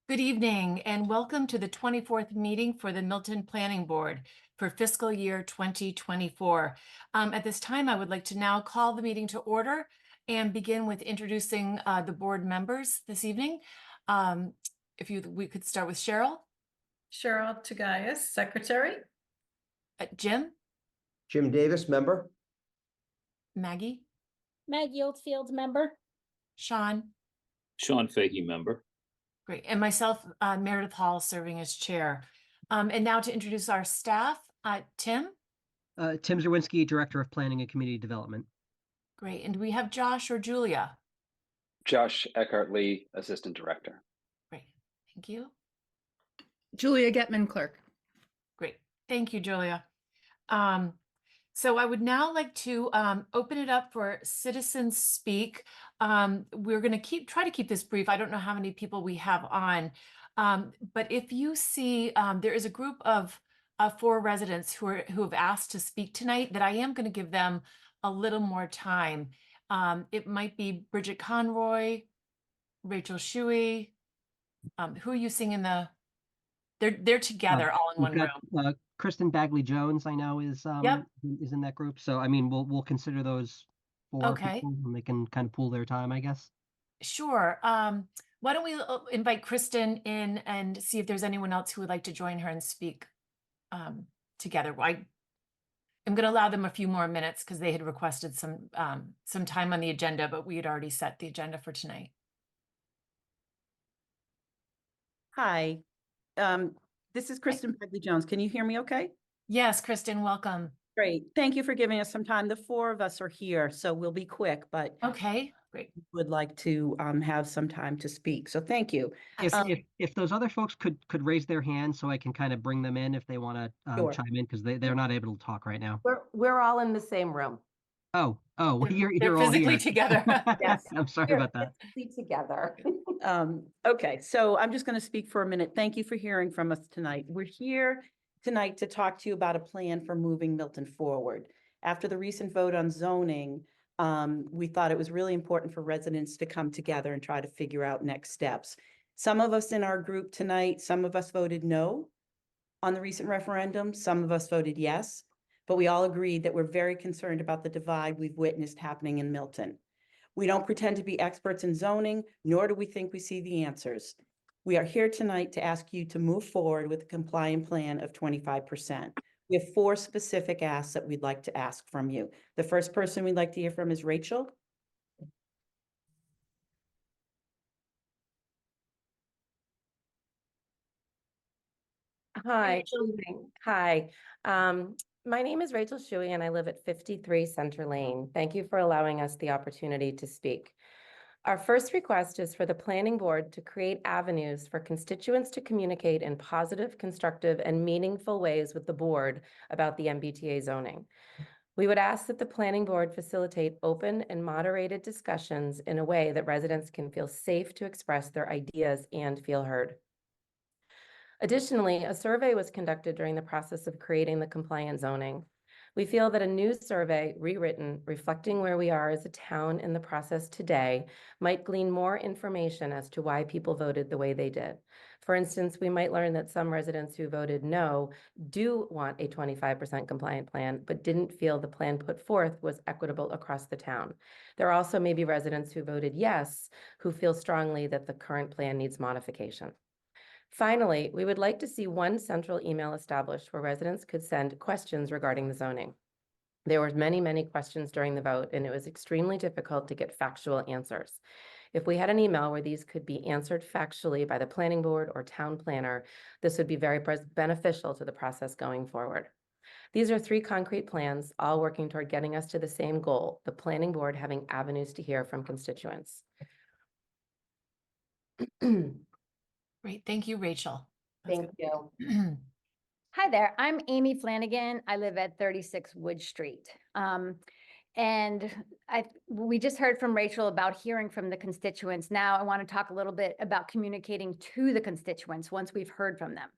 Good evening and welcome to the 24th meeting for the Milton Planning Board for fiscal year 2024. At this time, I would like to now call the meeting to order and begin with introducing the board members this evening. We could start with Cheryl. Cheryl Tagayas, Secretary. Jim. Jim Davis, member. Maggie. Maggie Oldfield, member. Sean. Sean Fahey, member. Great. And myself, Meredith Hall, serving as chair. And now to introduce our staff, Tim. Tim Zerwinski, Director of Planning and Community Development. Great. And do we have Josh or Julia? Josh Eckhart-Lee, Assistant Director. Great. Thank you. Julia Getman, Clerk. Great. Thank you, Julia. So I would now like to open it up for citizens speak. We're going to try to keep this brief. I don't know how many people we have on, but if you see, there is a group of 4 residents who have asked to speak tonight that I am going to give them a little more time. It might be Bridget Conroy, Rachel Shuey. Who are you seeing in the? They're together all in one room. Kristen Bagley Jones, I know, is in that group. So I mean, we'll consider those 4 Okay. people, and they can kind of pool their time, I guess. Sure. Why don't we invite Kristen in and see if there's anyone else who would like to join her and speak together. I'm going to allow them a few more minutes because they had requested some time on the agenda, but we had already set the agenda for tonight. Hi, this is Kristen Bagley Jones. Can you hear me okay? Yes, Kristen, welcome. Great. Thank you for giving us some time. The 4 of us are here, so we'll be quick, but Okay, great. would like to have some time to speak. So thank you. If those other folks could raise their hand so I can kind of bring them in if they want to Sure. chime in, because they're not able to talk right now. We're all in the same room. Oh, They're you're all physically here. together. Yes. I'm sorry We're about that. physically together. Okay, so I'm just going to speak for a minute. Thank you for hearing from us tonight. We're here tonight to talk to you about a plan for moving Milton forward. After the recent vote on zoning, we thought it was really important for residents to come together and try to figure out next steps. Some of us in our group tonight, some of us voted no on the recent referendum. Some of us voted yes, but we all agreed that we're very concerned about the divide we've witnessed happening in Milton. We don't pretend to be experts in zoning, nor do we think we see the answers. We are here tonight to ask you to move forward with a compliant plan of 25%. We have 4 specific asks that we'd like to ask from you. The first person we'd like to hear from is Rachel. Hi. Hi. My name is Rachel Shuey and I live at 53 Center Lane. Thank you for allowing us the opportunity to speak. Our first request is for the planning board to create avenues for constituents to communicate in positive, constructive, and meaningful ways with the board about the MBTA zoning. We would ask that the planning board facilitate open and moderated discussions in a way that residents can feel safe to express their ideas and feel heard. Additionally, a survey was conducted during the process of creating the compliant zoning. We feel that a new survey, rewritten, reflecting where we are as a town in the process today, might glean more information as to why people voted the way they did. For instance, we might learn that some residents who voted no do want a 25% compliant plan, but didn't feel the plan put forth was equitable across the town. There also may be residents who voted yes, who feel strongly that the current plan needs modification. Finally, we would like to see one central email established where residents could send questions regarding the zoning. There were many, many questions during the vote, and it was extremely difficult to get factual answers. If we had an email where these could be answered factually by the planning board or town planner, this would be very beneficial to the process going forward. These are 3 concrete plans, all working toward getting us to the same goal, the planning board having avenues to hear from constituents. Great. Thank you, Rachel. Thank you. Hi there, I'm Amy Flanagan. I live at 36 Wood Street. And we just heard from Rachel about hearing from the constituents. Now I want to talk a little bit about communicating to the constituents once we've heard from them.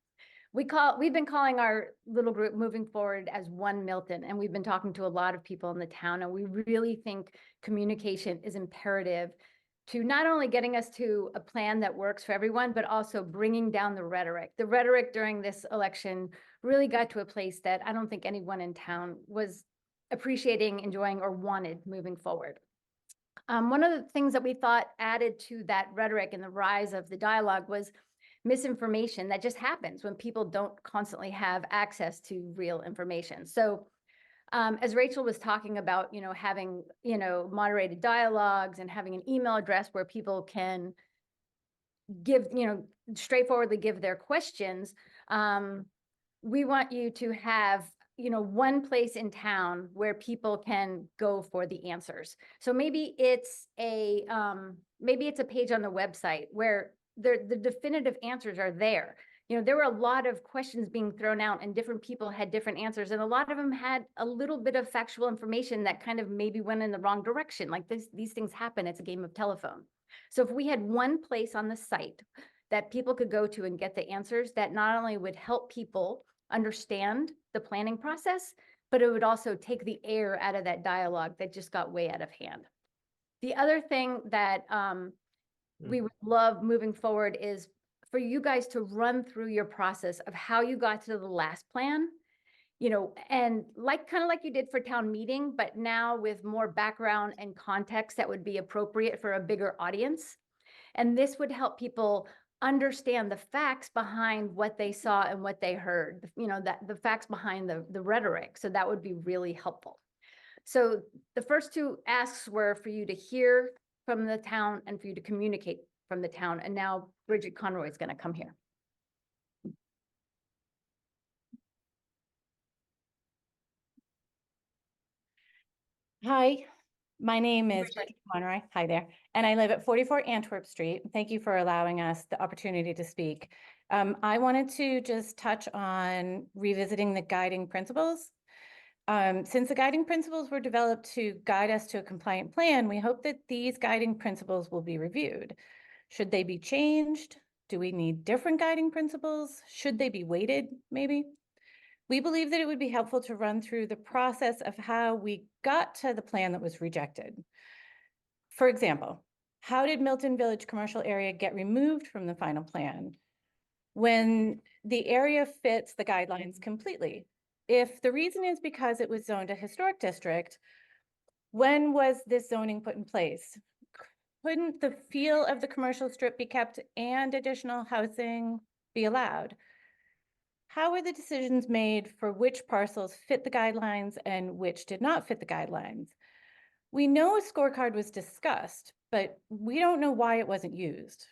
We've been calling our little group moving forward as One Milton, and we've been talking to a lot of people in the town, and we really think communication is imperative to not only getting us to a plan that works for everyone, but also bringing down the rhetoric. The rhetoric during this election really got to a place that I don't think anyone in town was appreciating, enjoying, or wanted moving forward. One of the things that we thought added to that rhetoric and the rise of the dialogue was misinformation that just happens when people don't constantly have access to real information. So as Rachel was talking about, having, moderated dialogues and having an email address where people can give, straightforwardly give their questions, we want you to have, one place in town where people can go for the answers. So maybe it's a page on the website where the definitive answers are there. There were a lot of questions being thrown out and different people had different answers. And a lot of them had a little bit of factual information that kind of maybe went in the wrong direction. Like these things happen. It's a game of telephone. So if we had one place on the site that people could go to and get the answers, that not only would help people understand the planning process, but it would also take the air out of that dialogue that just got way out of hand. The other thing that we would love moving forward is for you guys to run through your process of how you got to the last plan, and kind of like you did for town meeting, but now with more background and context that would be appropriate for a bigger audience. And this would help people understand the facts behind what they saw and what they heard, that the facts behind the rhetoric. So that would be really helpful. So the first two asks were for you to hear from the town and for you to communicate from the town. And now Bridget Conroy is going to come here. Hi, my name is Bridget Conroy. Hi there. And I live at 44 Antwerp Street. Thank you for allowing us the opportunity to speak. I wanted to just touch on revisiting the guiding principles. Since the guiding principles were developed to guide us to a compliant plan, we hope that these guiding principles will be reviewed. Should they be changed? Do we need different guiding principles? Should they be weighted, maybe? We believe that it would be helpful to run through the process of how we got to the plan that was rejected. For example, how did Milton Village commercial area get removed from the final plan when the area fits the guidelines completely? If the reason is because it was zoned a historic district, when was this zoning put in place? Couldn't the feel of the commercial strip be kept and additional housing be allowed? How were the decisions made for which parcels fit the guidelines and which did not fit the guidelines? We know a scorecard was discussed, but we don't know why it wasn't used.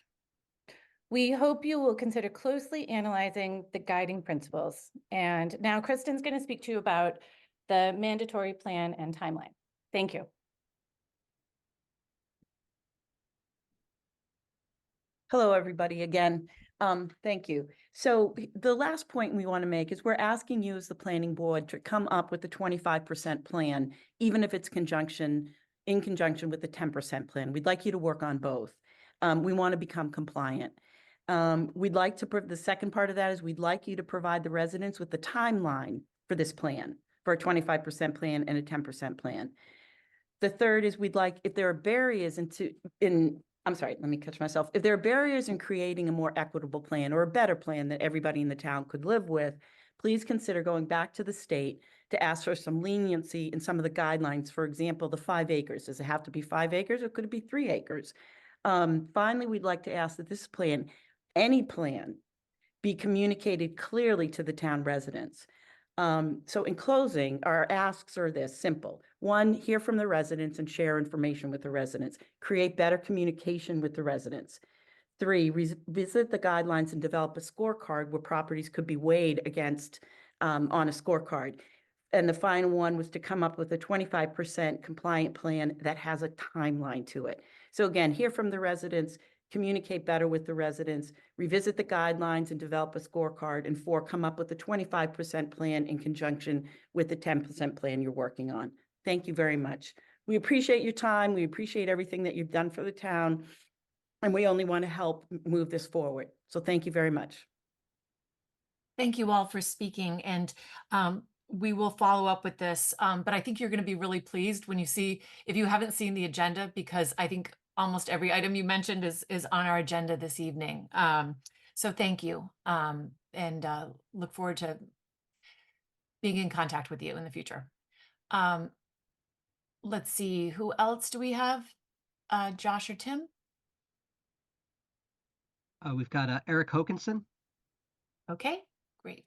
We hope you will consider closely analyzing the guiding principles. And now Kristen's going to speak to you about the mandatory plan and timeline. Thank you. Hello, everybody, again. Thank you. So the last point we want to make is we're asking you as the planning board to come up with the 25% plan, even if it's in conjunction with the 10% plan. We'd like you to work on both. We want to become compliant. We'd like to, the second part of that is we'd like you to provide the residents with the timeline for this plan, for a 25% plan and a 10% plan. The third is we'd like, if there are barriers I'm sorry, let me catch myself. If there are barriers in creating a more equitable plan or a better plan that everybody in the town could live with, please consider going back to the state to ask for some leniency in some of the guidelines. For example, the 5 acres. Does it have to be 5 acres or could it be 3 acres? Finally, we'd like to ask that this plan, any plan, be communicated clearly to the town residents. So in closing, our asks are this simple. 1, hear from the residents and share information with the residents. Create better communication with the residents. 3, visit the guidelines and develop a scorecard where properties could be weighed against on a scorecard. And the final one was to come up with a 25% compliant plan that has a timeline to it. So again, hear from the residents, communicate better with the residents, revisit the guidelines and develop a scorecard, and 4, come up with a 25% plan in conjunction with the 10% plan you're working on. Thank you very much. We appreciate your time. We appreciate everything that you've done for the town, and we only want to help move this forward. So thank you very much. Thank you all for speaking, and we will follow up with this, but I think you're going to be really pleased when you see, if you haven't seen the agenda, because I think almost every item you mentioned is on our agenda this evening. So thank you. And look forward to being in contact with you in the future. Let's see, who else do we have? Josh or Tim? We've got Eric Hokinson. Okay, great.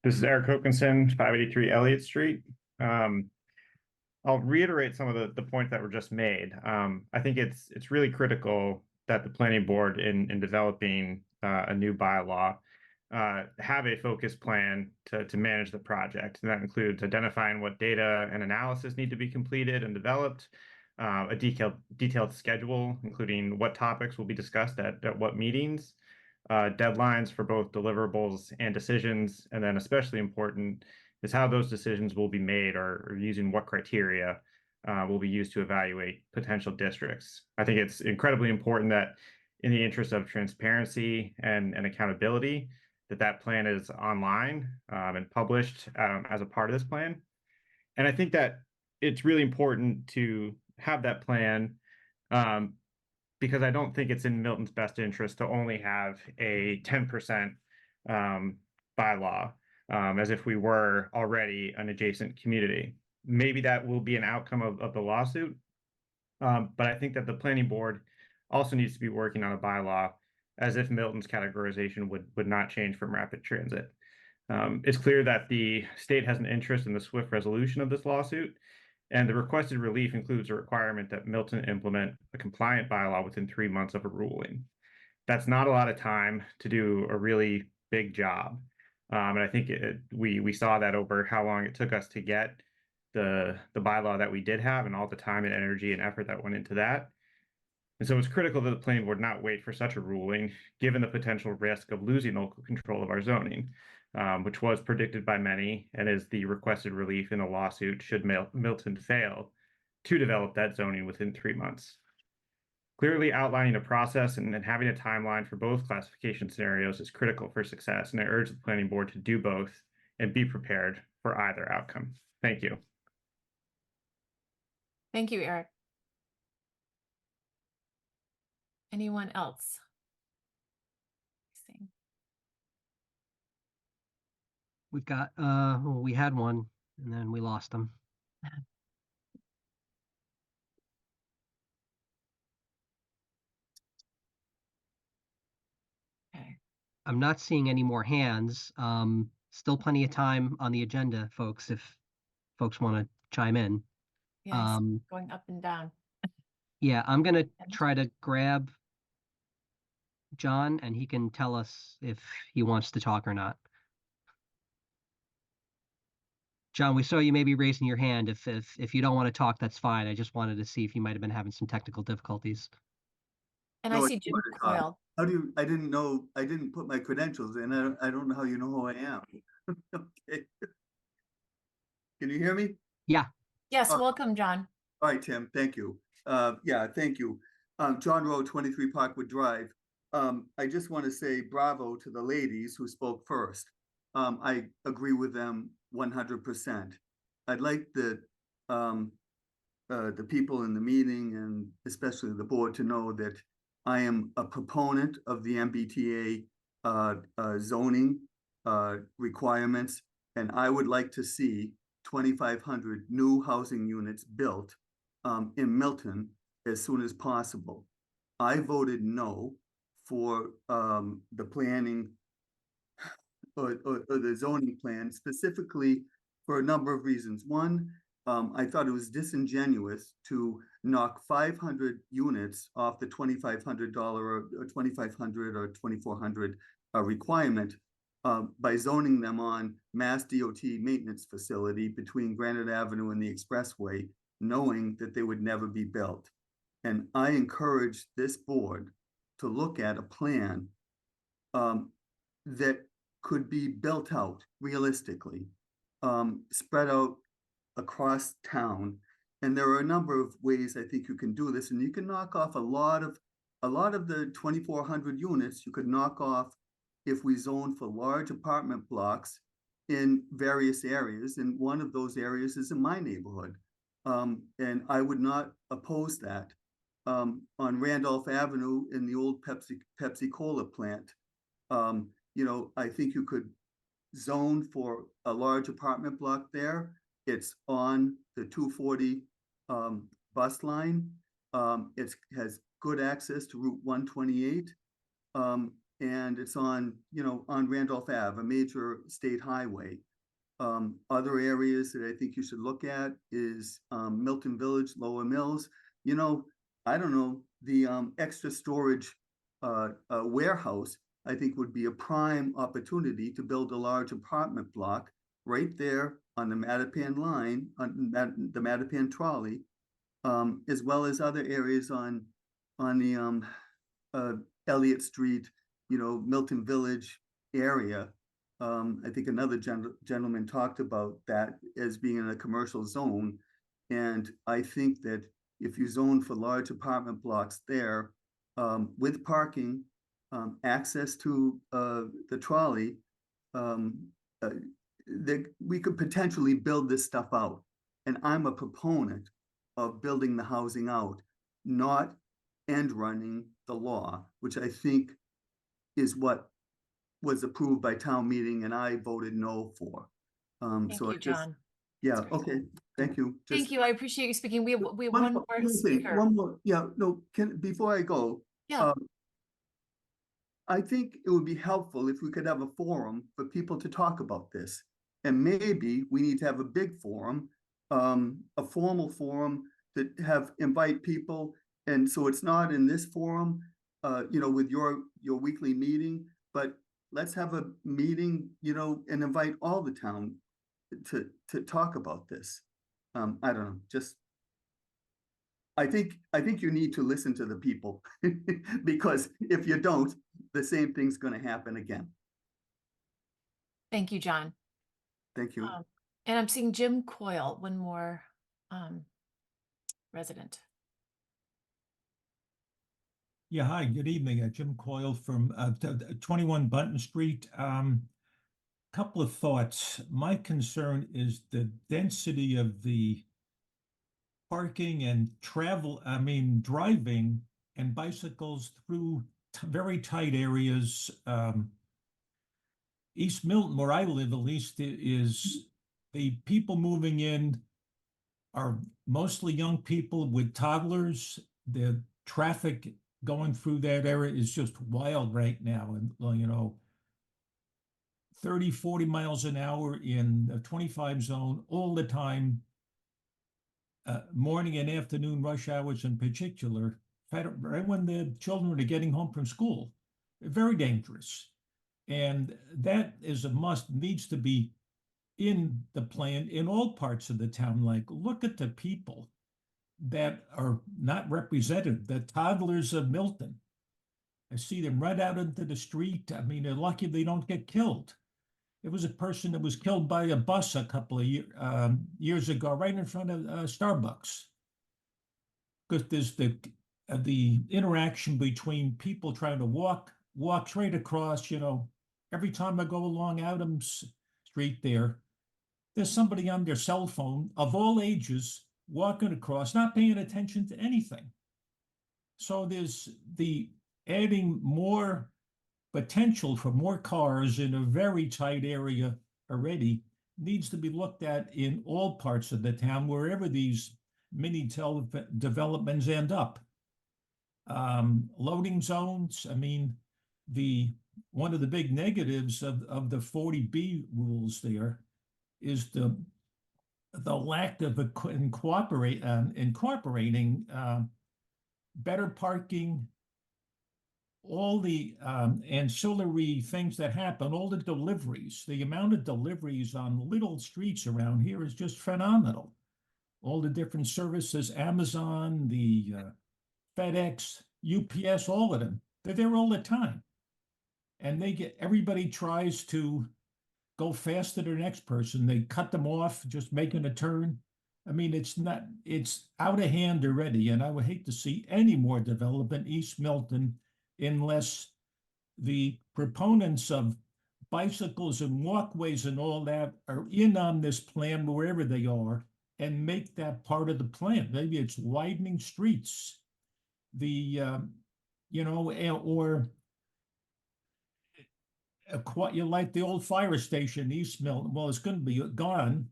This is Eric Hokinson, 583 Elliott Street. I'll reiterate some of the points that were just made. I think it's really critical that the planning board in developing a new bylaw have a focused plan to manage the project. And that includes identifying what data and analysis need to be completed and developed, a detailed schedule, including what topics will be discussed at what meetings, deadlines for both deliverables and decisions, and then especially important is how those decisions will be made or using what criteria will be used to evaluate potential districts. I think it's incredibly important that in the interest of transparency and accountability, that plan is online and published as a part of this plan. And I think that it's really important to have that plan because I don't think it's in Milton's best interest to only have a 10% bylaw as if we were already an adjacent community. Maybe that will be an outcome of the lawsuit, but I think that the planning board also needs to be working on a bylaw as if Milton's categorization would not change from rapid transit. It's clear that the state has an interest in the swift resolution of this lawsuit, and the requested relief includes a requirement that Milton implement a compliant bylaw within 3 months of a ruling. That's not a lot of time to do a really big job. And I think we saw that over how long it took us to get the bylaw that we did have and all the time and energy and effort that went into that. And so it's critical that the planning board not wait for such a ruling, given the potential risk of losing local control of our zoning, which was predicted by many and is the requested relief in a lawsuit should Milton fail to develop that zoning within 3 months. Clearly outlining a process and having a timeline for both classification scenarios is critical for success, and I urge the planning board to do both and be prepared for either outcome. Thank you. Thank you, Eric. Anyone else? We've got, we had one and then we lost them. Okay. I'm not seeing any more hands. Still plenty of time on the agenda, folks, if folks want to chime in. Yeah, going up and down. Yeah, I'm going to try to grab John and he can tell us if he wants to talk or not. John, we saw you maybe raising your hand. If you don't want to talk, that's fine. I just wanted to see if you might have been having some technical difficulties. And No, I see Jim Coyle. How do you, I didn't put my credentials in. I don't know how you know who I am. Okay. Can you hear me? Yeah. Yes, welcome, John. All right, Tim, thank you. Yeah, thank you. John Rowe, 23 Parkwood Drive. I just want to say bravo to the ladies who spoke first. I agree with them 100%. I'd like the people in the meeting and especially the board to know that I am a proponent of the MBTA zoning requirements, and I would like to see 2,500 new housing units built in Milton as soon as possible. I voted no for the planning or the zoning plan, specifically for a number of reasons. One, I thought it was disingenuous to knock 500 units off the $2,500 or $2,500 or $2,400 requirement by zoning them on Mass DOT maintenance facility between Granite Avenue and the Expressway, knowing that they would never be built. And I encourage this board to look at a plan that could be built out realistically, spread out across town. And there are a number of ways I think you can do this, and you can knock off a lot of the 2,400 units. You could knock off if we zone for large apartment blocks in various areas, and one of those areas is in my neighborhood. And I would not oppose that. On Randolph Avenue in the old Pepsi Cola plant, I think you could zone for a large apartment block there. It's on the 240 bus line. It has good access to Route 128. And it's on Randolph Ave, a major state highway. Other areas that I think you should look at is Milton Village, Lower Mills. I don't know, the extra storage warehouse, I think would be a prime opportunity to build a large apartment block right there on the Mattapan line, on the Mattapan trolley, as well as other areas on the Elliott Street, Milton Village area. I think another gentleman talked about that as being in a commercial zone. And I think that if you zone for large apartment blocks there, with parking, access to the trolley, that we could potentially build this stuff out. And I'm a proponent of building the housing out, not end running the law, which I think is what was approved by town meeting and I voted no for. Thank you, John. Yeah, okay, thank you. Thank you. I appreciate you speaking. We have one more thing, speaker. One more, before I go. Yeah. I think it would be helpful if we could have a forum for people to talk about this. And maybe we need to have a big forum, a formal forum to invite people. And so it's not in this forum, with your weekly meeting, but let's have a meeting, and invite all the town to talk about this. I don't know, I think you need to listen to the people because if you don't, the same thing's going to happen again. Thank you, John. Thank you. And I'm seeing Jim Coyle, one more resident. Yeah, hi, good evening. Jim Coyle from 21 Bunton Street. Couple of thoughts. My concern is the density of the parking and driving and bicycles through very tight areas. East Milton, where I live at least, is the people moving in are mostly young people with toddlers. The traffic going through that area is just wild right now. And, 30, 40 miles an hour in a 25 zone all the time, morning and afternoon rush hours in particular, right when the children are getting home from school. Very dangerous. And that is a must, needs to be in the plan in all parts of the town. Like, look at the people that are not represented, the toddlers of Milton. I see them right out into the street. I mean, they're lucky they don't get killed. There was a person that was killed by a bus a couple of years ago, right in front of Starbucks. Because there's the interaction between people trying to walk straight across, every time I go along Adams Street there's somebody on their cell phone of all ages walking across, not paying attention to anything. So there's the adding more potential for more cars in a very tight area already needs to be looked at in all parts of the town, wherever these mini developments end up. Loading zones, one of the big negatives of the 40B rules there is the lack of incorporating better parking, all the ancillary things that happen, all the deliveries. The amount of deliveries on little streets around here is just phenomenal. All the different services, Amazon, the FedEx, UPS, all of them, they're there all the time. And everybody tries to go faster than the next person. They cut them off, just making a turn. It's out of hand already. And I would hate to see any more development in East Milton unless the proponents of bicycles and walkways and all that are in on this plan wherever they are and make that part of the plan. Maybe it's widening streets, or you like the old fire station, East Milton. Well, it's going to be gone,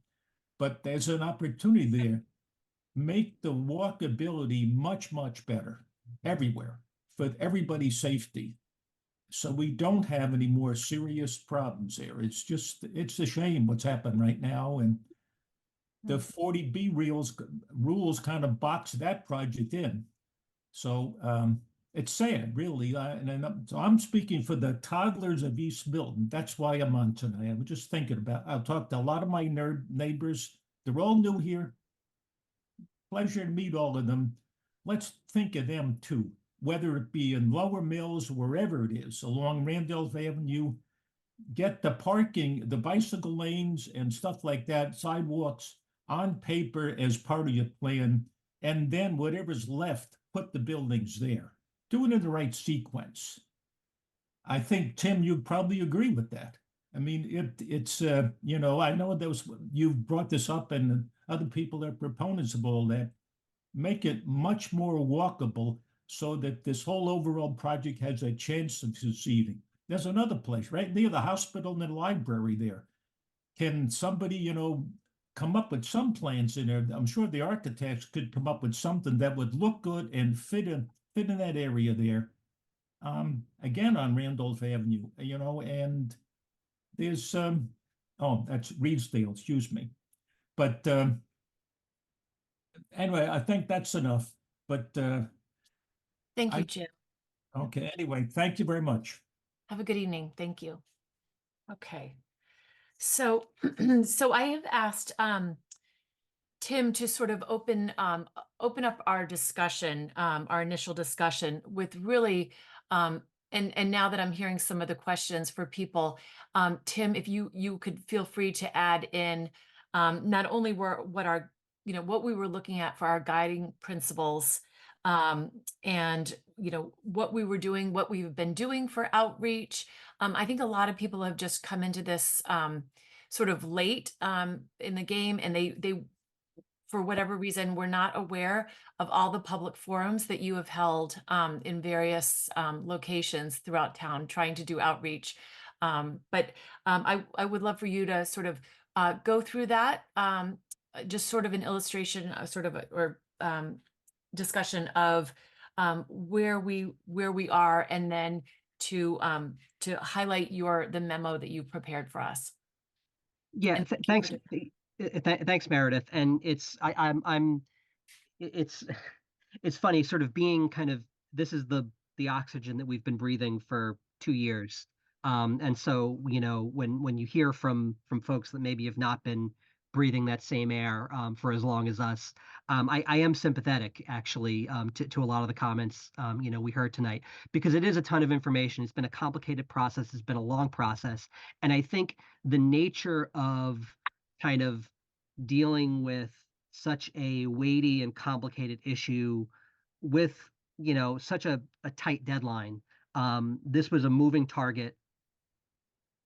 but there's an opportunity there. Make the walkability much, much better everywhere for everybody's safety. So we don't have any more serious problems there. It's a shame what's happened right now. And the 40B rules kind of box that project in. So it's sad, really. So I'm speaking for the toddlers of East Milton. That's why I'm on tonight. I was just thinking I'll talk to a lot of my neighbors. They're all new here. Pleasure to meet all of them. Let's think of them too, whether it be in Lower Mills, wherever it is, along Randolph Avenue. Get the parking, the bicycle lanes and stuff like that, sidewalks on paper as part of your plan. And then whatever's left, put the buildings there. Do it in the right sequence. I think, Tim, you probably agree with that. I mean, it's I know you've brought this up and other people are proponents of all that. Make it much more walkable so that this whole overall project has a chance of succeeding. There's another place right near the hospital and the library there. Can somebody, come up with some plans in there? I'm sure the architects could come up with something that would look good and fit in that area there. Again, on Randolph Avenue, and there's that's Reedsdale, excuse me. But anyway, I think that's enough. But Thank you, Jim. okay, anyway, thank you very much. Have a good evening. Thank you. Okay. So, so I have asked Tim to sort of open up our discussion, our initial discussion with really, and now that I'm hearing some of the questions for people, Tim, if you could feel free to add in not only what we were looking at for our guiding principles, and what we were doing, what we've been doing for outreach. I think a lot of people have just come into this sort of late in the game, and they for whatever reason were not aware of all the public forums that you have held in various locations throughout town trying to do outreach. But I would love for you to sort of go through that, just sort of an illustration, or discussion of where we are, and then to highlight the memo that you prepared for us. Yeah, And thanks. Thanks, Meredith. And it's funny, sort of being kind of, this is the oxygen that we've been breathing for 2 years. And so, when you hear from folks that maybe have not been breathing that same air for as long as us, I am sympathetic, actually, to a lot of the comments we heard tonight, because it is a ton of information. It's been a complicated process. It's been a long process. And I think the nature of kind of dealing with such a weighty and complicated issue with such a tight deadline, this was a moving target,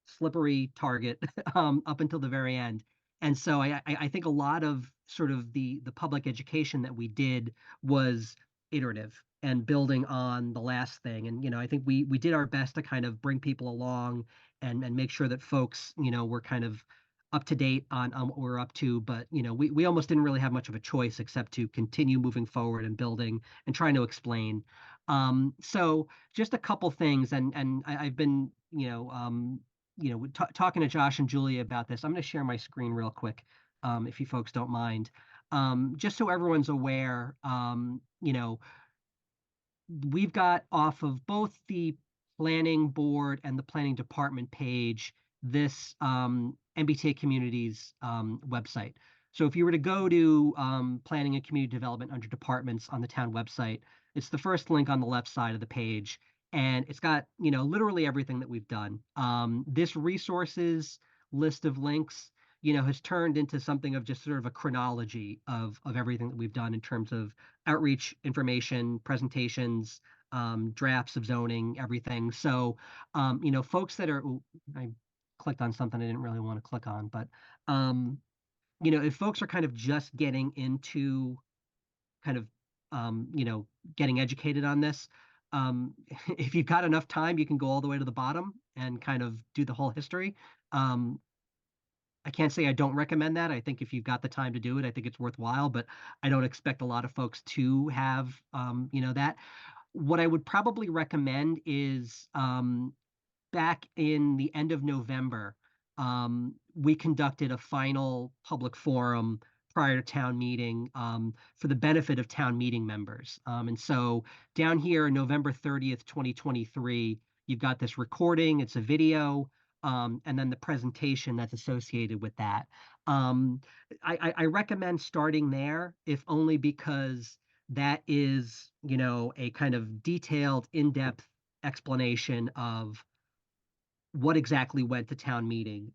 slippery target up until the very end. And so I think a lot of sort of the public education that we did was iterative and building on the last thing. And I think we did our best to kind of bring people along and make sure that folks were kind of up to date on what we're up to. But we almost didn't really have much of a choice except to continue moving forward and building and trying to explain. So just a couple things, and I've been talking to Josh and Julia about this. I'm going to share my screen real quick, if you folks don't mind, just so everyone's aware. We've got off of both the planning board and the planning department page this MBTA Communities website. So if you were to go to planning and community development under departments on the town website, it's the first link on the left side of the page. And it's got, literally everything that we've done. This resources list of links, has turned into something of just sort of a chronology of everything that we've done in terms of outreach, information, presentations, drafts of zoning, everything. So, folks that are, I clicked on something I didn't really want to click on, but if folks are kind of just getting into kind of, getting educated on this, if you've got enough time, you can go all the way to the bottom and kind of do the whole history. I can't say I don't recommend that. I think if you've got the time to do it, I think it's worthwhile, but I don't expect a lot of folks to have, that. What I would probably recommend is, back in the end of November, we conducted a final public forum prior to town meeting, for the benefit of town meeting members. And so down here, November 30th, 2023, you've got this recording, it's a video, and then the presentation that's associated with that. I recommend starting there, if only because that is, a kind of detailed, in-depth explanation of what exactly went to town meeting.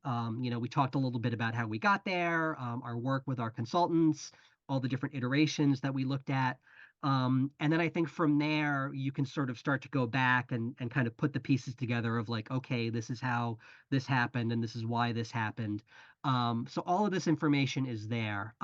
We talked a little bit about how we got there, our work with our consultants, all the different iterations that we looked at. And then I think from there, you can sort of start to go back and kind of put the pieces together of like, okay, this is how this happened and this is why this happened. So all of this information is there.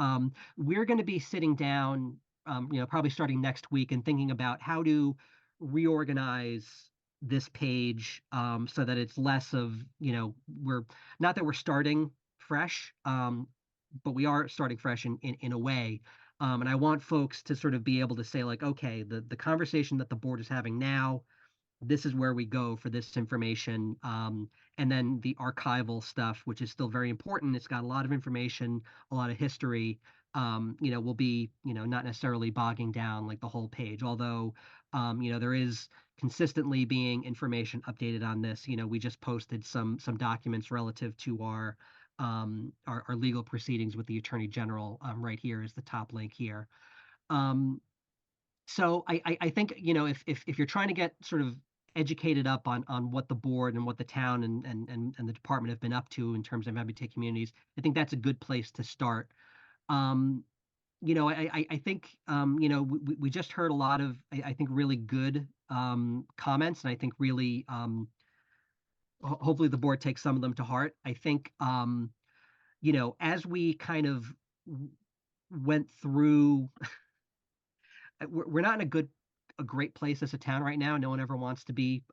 We're going to be sitting down, probably starting next week and thinking about how to reorganize this page, so that it's less of, we're not that we're starting fresh, but we are starting fresh in a way. And I want folks to sort of be able to say like, okay, the conversation that the board is having now, this is where we go for this information. And then the archival stuff, which is still very important. It's got a lot of information, a lot of history, will be, not necessarily bogging down like the whole page. Although, there is consistently being information updated on this. We just posted some documents relative to our legal proceedings with the Attorney General. Right here is the top link here. So I think, if you're trying to get sort of educated up on what the board and what the town and the department have been up to in terms of MBTA communities, I think that's a good place to start. I think, we just heard a lot of, I think, really good comments, and I think really, hopefully the board takes some of them to heart. I think, as we kind of went through, we're not in a great place as a town right now. No one ever wants to be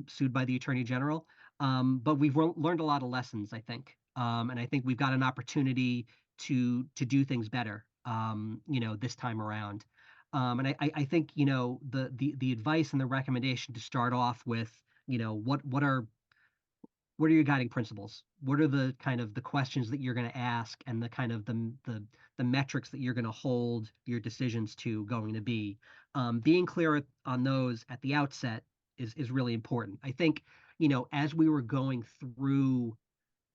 sued by the Attorney General, but we've learned a lot of lessons, I think, and I think we've got an opportunity to do things better, this time around. And I think, the advice and the recommendation to start off with, what are your guiding principles? What are the kind of the questions that you're going to ask and the kind of the metrics that you're going to hold your decisions to going to be? Being clear on those at the outset is really important. I think, as we were going through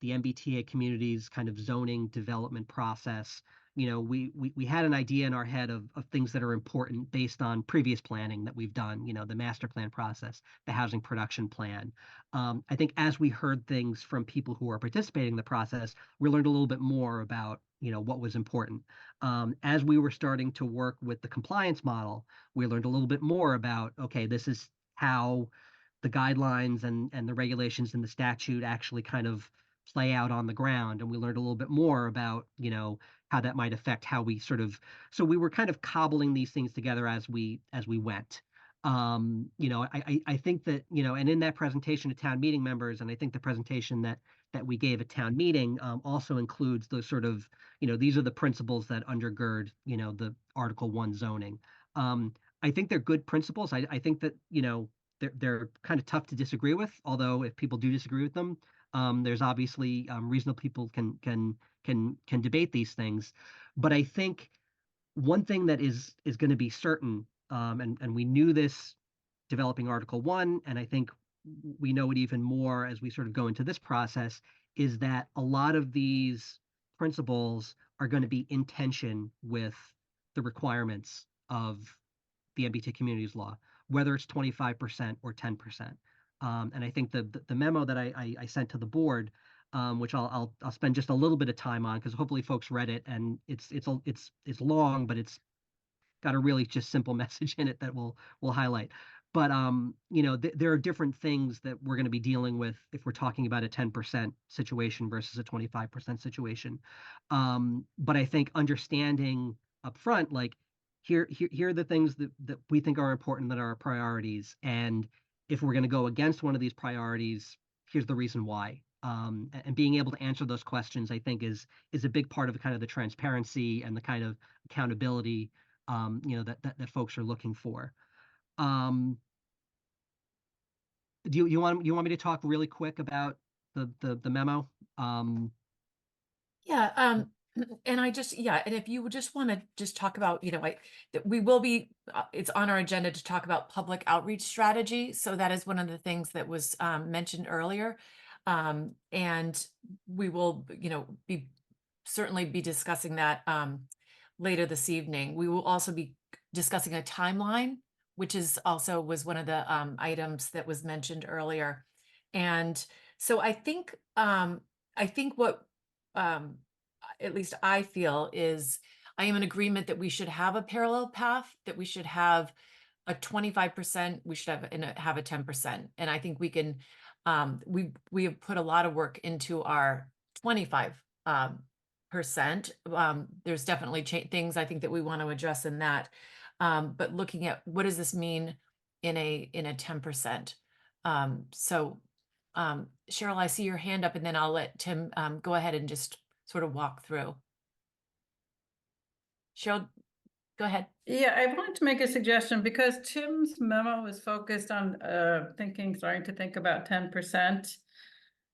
the MBTA community's kind of zoning development process, we had an idea in our head of things that are important based on previous planning that we've done, the master plan process, the housing production plan. I think as we heard things from people who are participating in the process, we learned a little bit more about, what was important. As we were starting to work with the compliance model, we learned a little bit more about, okay, this is how the guidelines and the regulations in the statute actually kind of play out on the ground. And we learned a little bit more about, how that might affect how we so we were kind of cobbling these things together as we went. I think that, and in that presentation to town meeting members, and I think the presentation that we gave at town meeting also includes those sort of, these are the principles that undergird, the Article 1 zoning. I think they're good principles. I think that, they're kind of tough to disagree with, although if people do disagree with them, there's obviously reasonable people can debate these things. But I think one thing that is going to be certain, and we knew this developing Article 1, and I think we know it even more as we sort of go into this process, is that a lot of these principles are going to be in tension with the requirements of the MBTA communities law, whether it's 25% or 10%. And I think the memo that I sent to the board, which I'll spend just a little bit of time on because hopefully folks read it, and it's long, but it's got a really just simple message in it that we'll highlight. But you know, there are different things that we're going to be dealing with if we're talking about a 10% situation versus a 25% situation. But I think understanding upfront, like here are the things that we think are important, that are our priorities, and if we're going to go against one of these priorities, here's the reason why. And being able to answer those questions, I think, is a big part of kind of the transparency and the kind of accountability, you know, that folks are looking for. Do you want me to talk really quick about the memo? Yeah, and I just, yeah, and if you would just want to just talk about, you know, that we will be, it's on our agenda to talk about public outreach strategy. So that is one of the things that was mentioned earlier. And we will, you know, certainly be discussing that later this evening. We will also be discussing a timeline, which is also was one of the items that was mentioned earlier. And so I think what at least I feel is I am in agreement that we should have a parallel path, that we should have a 25%, we should have a 10%. And I think we can, we have put a lot of work into our 25%. There's definitely things I think that we want to address in that. But looking at what does this mean in a 10%? Cheryl, I see your hand up, and then I'll let Tim go ahead and just sort of walk through. Cheryl, go ahead. Yeah, I wanted to make a suggestion because Tim's memo is focused on starting to think about 10%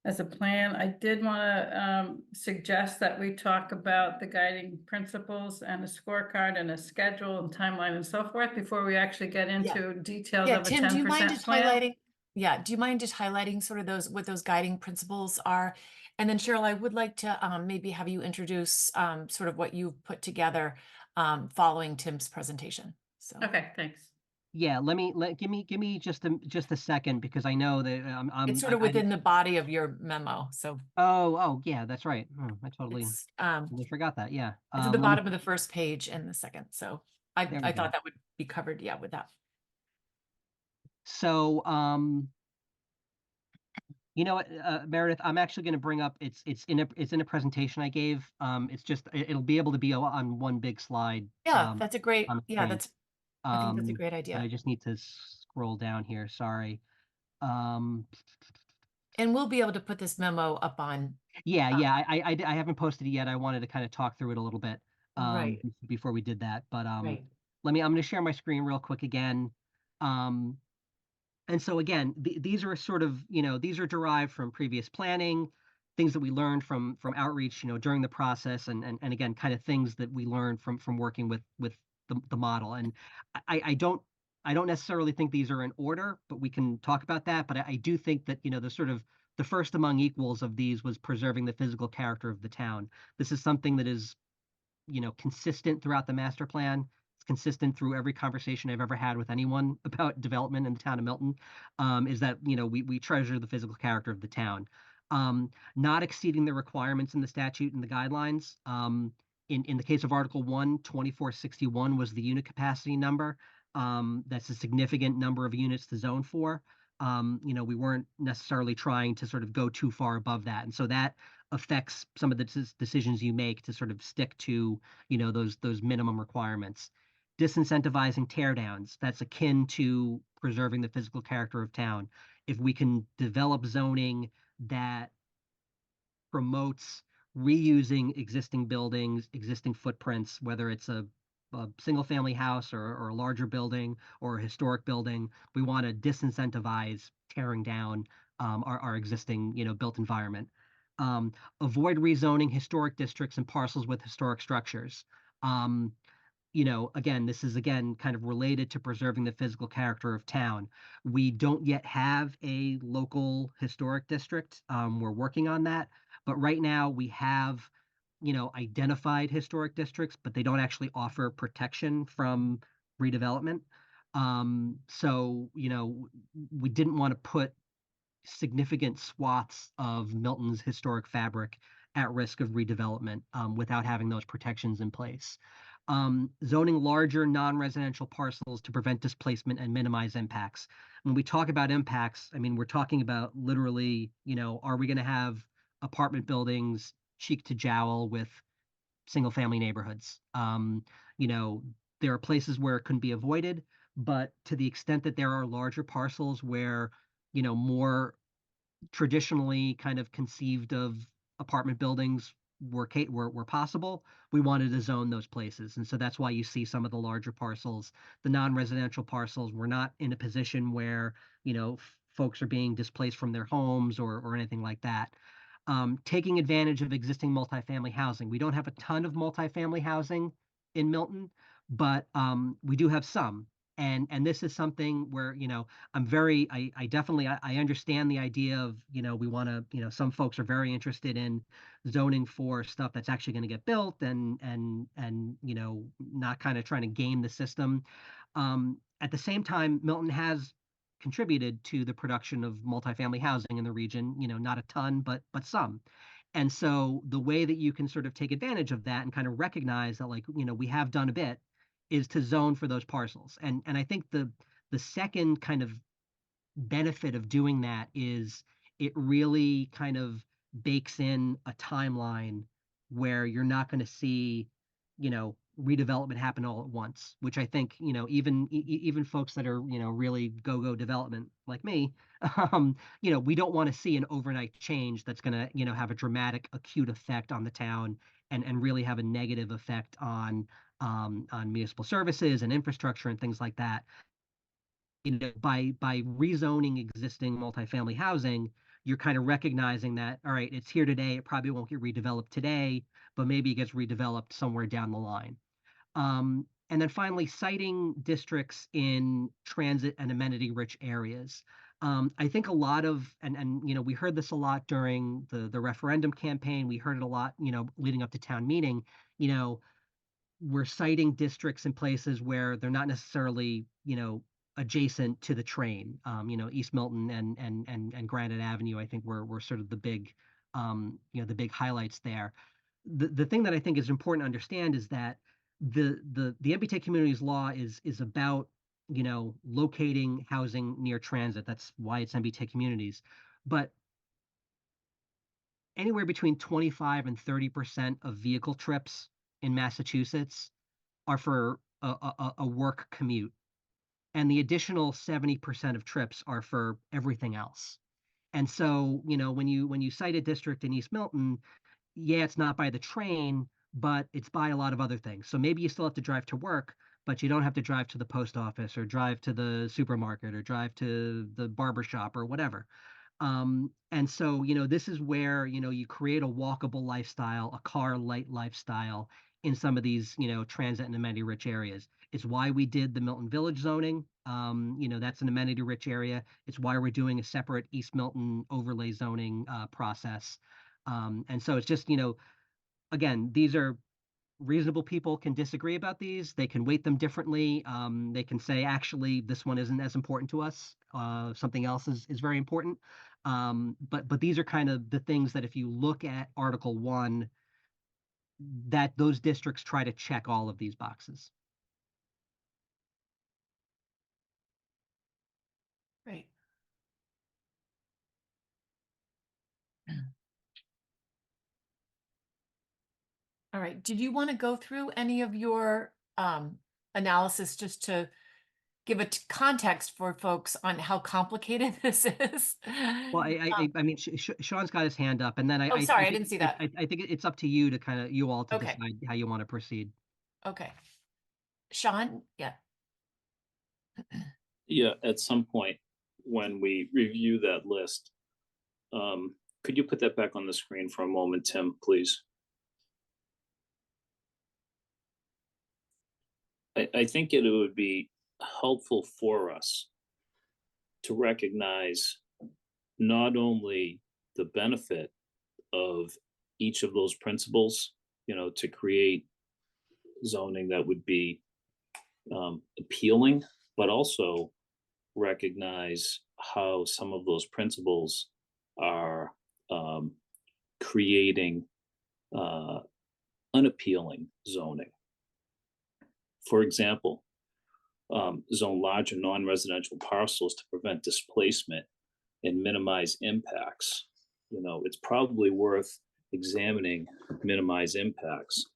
as a plan. I did want to suggest that we talk about the guiding principles and a scorecard and a schedule and timeline and so forth before we actually get into details Yeah, of a Tim, do you mind 10% just plan. highlighting? Yeah, do you mind just highlighting sort of what those guiding principles are? And then Cheryl, I would like to maybe have you introduce sort of what you've put together following Tim's presentation. So Okay, thanks. Yeah, give me just a second, because I know that it's sort of within the body of your memo. So oh yeah, that's right. I totally forgot that. Yeah, it's at the bottom of the first page and the second. So I go. thought that would be covered. Yeah, with that. So you know what, Meredith, I'm actually going to bring up, it's in a presentation I gave. It's just it'll be able to be on one big slide. Yeah, that's a great. on the Yeah, screen. I think that's a great idea. I just need to scroll down here. Sorry. And we'll be able to put this memo up on. Yeah, I haven't posted it yet. I wanted to kind of talk through it a little bit Right. before we did that. But Right. I'm going to share my screen real quick again. And so again, these are sort of, you know, these are derived from previous planning, things that we learned from outreach, you know, during the process, and again, kind of things that we learned from working with the model. And I don't necessarily think these are in order, but we can talk about that. But I do think that, you know, the first among equals of these was preserving the physical character of the town. This is something that is, you know, consistent throughout the master plan. It's consistent through every conversation I've ever had with anyone about development in the town of Milton, is that, you know, we treasure the physical character of the town. Not exceeding the requirements in the statute and the guidelines. In the case of Article 1, 2461 was the unit capacity number. That's a significant number of units to zone for. You know, we weren't necessarily trying to sort of go too far above that. And so that affects some of the decisions you make to sort of stick to, you know, those minimum requirements. Disincentivizing teardowns, that's akin to preserving the physical character of town. If we can develop zoning that promotes reusing existing buildings, existing footprints, whether it's a single family house or a larger building or a historic building, we want to disincentivize tearing down our existing, you know, built environment. Avoid rezoning historic districts and parcels with historic structures. You know, again, this is kind of related to preserving the physical character of town. We don't yet have a local historic district. We're working on that. But right now we have, you know, identified historic districts, but they don't actually offer protection from redevelopment. So, you know, we didn't want to put significant swaths of Milton's historic fabric at risk of redevelopment without having those protections in place. Zoning larger non-residential parcels to prevent displacement and minimize impacts. When we talk about impacts, I mean, we're talking about literally, are we going to have apartment buildings cheek to jowl with single family neighborhoods? There are places where it couldn't be avoided, but to the extent that there are larger parcels where, more traditionally kind of conceived of apartment buildings were possible, we wanted to zone those places. And so that's why you see some of the larger parcels. The non-residential parcels were not in a position where, folks are being displaced from their homes or anything like that. Taking advantage of existing multifamily housing. We don't have a ton of multifamily housing in Milton, but we do have some. And this is something where, I definitely, I understand the idea of, we want to, some folks are very interested in zoning for stuff that's actually going to get built and, not kind of trying to game the system. At the same time, Milton has contributed to the production of multifamily housing in the region, not a ton, but some. And so the way that you can sort of take advantage of that and kind of recognize that, like, we have done a bit, is to zone for those parcels. And I think the second kind of benefit of doing that is it really kind of bakes in a timeline where you're not going to see, redevelopment happen all at once, which I think, even folks that are, really go development like me, we don't want to see an overnight change that's going to, have a dramatic acute effect on the town and really have a negative effect on municipal services and infrastructure and things like that. By rezoning existing multifamily housing, you're kind of recognizing that, all right, it's here today, it probably won't get redeveloped today, but maybe it gets redeveloped somewhere down the line. And then finally, citing districts in transit and amenity-rich areas. I think a lot of, and we heard this a lot during the referendum campaign. We heard it a lot, leading up to town meeting. We're citing districts in places where they're not necessarily, adjacent to the train. East Milton and Granite Avenue, I think were sort of the big, the big highlights there. The thing that I think is important to understand is that the MBTA communities law is about, locating housing near transit. That's why it's MBTA communities. But anywhere between 25 and 30% of vehicle trips in Massachusetts are for a work commute. And the additional 70% of trips are for everything else. And so, when you cite a district in East Milton, yeah, it's not by the train, but it's by a lot of other things. So maybe you still have to drive to work, but you don't have to drive to the post office or drive to the supermarket or drive to the barber shop or whatever. And so, this is where, you create a walkable lifestyle, a car light lifestyle in some of these, transit and amenity rich areas. It's why we did the Milton Village zoning. That's an amenity rich area. It's why we're doing a separate East Milton overlay zoning process. And so it's just, again, these are reasonable people can disagree about these. They can weight them differently. They can say, actually, this one isn't as important to us. Something else is very important. But these are kind of the things that if you look at Article 1, that those districts try to check all of these boxes. Great. All right. Did you want to go through any of your analysis just to give a context for folks on how complicated this is? Well, I mean, Sean's got his hand up, and then Oh, sorry, I didn't see that. I think it's up to you to kind of, you all to Okay. decide how you want to proceed. Okay. Sean, yeah. Yeah, at some point when we review that list, could you put that back on the screen for a moment, Tim, please? I think it would be helpful for us to recognize not only the benefit of each of those principles, to create zoning that would be appealing, but also recognize how some of those principles are creating unappealing zoning. For example, zone larger non-residential parcels to prevent displacement and minimize impacts. You know, it's probably worth examining minimize impacts,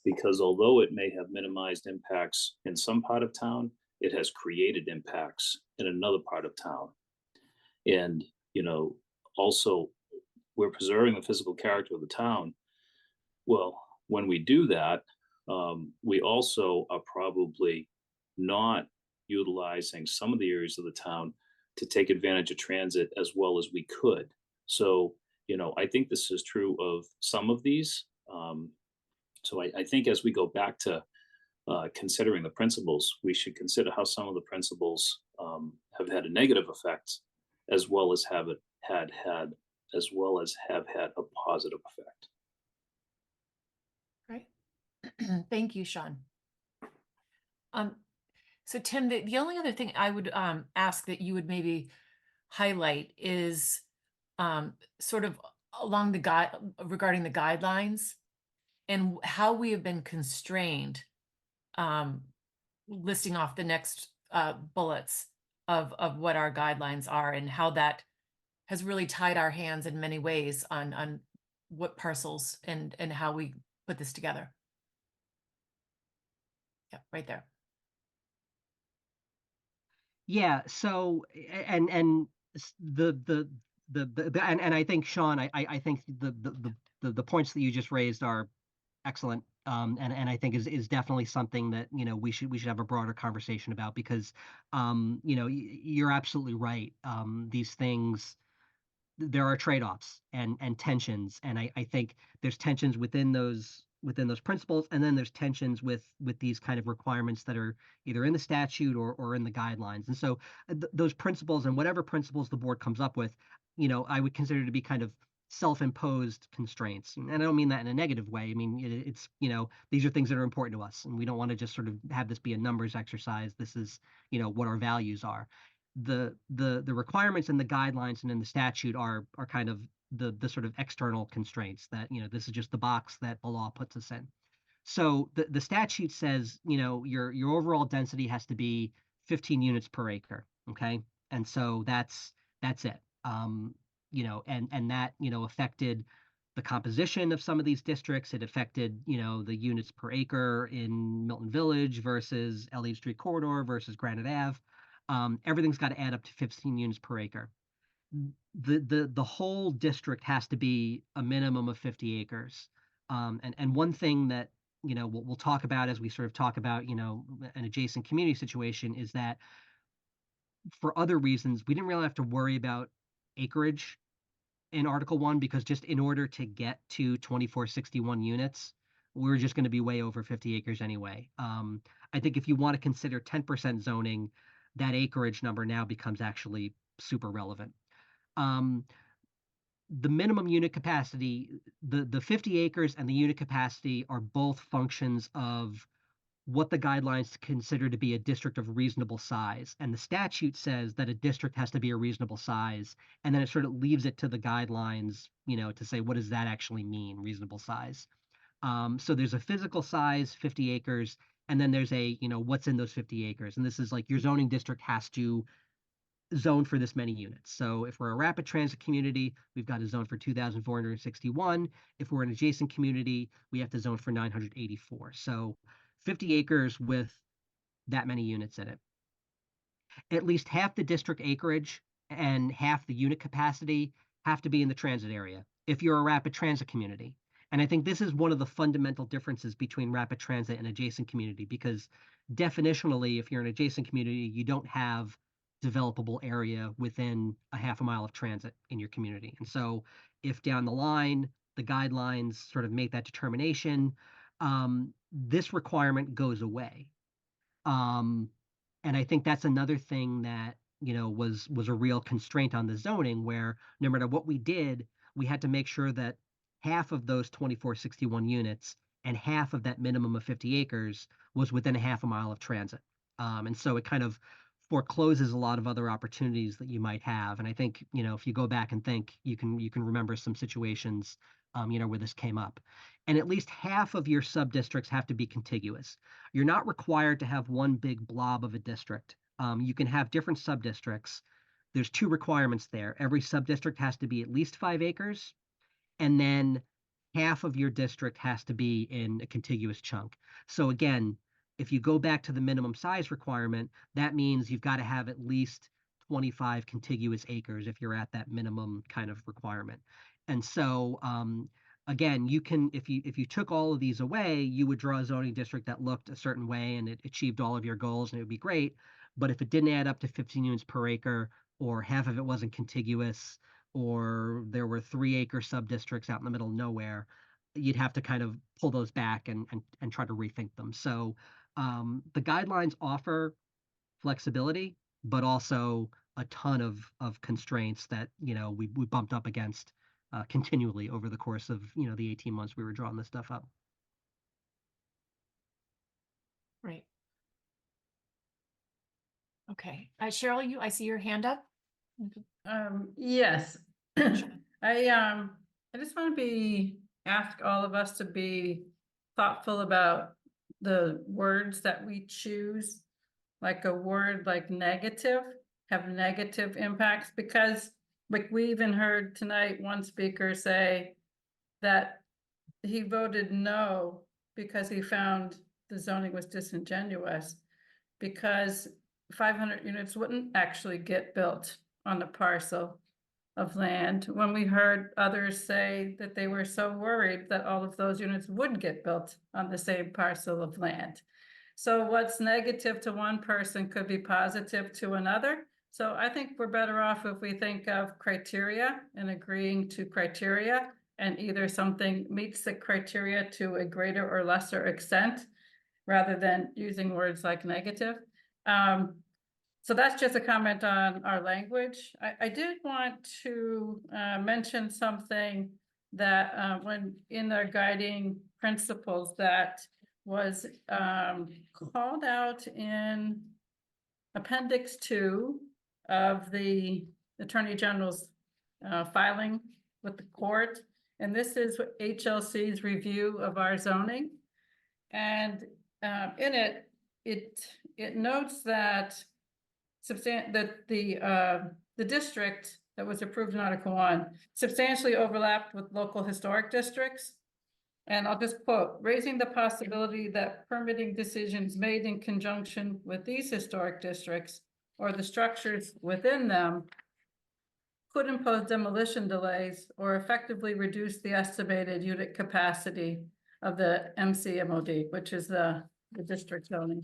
because although it may have minimized impacts in some part of town, it has created impacts in another part of town. And, you know, also we're preserving the physical character of the town. Well, when we do that, we also are probably not utilizing some of the areas of the town to take advantage of transit as well as we could. So, you know, I think this is true of some of these. So I think as we go back to considering the principles, we should consider how some of the principles have had a negative effect, as well as have had a positive effect. Right. Thank you, Sean. So Tim, the only other thing I would ask that you would maybe highlight is sort of along the guide regarding the guidelines and how we have been constrained, listing off the next bullets of what our guidelines are and how that has really tied our hands in many ways on what parcels and how we put this together. Yeah, right there. Yeah. So and and I think Sean, I think the points that you just raised are excellent. And I think is definitely something that, you know, we should have a broader conversation about, because you know, you're absolutely right. These things, there are trade-offs and tensions, and I think there's tensions within those principles, and then there's tensions with these kind of requirements that are either in the statute or in the guidelines. And so those principles, and whatever principles the board comes up with, you know, I would consider to be kind of self-imposed constraints. And I don't mean that in a negative way. I mean, it's, you know, these are things that are important to us, and we don't want to just sort of have this be a numbers exercise. This is, you know, what our values are. The requirements and the guidelines and in the statute are kind of the sort of external constraints that, you know, this is just the box that the law puts us in. So the statute says, you know, your overall density has to be 15 units per acre. Okay. And so that's it. You know, and that, you know, affected the composition of some of these districts. It affected, you know, the units per acre in Milton Village versus Elliott Street Corridor versus Granite Ave. Everything's got to add up to 15 units per acre. The whole district has to be a minimum of 50 acres. And one thing that, you know, we'll talk about as we sort of talk about, you know, an adjacent community situation, is that for other reasons, we didn't really have to worry about acreage in Article 1, because just in order to get to 2461 units, we're just going to be way over 50 acres anyway. I think if you want to consider 10% zoning, that acreage number now becomes actually super relevant. The minimum unit capacity, the 50 acres and the unit capacity are both functions of what the guidelines consider to be a district of reasonable size. And the statute says that a district has to be a reasonable size. And then it sort of leaves it to the guidelines, you know, to say, what does that actually mean, reasonable size? So there's a physical size, 50 acres, and then there's a, you know, what's in those 50 acres. And this is like your zoning district has to zone for this many units. So if we're a rapid transit community, we've got to zone for 2,461. If we're an adjacent community, we have to zone for 984. So 50 acres with that many units in it. At least half the district acreage and half the unit capacity have to be in the transit area if you're a rapid transit community. And I think this is one of the fundamental differences between rapid transit and adjacent community, because definitionally, if you're an adjacent community, you don't have developable area within a half a mile of transit in your community. And so if down the line, the guidelines sort of make that determination, this requirement goes away. And I think that's another thing that, you know, was a real constraint on the zoning, where no matter what we did, we had to make sure that half of those 2461 units and half of that minimum of 50 acres was within a half a mile of transit. And so it kind of forecloses a lot of other opportunities that you might have. And I think, you know, if you go back and think, you can remember some situations where this came up. And at least half of your sub-districts have to be contiguous. You're not required to have one big blob of a district. You can have different sub-districts. There's 2 requirements there. Every sub-district has to be at least 5 acres, and then half of your district has to be in a contiguous chunk. So again, if you go back to the minimum size requirement, that means you've got to have at least 25 contiguous acres if you're at that minimum kind of requirement. And so again, you can, if you took all of these away, you would draw a zoning district that looked a certain way and it achieved all of your goals and it would be great. But if it didn't add up to 15 units per acre, or half of it wasn't contiguous, or there were 3-acre sub-districts out in the middle of nowhere, you'd have to kind of pull those back and try to rethink them. So the guidelines offer flexibility, but also a ton of constraints that, we bumped up against continually over the course of, the 18 months we were drawing this stuff up. Right. Okay, Cheryl, I see your hand up. Yes. I just want to ask all of us to be thoughtful about the words that we choose. Like a word like negative, have negative impacts, because like we even heard tonight, one speaker say that he voted no because he found the zoning was disingenuous, because 500 units wouldn't actually get built on the parcel of land, when we heard others say that they were so worried that all of those units would get built on the same parcel of land. So what's negative to one person could be positive to another. So I think we're better off if we think of criteria and agreeing to criteria, and either something meets the criteria to a greater or lesser extent, rather than using words like negative. So that's just a comment on our language. I did want to mention something that when in our guiding principles that was called out in Appendix 2 of the Attorney General's filing with the court. And this is HLC's review of our zoning. And in it, it notes that the district that was approved in Article 1 substantially overlapped with local historic districts. And I'll just quote, raising the possibility that permitting decisions made in conjunction with these historic districts or the structures within them could impose demolition delays or effectively reduce the estimated unit capacity of the MCMOD, which is the district zoning.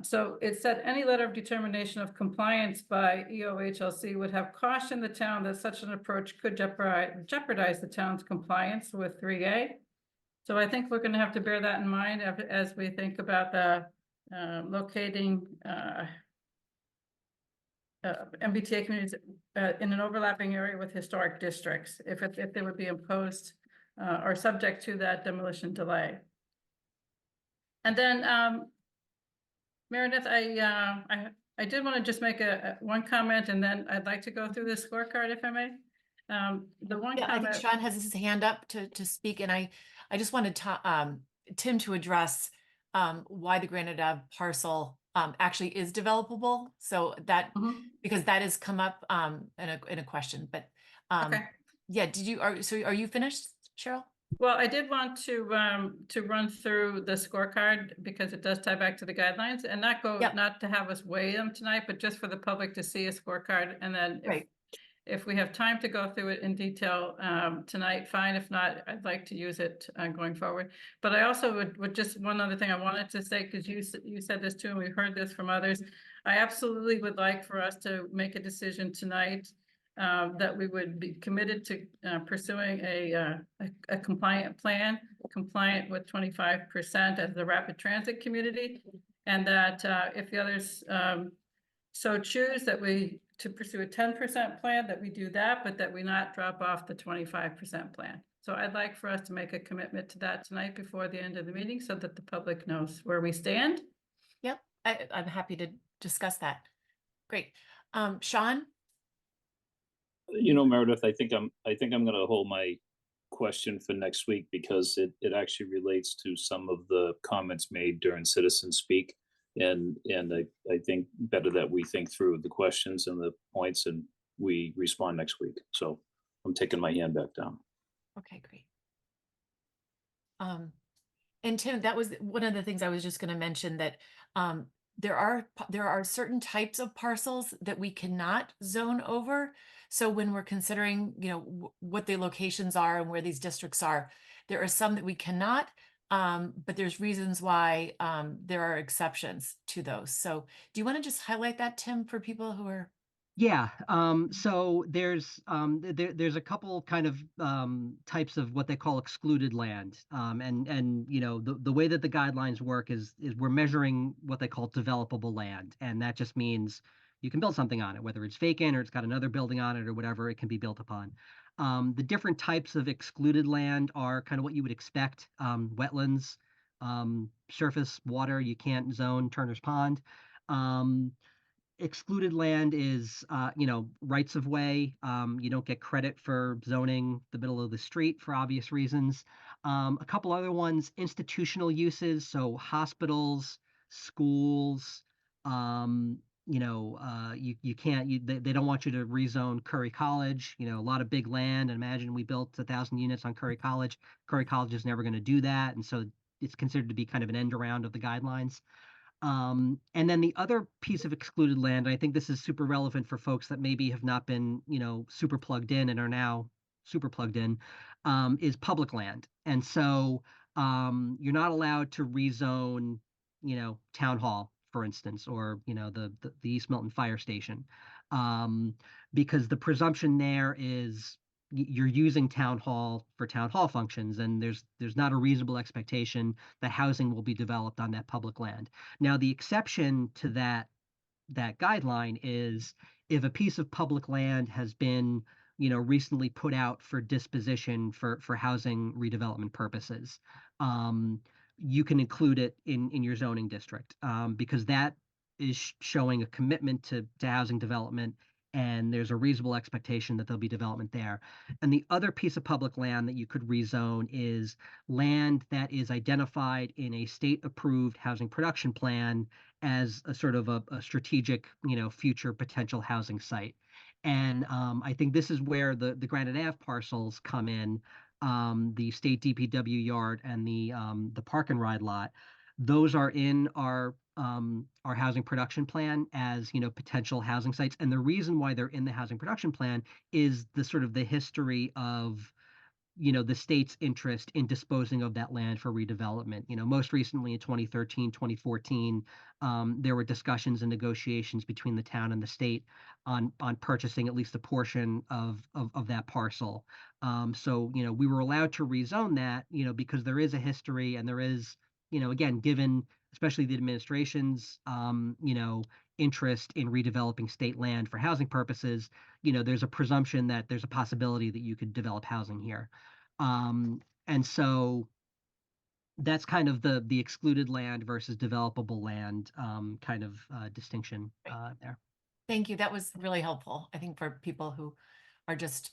So it said any letter of determination of compliance by EOHLC would have cautioned the town that such an approach could jeopardize the town's compliance with 3A. So I think we're going to have to bear that in mind as we think about the locating MBTA communities in an overlapping area with historic districts, if they would be imposed or subject to that demolition delay. And then Meredith, I did want to just make one comment, and then I'd like to go through the scorecard, if I may. The one I think comment. Sean has his hand up to speak, and I just wanted Tim to address why the Granite Ave parcel actually is developable. So that because that has come up in a question. But Okay. yeah, are you finished, Cheryl? Well, I did want to run through the scorecard because it does tie back to the guidelines, and not to have us weigh them tonight, but just for the public to see a scorecard. And then if we have time to go through it in detail tonight, fine. If not, I'd like to use it going forward. But I also would just, one other thing I wanted to say, because you said this too, and we heard this from others. I absolutely would like for us to make a decision tonight that we would be committed to pursuing a compliant plan, compliant with 25% as the rapid transit community, and that if the others so choose that to pursue a 10% plan, that we do that, but that we not drop off the 25% plan. So I'd like for us to make a commitment to that tonight before the end of the meeting, so that the public knows where we stand. Yep, I'm happy to discuss that. Great. Sean? Meredith, I think I'm going to hold my question for next week because it actually relates to some of the comments made during citizen speak. And I think better that we think through the questions and the points and we respond next week. So I'm taking my hand back down. Okay, great. And Tim, that was one of the things I was just going to mention, that there are certain types of parcels that we cannot zone over. So when we're considering, what the locations are and where these districts are, there are some that we cannot, but there's reasons why there are exceptions to those. So do you want to just highlight that, Tim, for people who are? Yeah, so there's there's a couple kind of types of what they call excluded land. And the way that the guidelines work is we're measuring what they call developable land, and that just means you can build something on it, whether it's vacant or it's got another building on it or whatever, it can be built upon. The different types of excluded land are kind of what you would expect. Wetlands, surface water, you can't zone Turner's Pond. Excluded land is, rights of way. You don't get credit for zoning the middle of the street for obvious reasons. A couple other ones, institutional uses, so hospitals, schools. You can't. They don't want you to rezone Curry College. A lot of big land. And imagine we built 1,000 units on Curry College. Curry College is never going to do that, and so it's considered to be kind of an end around of the guidelines. And then the other piece of excluded land, and I think this is super relevant for folks that maybe have not been, super plugged in and are now super plugged in, is public land. And so you're not allowed to rezone, town hall, for instance, or, the East Milton Fire Station, because the presumption there is you're using town hall for town hall functions, and there's not a reasonable expectation that housing will be developed on that public land. Now, the exception to that guideline is if a piece of public land has been, recently put out for disposition for housing redevelopment purposes, you can include it in your zoning district, because that is showing a commitment to housing development, and there's a reasonable expectation that there'll be development there. And the other piece of public land that you could rezone is land that is identified in a state-approved housing production plan as a sort of a strategic, future potential housing site. And I think this is where the Granite Ave parcels come in, the state DPW yard and the park and ride lot. Those are in our housing production plan as, potential housing sites. And the reason why they're in the housing production plan is the sort of the history of, the state's interest in disposing of that land for redevelopment. Most recently in 2013, 2014, there were discussions and negotiations between the town and the state on purchasing at least a portion of that parcel. So, we were allowed to rezone that, because there is a history, and there is, again, given especially the administration's, interest in redeveloping state land for housing purposes, there's a presumption that there's a possibility that you could develop housing here. And so that's kind of the excluded land versus developable land kind of distinction there. Thank you. That was really helpful. I think for people who are just,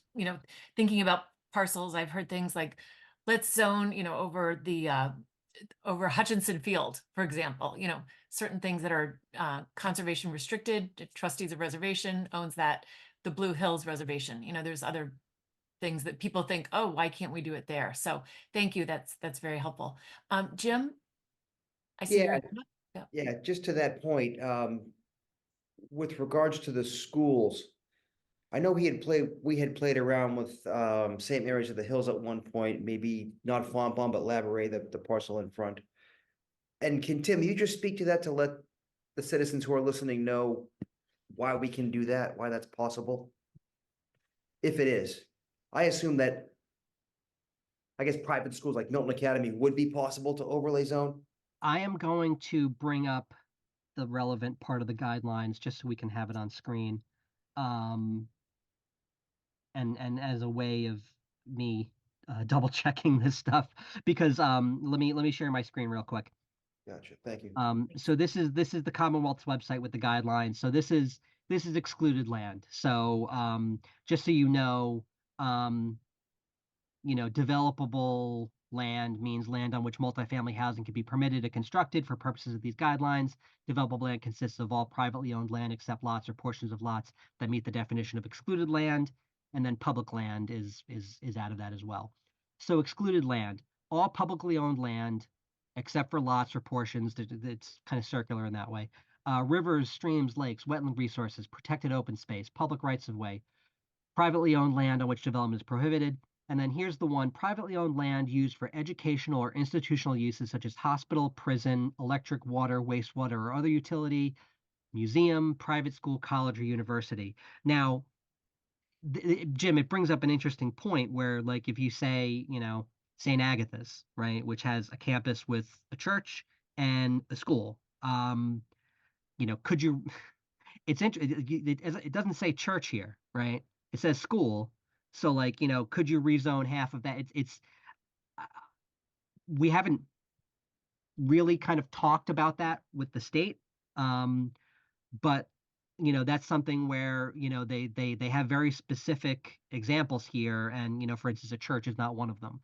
thinking about parcels, I've heard things like, let's zone, over the over Hutchinson Field, for example, certain things that are conservation restricted. Trustees of Reservation owns that. The Blue Hills Reservation, there's other things that people think, oh, why can't we do it there? So thank you. That's very helpful. Jim, I see your. Yeah, just to that point, with regards to the schools, I know we had played around with St. Mary's of the Hills at one point, maybe not Fontbonne, but Labouré, the parcel in front. And Tim, you just speak to that to let the citizens who are listening know why we can do that, why that's possible? If it is. I assume that, I guess, private schools like Milton Academy would be possible to overlay zone. I am going to bring up the relevant part of the guidelines just so we can have it on screen. And as a way of me double checking this stuff, because let me share my screen real quick. Gotcha. Thank you. So this is the Commonwealth's website with the guidelines. So this is excluded land. So just so you know, developable land means land on which multifamily housing can be permitted or constructed for purposes of these guidelines. Developable land consists of all privately owned land except lots or portions of lots that meet the definition of excluded land. And then public land is out of that as well. So excluded land, all publicly owned land, except for lots or portions. It's kind of circular in that way. Rivers, streams, lakes, wetland resources, protected open space, public rights of way, privately owned land on which development is prohibited. And then here's the one: privately owned land used for educational or institutional uses such as hospital, prison, electric, water, wastewater, or other utility, museum, private school, college, or university. Now, Jim, it brings up an interesting point where, like, if you say, St. Agatha's, right, which has a campus with a church and a school, could you? It's interesting. It doesn't say church here, right? It says school. So, like, could you rezone half of that? We haven't really kind of talked about that with the state, but that's something where they have very specific examples here, and for instance, a church is not one of them,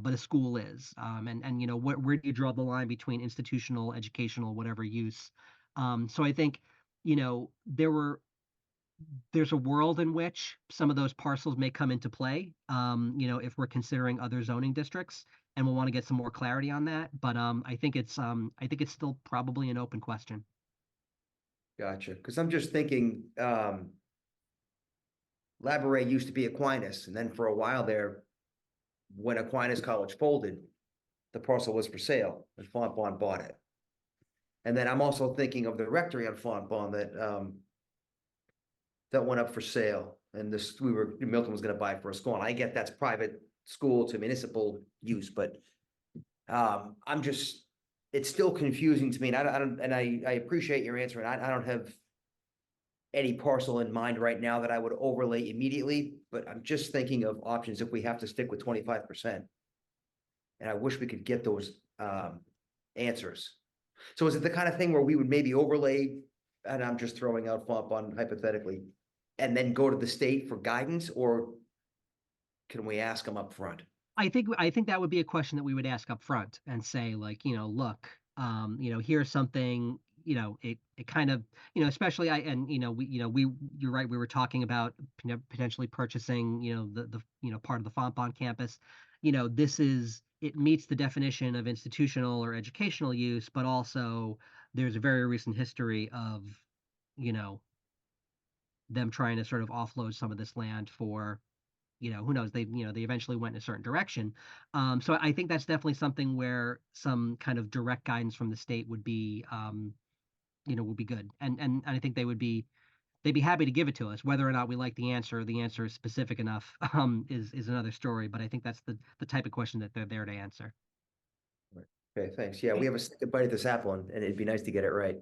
but a school is, and where do you draw the line between institutional, educational, whatever use? So I think there's a world in which some of those parcels may come into play, if we're considering other zoning districts, and we'll want to get some more clarity on that. But I think it's still probably an open question. Gotcha. Because I'm just thinking, Labouré used to be Aquinas, and then for a while there, when Aquinas College folded, the parcel was for sale, and Fontbonne bought it. And then I'm also thinking of the rectory on Fontbonne that went up for sale, and Milton was going to buy it for a school. And I get that's private school to municipal use, but it's still confusing to me. And I appreciate your answer. And I don't have any parcel in mind right now that I would overlay immediately, but I'm just thinking of options if we have to stick with 25%. And I wish we could get those answers. So is it the kind of thing where we would maybe overlay, and I'm just throwing out Fontbonne hypothetically, and then go to the state for guidance, or can we ask them up front? I think that would be a question that we would ask up front and say, like, look, here's something, it kind of, especially you're right, we were talking about potentially purchasing, the part of the Fontbonne campus. It meets the definition of institutional or educational use, but also there's a very recent history of, them trying to sort of offload some of this land for, who knows, they eventually went in a certain direction. So I think that's definitely something where some kind of direct guidance from the state would be, would be good. And I think they'd be happy to give it to us. Whether or not we like the answer is specific enough, is another story. But I think that's the type of question that they're there to answer. Okay, thanks. Yeah, we have a second bite at this apple, and it'd be nice to get it right.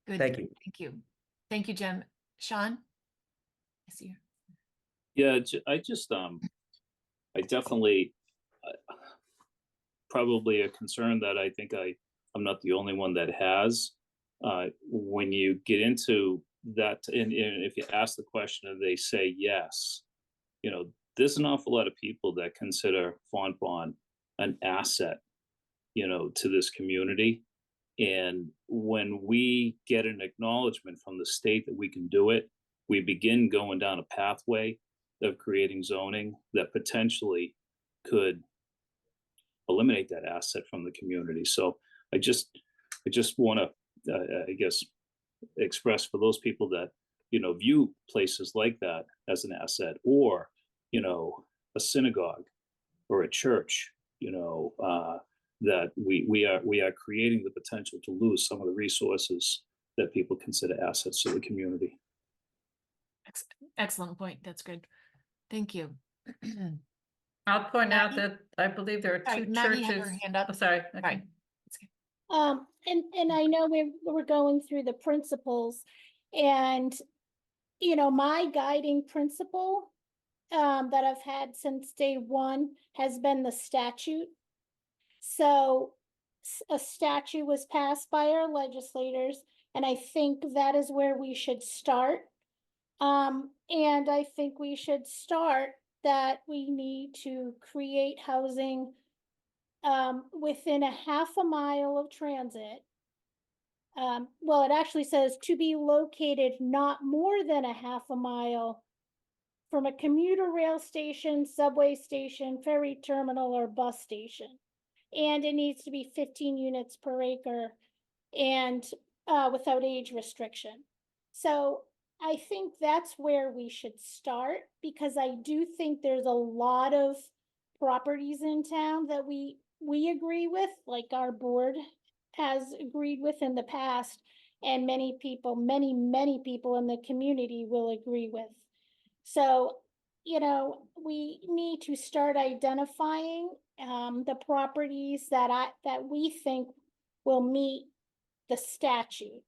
Good. Thank you. Thank you. Thank you, Jim. Sean? I see you. Yeah, I definitely, probably a concern that I think I'm not the only one that has. When you get into that, and if you ask the question and they say yes, there's an awful lot of people that consider Fontbonne an asset, to this community. And when we get an acknowledgement from the state that we can do it, we begin going down a pathway of creating zoning that potentially could eliminate that asset from the community. So I just want to, I guess, express for those people that, view places like that as an asset, or, a synagogue or a church, that we are creating the potential to lose some of the resources that people consider assets to the community. Excellent point. That's good. Thank you. I'll point out Maggie? that I believe there are Sorry, two Maggie churches. had her hand up. Oh, sorry. All right. And I know we're going through the principles, and my guiding principle that I've had since day one has been the statute. So a statute was passed by our legislators, and I think that is where we should start. And I think we should start that we need to create housing within a half a mile of transit. Well, it actually says to be located not more than a half a mile from a commuter rail station, subway station, ferry terminal, or bus station. And it needs to be 15 units per acre and without age restriction. So I think that's where we should start, because I do think there's a lot of properties in town that we agree with, like our board has agreed with in the past, and many people, many people in the community will agree with. So, you know, we need to start identifying the properties that we think will meet the statute.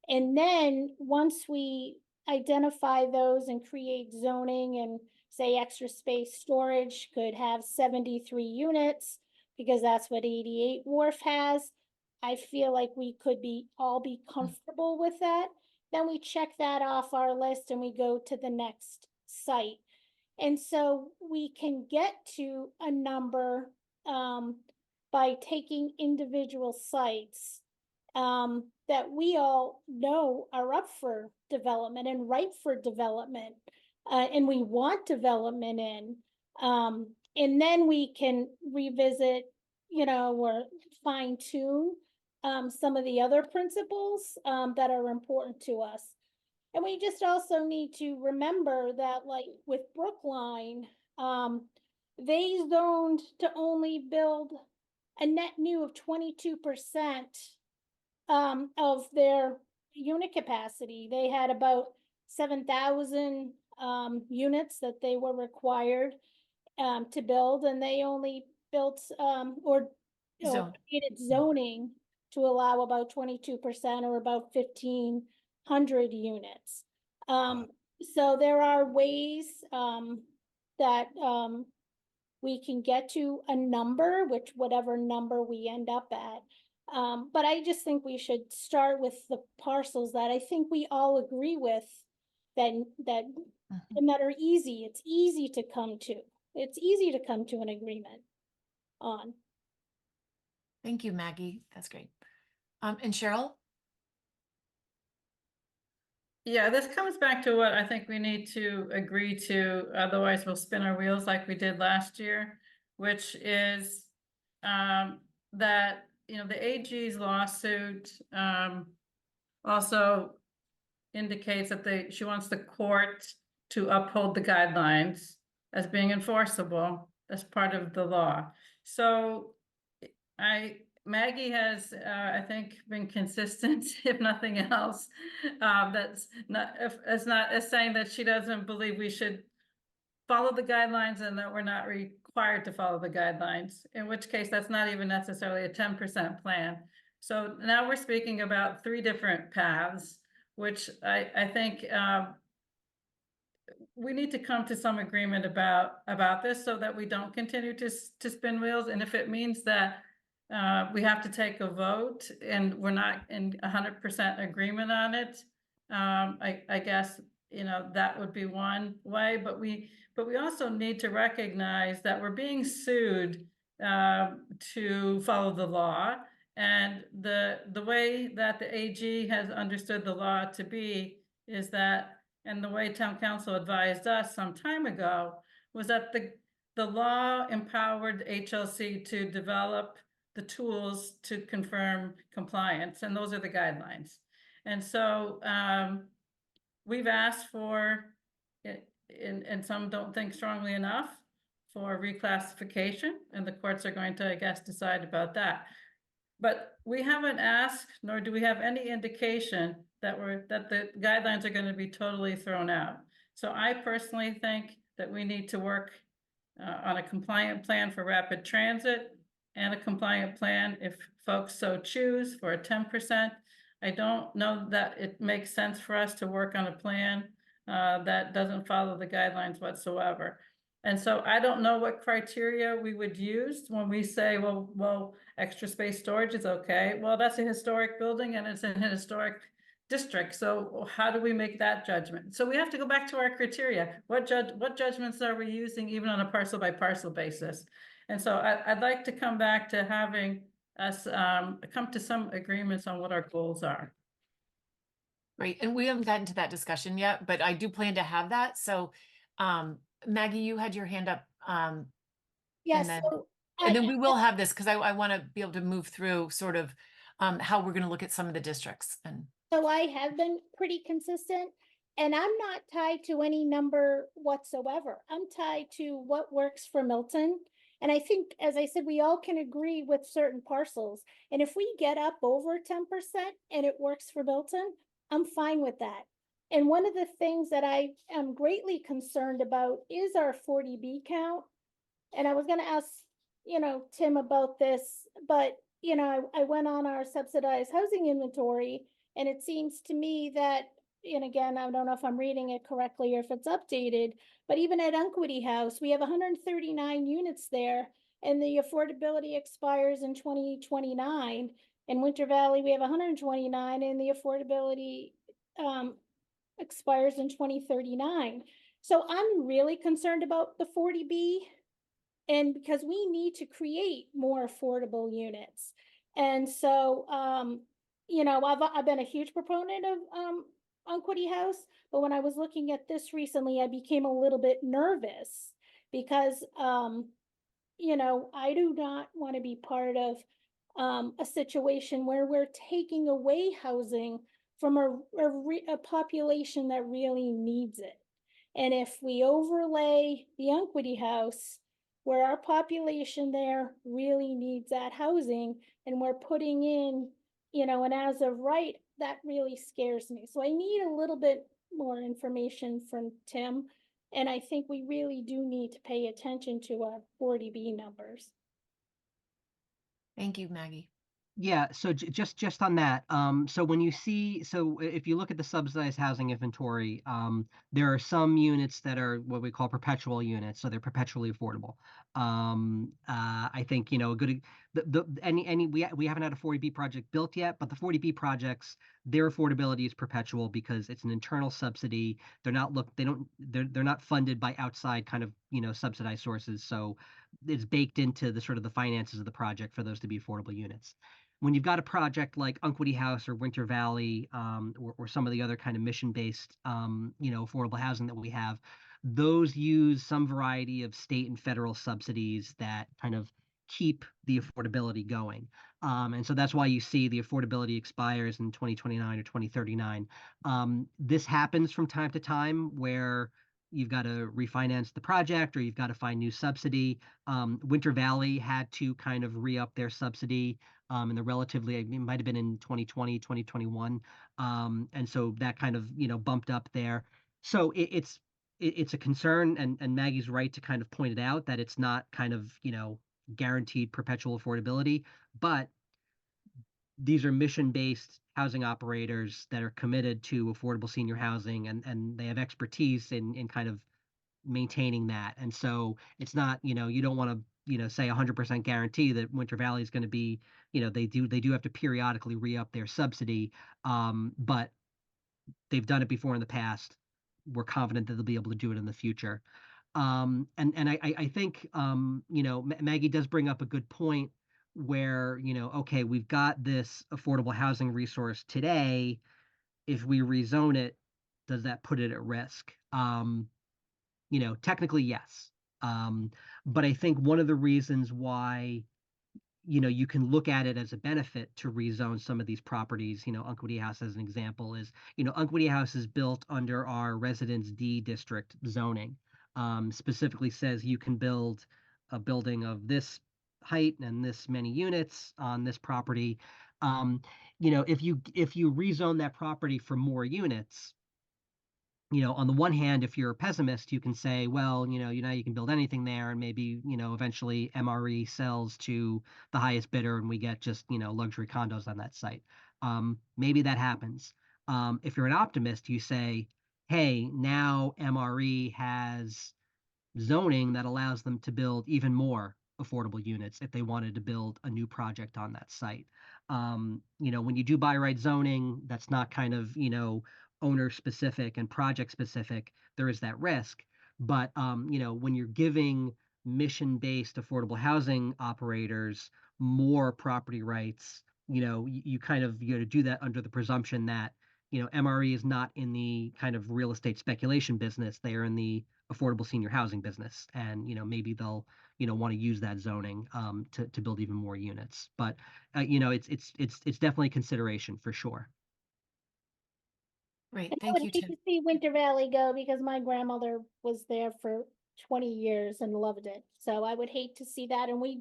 And then once we identify those and create zoning, and say extra space storage could have 73 units, because that's what 88 Wharf has, I feel like we could all be comfortable with that. Then we check that off our list and we go to the next site. And so we can get to a number by taking individual sites that we all know are up for development and ripe for development, and we want development in. And then we can revisit, you know, or fine tune some of the other principles that are important to us. And we just also need to remember that, like with Brookline, they zoned to only build a net new of 22% of their unit capacity. They had about 7,000 units that they were required to build, and they only built created zoning to allow about 22%, or about 1,500 units. So there are ways that we can get to a number, whatever number we end up at. But I just think we should start with the parcels that I think we all agree with, and that are easy. It's easy to come to. It's easy to come to an agreement on. Thank you, Maggie. That's great. And Cheryl? Yeah, this comes back to what I think we need to agree to, otherwise we'll spin our wheels like we did last year, which is that, you know, the AG's lawsuit also indicates that she wants the court to uphold the guidelines as being enforceable as part of the law. So Maggie has, I think, been consistent, if nothing else. That's not as saying that she doesn't believe we should follow the guidelines and that we're not required to follow the guidelines, in which case that's not even necessarily a 10% plan. So now we're speaking about 3 different paths, which I think we need to come to some agreement about this, so that we don't continue to spin wheels. And if it means that we have to take a vote and we're not in 100% agreement on it, I guess, you know, that would be one way. But we also need to recognize that we're being sued to follow the law, and the way that the AG has understood the law to be is that, and the way town council advised us some time ago, was that the law empowered HLC to develop the tools to confirm compliance, and those are the guidelines. And so we've asked for, and some don't think strongly enough, for reclassification, and the courts are going to, I guess, decide about that. But we haven't asked, nor do we have any indication that the guidelines are going to be totally thrown out. So I personally think that we need to work on a compliant plan for rapid transit, and a compliant plan, if folks so choose, for a 10%. I don't know that it makes sense for us to work on a plan that doesn't follow the guidelines whatsoever. And so I don't know what criteria we would use when we say, well, extra space storage is okay. Well, that's a historic building and it's in a historic district. So how do we make that judgment? So we have to go back to our criteria. What judgments are we using even on a parcel by parcel basis? And so I'd like to come back to having us come to some agreements on what our goals are. Great, and we haven't gotten to that discussion yet, but I do plan to have that. So, Maggie, you had your hand up. Yes, then- so And then we will have this because I want to be able to move through sort of how we're going to look at some of the districts. And So I have been pretty consistent, and I'm not tied to any number whatsoever. I'm tied to what works for Milton. And I think, as I said, we all can agree with certain parcels. And if we get up over 10% and it works for Milton, I'm fine with that. And one of the things that I am greatly concerned about is our 40B count. And I was gonna ask, Tim about this, but, I went on our subsidized housing inventory, and it seems to me that, and again, I don't know if I'm reading it correctly or if it's updated, but even at Unquity House, we have 139 units there, and the affordability expires in 2029. In Winter Valley, we have 129, and the affordability expires in 2039. So I'm really concerned about the 40B. And because we need to create more affordable units. And so, I've been a huge proponent of Unquity House, but when I was looking at this recently, I became a little bit nervous because, I do not want to be part of a situation where we're taking away housing from a population that really needs it. And if we overlay the Unquity House, where our population there really needs that housing, and we're putting in, and as of right, that really scares me. So I need a little bit more information from Tim, and I think we really do need to pay attention to our 40B numbers. thank you, Maggie. Yeah, so just on that, so when you see, so if you look at the subsidized housing inventory, there are some units that are what we call perpetual units, so they're perpetually affordable. I think, a good, we haven't had a 40B project built yet, but the 40B projects, their affordability is perpetual because it's an internal subsidy. They're not funded by outside kind of, subsidized sources. So it's baked into the sort of the finances of the project for those to be affordable units. When you've got a project like Unquity House or Winter Valley, or some of the other kind of mission-based, affordable housing that we have, those use some variety of state and federal subsidies that kind of keep the affordability going. And so that's why you see the affordability expires in 2029 or 2039. This happens from time to time where you've got to refinance the project or you've got to find new subsidy. Winter Valley had to kind of re-up their subsidy in the relatively, it might have been in 2020, 2021. And so that kind of, bumped up there. So it's a concern, and Maggie's right to kind of point it out that it's not kind of, guaranteed perpetual affordability, but these are mission-based housing operators that are committed to affordable senior housing, and they have expertise in kind of maintaining that. And so it's not, you don't want to, say 100% guarantee that Winter Valley is going to be, they do have to periodically re-up their subsidy, but they've done it before in the past. We're confident that they'll be able to do it in the future. And I think, Maggie does bring up a good point where, okay, we've got this affordable housing resource today. If we rezone it, does that put it at risk? Technically, yes. But I think one of the reasons why, you can look at it as a benefit to rezone some of these properties, Unquity House as an example is, Unquity House is built under our Residence D district zoning. Specifically says you can build a building of this height and this many units on this property. If you rezone that property for more units, on the one hand, if you're a pessimist, you can say, well, now you can build anything there, and maybe, eventually MRE sells to the highest bidder and we get just, luxury condos on that site. Maybe that happens. If you're an optimist, you say, hey, now MRE has zoning that allows them to build even more affordable units if they wanted to build a new project on that site. When you do by right zoning, that's not kind of, owner specific and project specific, there is that risk. But, when you're giving mission-based affordable housing operators more property rights, you kind of, do that under the presumption that, MRE is not in the kind of real estate speculation business. They are in the affordable senior housing business. And, maybe they'll, want to use that zoning to build even more units. But, it's definitely a consideration for sure. Great, And I thank would you, hate Tim. to see Winter Valley go because my grandmother was there for 20 years and loved it. So I would hate to see that. And we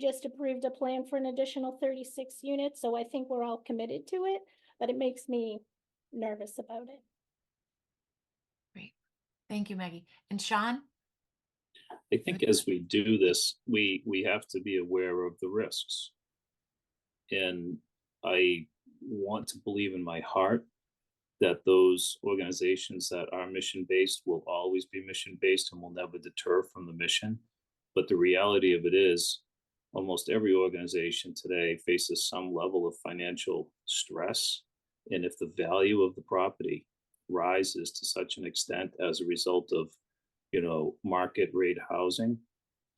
just approved a plan for an additional 36 units. So I think we're all committed to it, but it makes me nervous about it. Great, thank you, Maggie. And Sean? I think as we do this, we have to be aware of the risks. And I want to believe in my heart that those organizations that are mission-based will always be mission-based and will never deter from the mission. But the reality of it is, almost every organization today faces some level of financial stress. And if the value of the property rises to such an extent as a result of, market rate housing,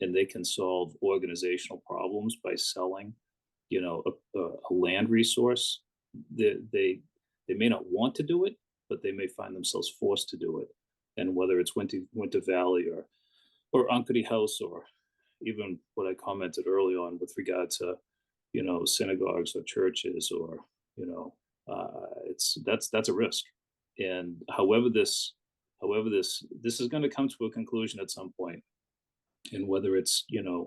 and they can solve organizational problems by selling, a land resource, they may not want to do it, but they may find themselves forced to do it. And whether it's Winter Valley or Uncany House, or even what I commented early on with regard to, synagogues or churches, or, that's a risk. And however this is going to come to a conclusion at some point, and whether it's 10%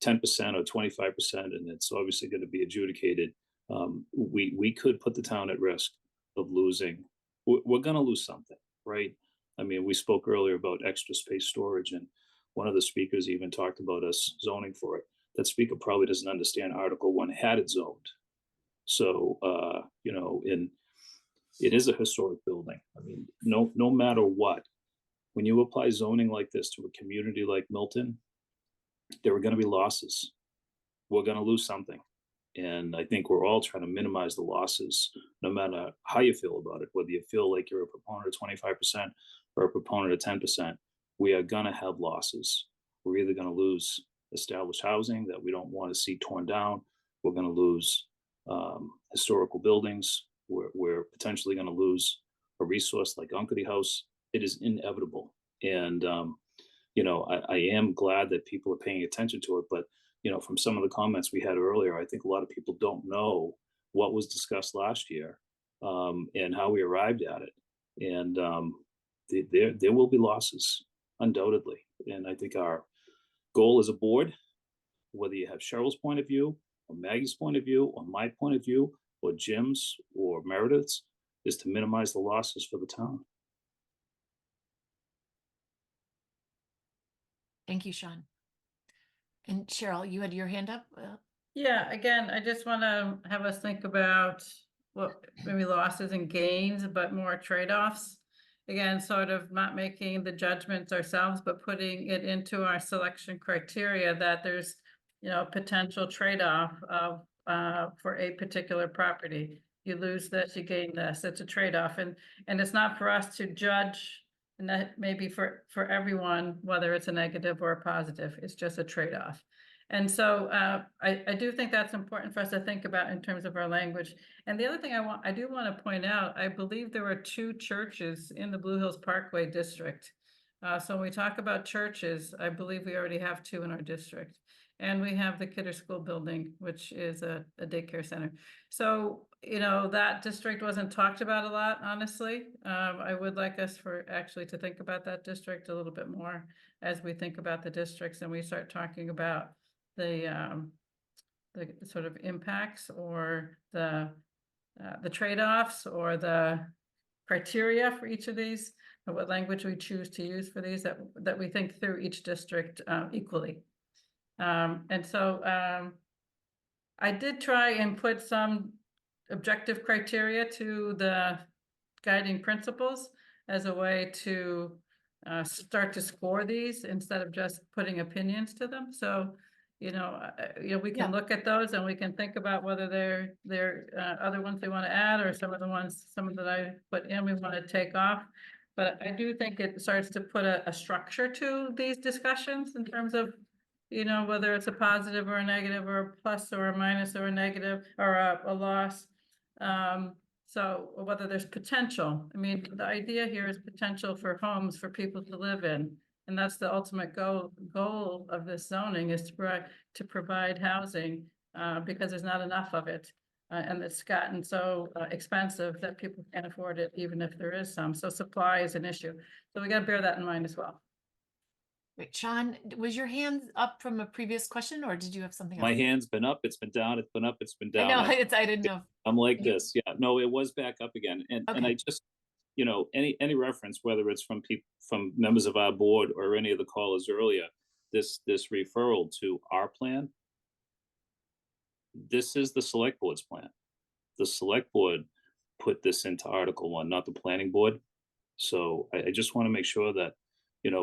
or 25%, and it's obviously going to be adjudicated, we could put the town at risk of losing. We're going to lose something, right? I mean, we spoke earlier about extra space storage, and one of the speakers even talked about us zoning for it. That speaker probably doesn't understand Article 1 had it zoned. So, it is a historic building. I mean, no matter what, when you apply zoning like this to a community like Milton, there are going to be losses. We're going to lose something. And I think we're all trying to minimize the losses, no matter how you feel about it, whether you feel like you're a proponent of 25% or a proponent of 10%, we are going to have losses. We're either going to lose established housing that we don't want to see torn down. We're going to lose historical buildings. We're potentially going to lose a resource like Uncany House. It is inevitable. And, I am glad that people are paying attention to it, but from some of the comments we had earlier, I think a lot of people don't know what was discussed last year and how we arrived at it. And there will be losses, undoubtedly. And I think our goal as a board, whether you have Cheryl's point of view, or Maggie's point of view, or my point of view, or Jim's, or Meredith's, is to minimize the losses for the town. Thank you, Sean. And Cheryl, you had your hand up? Yeah, again, I just want to have us think about what maybe losses and gains, but more trade-offs. Again, sort of not making the judgments ourselves, but putting it into our selection criteria that there's, potential trade-off of for a particular property. You lose this, you gain this. It's a trade-off, and it's not for us to judge. And that may be for everyone, whether it's a negative or a positive. It's just a trade-off. And so I do think that's important for us to think about in terms of our language. And the other thing I do want to point out, I believe there were 2 churches in the Blue Hills Parkway district. So when we talk about churches, I believe we already have 2 in our district. And we have the Kidder School building, which is a daycare center. So, that district wasn't talked about a lot, honestly. I would like us to think about that district a little bit more as we think about the districts and we start talking about the sort of impacts or the trade-offs or the criteria for each of these, and what language we choose to use for these, that we think through each district equally. And so I did try and put some objective criteria to the guiding principles as a way to start to score these instead of just putting opinions to them. So, we can Yeah. look at those and we can think about whether they're other ones they want to add, or some of that I put in, we want to take off. But I do think it starts to put a structure to these discussions in terms of, whether it's a positive or a negative, or a plus or a minus or a negative, or a loss. So whether there's potential. I mean, the idea here is potential for homes for people to live in. And that's the ultimate goal of this zoning, is to provide housing, because there's not enough of it. And it's gotten so expensive that people can't afford it, even if there is some. So supply is an issue. So we got to bear that in mind as well. Wait, Sean, was your hand up from a previous question, or did you have something else? My hand's been up, it's been down, it's been up, it's been I down. know, I didn't know. I'm like this, yeah, no, it was back up again, and Okay. I just, any reference, whether it's from from members of our board or any of the callers earlier, this referral to our plan, this is the select board's plan. The select board put this into Article 1, not the planning board. So I just want to make sure that,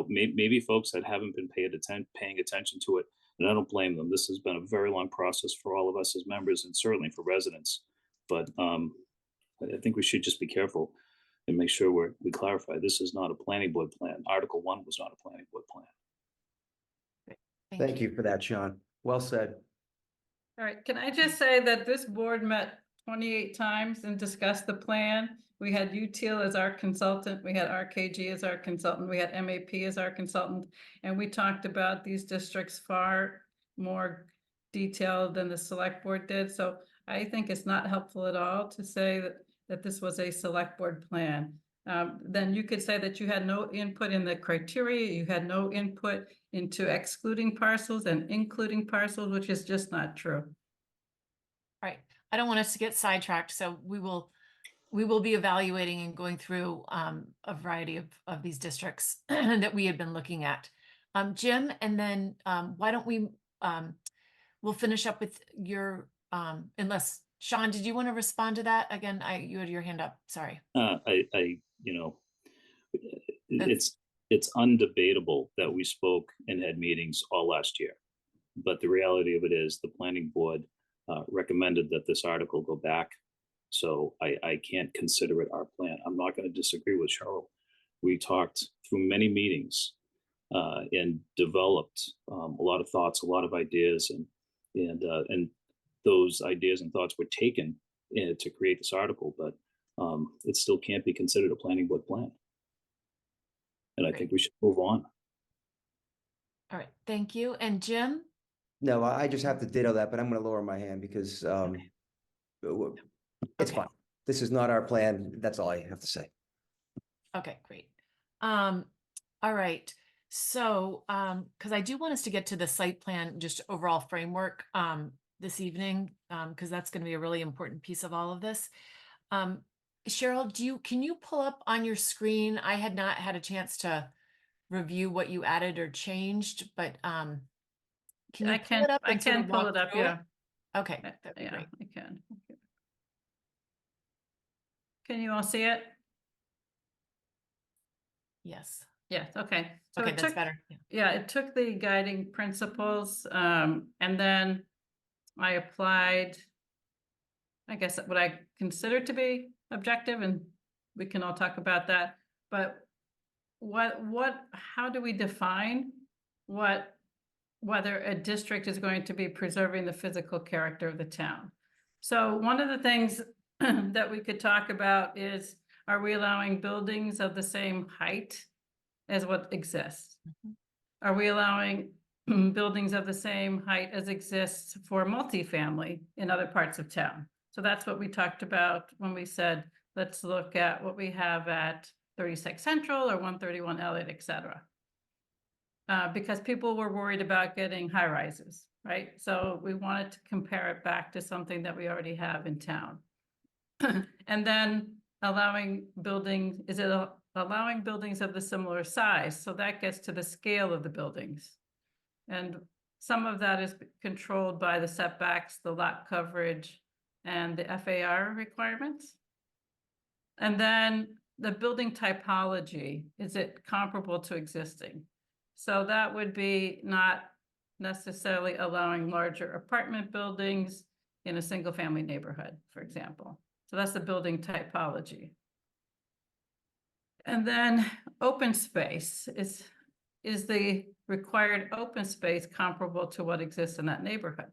maybe folks that haven't been paying attention to it, and I don't blame them. This has been a very long process for all of us as members, and certainly for residents. But I think we should just be careful and make sure we clarify, this is not a planning board plan. Article 1 was not a planning board plan. Thank you for that, Sean. Well said. All right, can I just say that this board met 28 times and discussed the plan? We had UTIL as our consultant, we had RKG as our consultant, we had MAP as our consultant, and we talked about these districts far more detailed than the select board did. So I think it's not helpful at all to say that this was a select board plan. Then you could say that you had no input in the criteria, you had no input into excluding parcels and including parcels, which is just not true. Right. I don't want us to get sidetracked, so we will be evaluating and going through a variety of these districts that we had been looking at. Jim, and then why don't we'll finish up with your, unless, Sean, did you want to respond to that? Again, you had your hand up, sorry. It's undebatable that we spoke and had meetings all last year. But the reality of it is the planning board recommended that this article go back. So I can't consider it our plan. I'm not going to disagree with Cheryl. We talked through many meetings and developed a lot of thoughts, a lot of ideas, and those ideas and thoughts were taken to create this article, but it still can't be considered a planning board plan. And I think we should move on. All right, thank you. And Jim? No, I just have to ditto that, but I'm going to lower my hand because it's fine. This is not our plan. That's all I have to say. Okay, great. All right. So, because I do want us to get to the site plan, just overall framework this evening, because that's going to be a really important piece of all of this. Cheryl, can you pull up on your screen? I had not had a chance to review what you added or changed, but can you pull it up? I and sort can of pull walk it up, through yeah. Okay, that'd be Yeah, great. I can. Can you all see it? Yes. Yes, okay. So Okay, it that's took, better. yeah, it took the guiding principles, and then I applied, I guess, what I consider to be objective, and we can all talk about that. But how do we define whether a district is going to be preserving the physical character of the town? So one of the things that we could talk about is, are we allowing buildings of the same height as what exists? Are we allowing buildings of the same height as exists for multifamily in other parts of town? So that's what we talked about when we said, let's look at what we have at 36 Central or 131 Elliott, et cetera. Because people were worried about getting high rises, right? So we wanted to compare it back to something that we already have in town. And then allowing buildings, allowing buildings of the similar size? So that gets to the scale of the buildings. And some of that is controlled by the setbacks, the lot coverage, and the FAR requirements. And then the building typology, is it comparable to existing? So that would be not necessarily allowing larger apartment buildings in a single-family neighborhood, for example. So that's the building typology. And then open space is the required open space comparable to what exists in that neighborhood?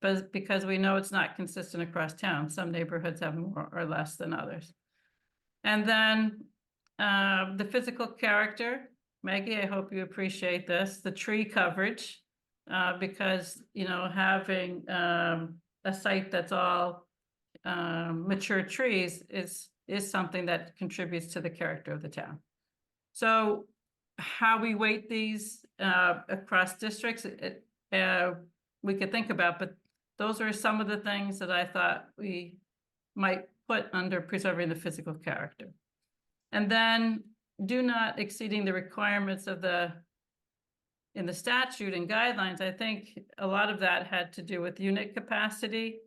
But because we know it's not consistent across town, some neighborhoods have more or less than others. And then the physical character, Maggie, I hope you appreciate this, the tree coverage, because, you know, having a site that's all mature trees is something that contributes to the character of the town. So how we weight these across districts, we could think about, but those are some of the things that I thought we might put under preserving the physical character. And then do not exceeding the requirements of in the statute and guidelines. I think a lot of that had to do with unit capacity.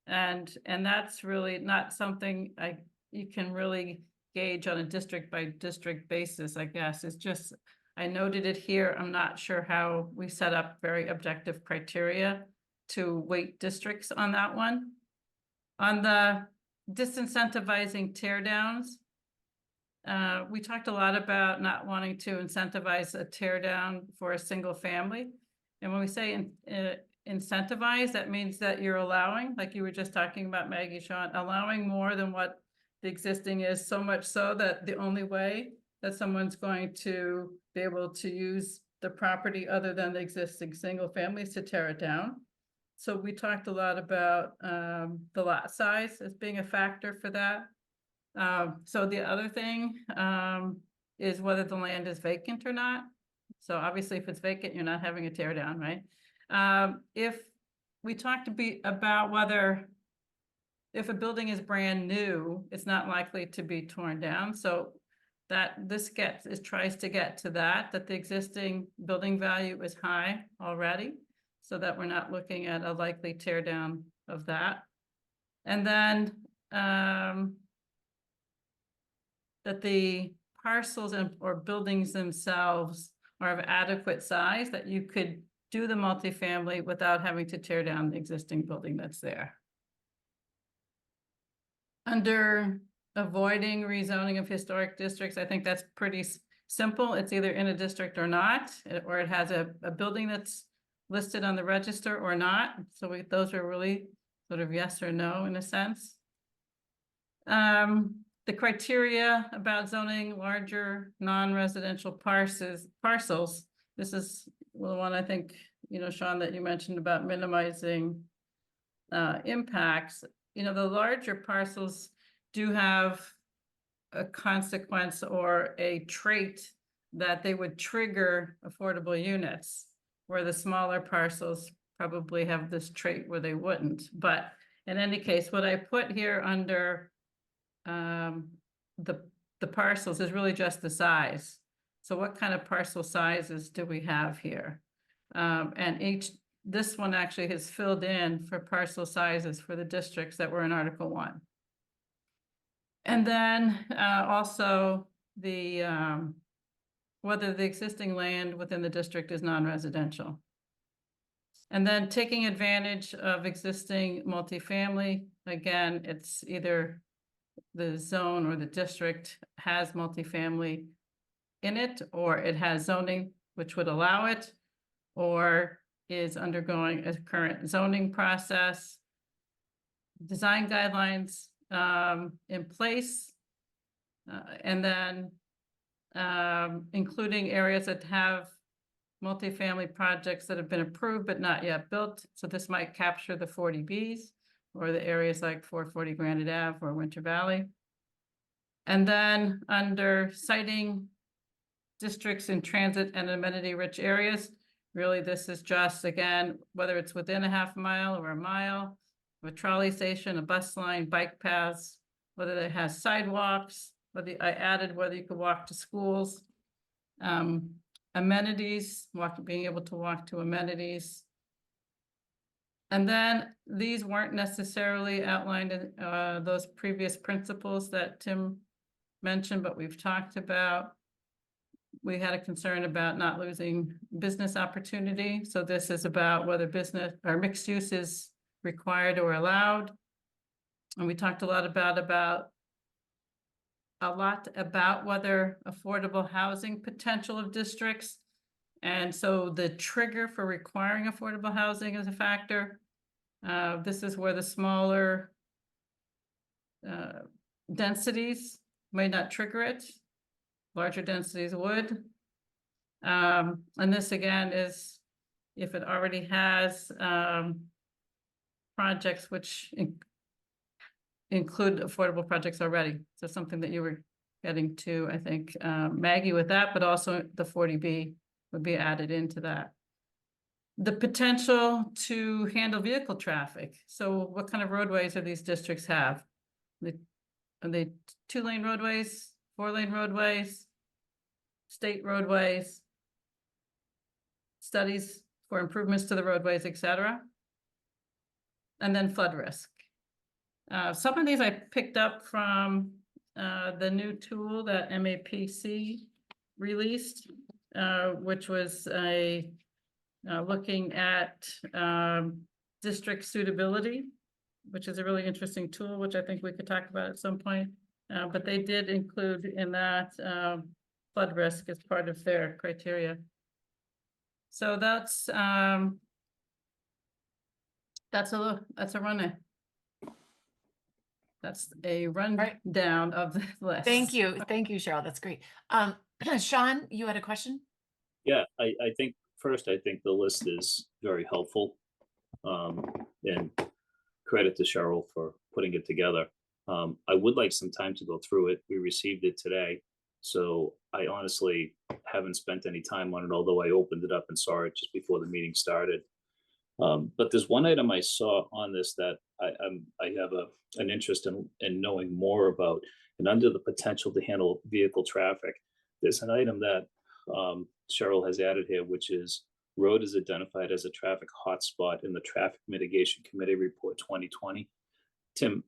And that's really not something you can really gauge on a district by district basis, I guess. It's just, I noted it here. I'm not sure how we set up very objective criteria to weight districts on that one. On the disincentivizing tear downs, we talked a lot about not wanting to incentivize a tear down for a single family. And when we say incentivize, that means that you're allowing, like you were just talking about, Maggie, Sean, allowing more than what the existing is, so much so that the only way that someone's going to be able to use the property other than the existing single family is to tear it down. So we talked a lot about the lot size as being a factor for that. So the other thing is whether the land is vacant or not. So obviously if it's vacant, you're not having a tear down, right? If we talked about whether if a building is brand new, it's not likely to be torn down. So that this tries to get to that the existing building value is high already, so that we're not looking at a likely tear down of that. And then that the parcels or buildings themselves are of adequate size that you could do the multifamily without having to tear down the existing building that's there. Under avoiding rezoning of historic districts, I think that's pretty simple. It's either in a district or not, or it has a building that's listed on the register or not. So those are really sort of yes or no in a sense. The criteria about zoning larger non-residential parcels. This is the one I think, you know, Sean, that you mentioned about minimizing impacts. You know, the larger parcels do have a consequence or a trait that they would trigger affordable units, where the smaller parcels probably have this trait where they wouldn't. But in any case, what I put here under the parcels is really just the size. So what kind of parcel sizes do we have here? And this one actually has filled in for parcel sizes for the districts that were in Article 1. And then also whether the existing land within the district is non-residential. And then taking advantage of existing multifamily, again, it's either the zone or the district has multifamily in it, or it has zoning which would allow it, or is undergoing a current zoning process. Design guidelines in place, and then including areas that have multifamily projects that have been approved but not yet built. So this might capture the 40Bs or the areas like 440 Granite Ave or Winter Valley. And then under citing districts in transit and amenity-rich areas, really this is just, again, whether it's within a half mile or a mile, a trolley station, a bus line, bike paths, whether it has sidewalks, whether I added whether you could walk to schools, amenities, being able to walk to amenities. And then these weren't necessarily outlined in those previous principles that Tim mentioned, but we've talked about. We had a concern about not losing business opportunity, so this is about whether business or mixed use is required or allowed. And we talked a lot about whether affordable housing potential of districts. And so the trigger for requiring affordable housing is a factor. This is where the smaller densities may not trigger it. Larger densities would. And this again is if it already has projects which include affordable projects already. So something that you were getting to, I think, Maggie, with that, but also the 40B would be added into that. The potential to handle vehicle traffic. So what kind of roadways do these districts have? Are they 2-lane roadways, 4-lane roadways, state roadways, studies for improvements to the roadways, etc. And then flood risk. Some of these I picked up from the new tool that MAPC released, which was looking at district suitability, which is a really interesting tool, which I think we could talk about at some point. But they did include in that flood risk as part of their criteria. So that's a run. That's a rundown of the list. Thank you, Cheryl. That's great. Sean, you had a question? Yeah, I think the list is very helpful. And credit to Cheryl for putting it together. I would like some time to go through it. We received it today. So I honestly haven't spent any time on it, although I opened it up and saw it just before the meeting started. But there's one item I saw on this that I have an interest in knowing more about, and under the potential to handle vehicle traffic, there's an item that Cheryl has added here, which is road is identified as a traffic hotspot in the Traffic Mitigation Committee Report 2020. Tim,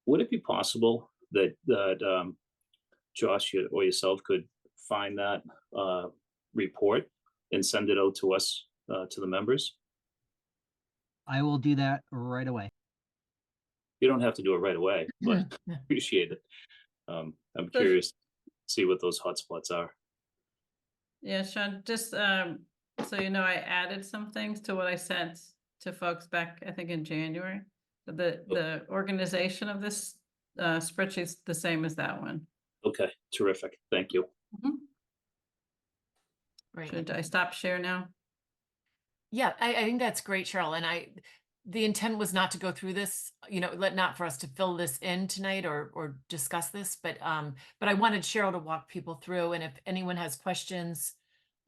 would it be possible that Josh or yourself could find that report and send it out to us, to the members? I will do that right away. You don't have to do it right away, but appreciate it. I'm curious to see what those hotspots are. Yeah, Sean, just so you know, I added some things to what I sent to folks back, I think, in January. The organization of this spreadsheet's the same as that one. Okay, terrific. Thank you. Right. Should I stop share now? Yeah, I think that's great, Cheryl. And the intent was not to go through this, not for us to fill this in tonight or discuss this, but I wanted Cheryl to walk people through. And if anyone has questions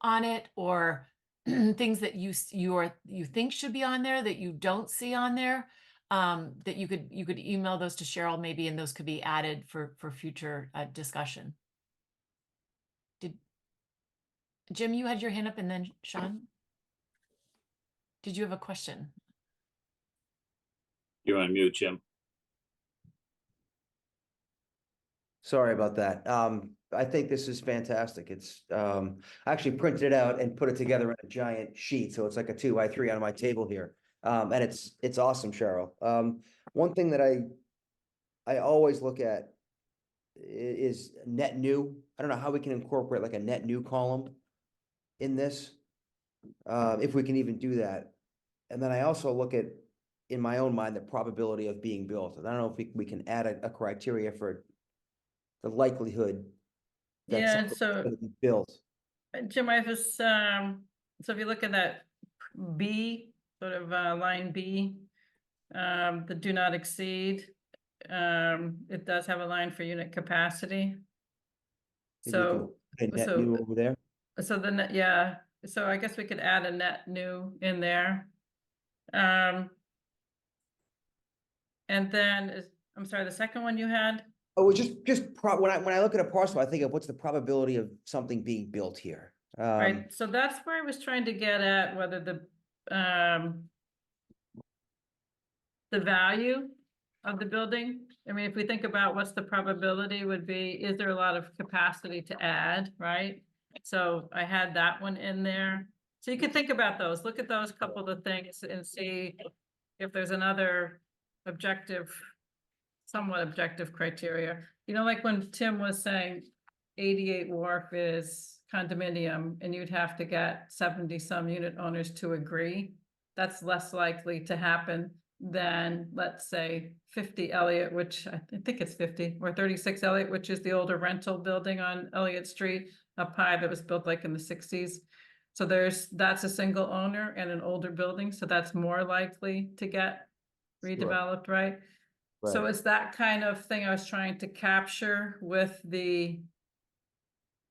on it or things that you think should be on there that you don't see on there, that you could email those to Cheryl maybe, and those could be added for future discussion. Jim, you had your hand up, and then Sean. Did you have a question? You're on mute, Jim. Sorry about that. I think this is fantastic. It's, I actually printed it out and put it together in a giant sheet. So it's like a 2x3 on my table here. And it's awesome, Cheryl. One thing that I always look at is net new. I don't know how we can incorporate like a net new column in this, if we can even do that. And then I also look at, in my own mind, the probability of being built. And I don't know if we can add a criteria for the likelihood that Yeah, something's so gonna be built. Jim, I have this, so if you look at that B, sort of line B, the do not exceed, it does have a line for unit capacity. Maybe we can So, put a net new over there. so then, yeah, so I guess we could add a net new in there. And then I'm sorry, the second one you had? Oh, it's just when I look at a parcel, I think of what's the probability of something being built here. Right, so that's where I was trying to get at, whether the value of the building? I mean, if we think about what's the probability would be, is there a lot of capacity to add, right? So I had that one in there. So you can think about those, look at those couple of things and see if there's another objective, somewhat objective criteria. You know, like when Tim was saying 88 Wharf is condominium and you'd have to get 70 some unit owners to agree. That's less likely to happen than, let's say, 50 Elliott, which I think it's 50, or 36 Elliott, which is the older rental building on Elliott Street up high that was built like in the 60s. So that's a single owner and an older building, so that's more likely to get redeveloped, right? So Right. it's that kind of thing I was trying to capture with the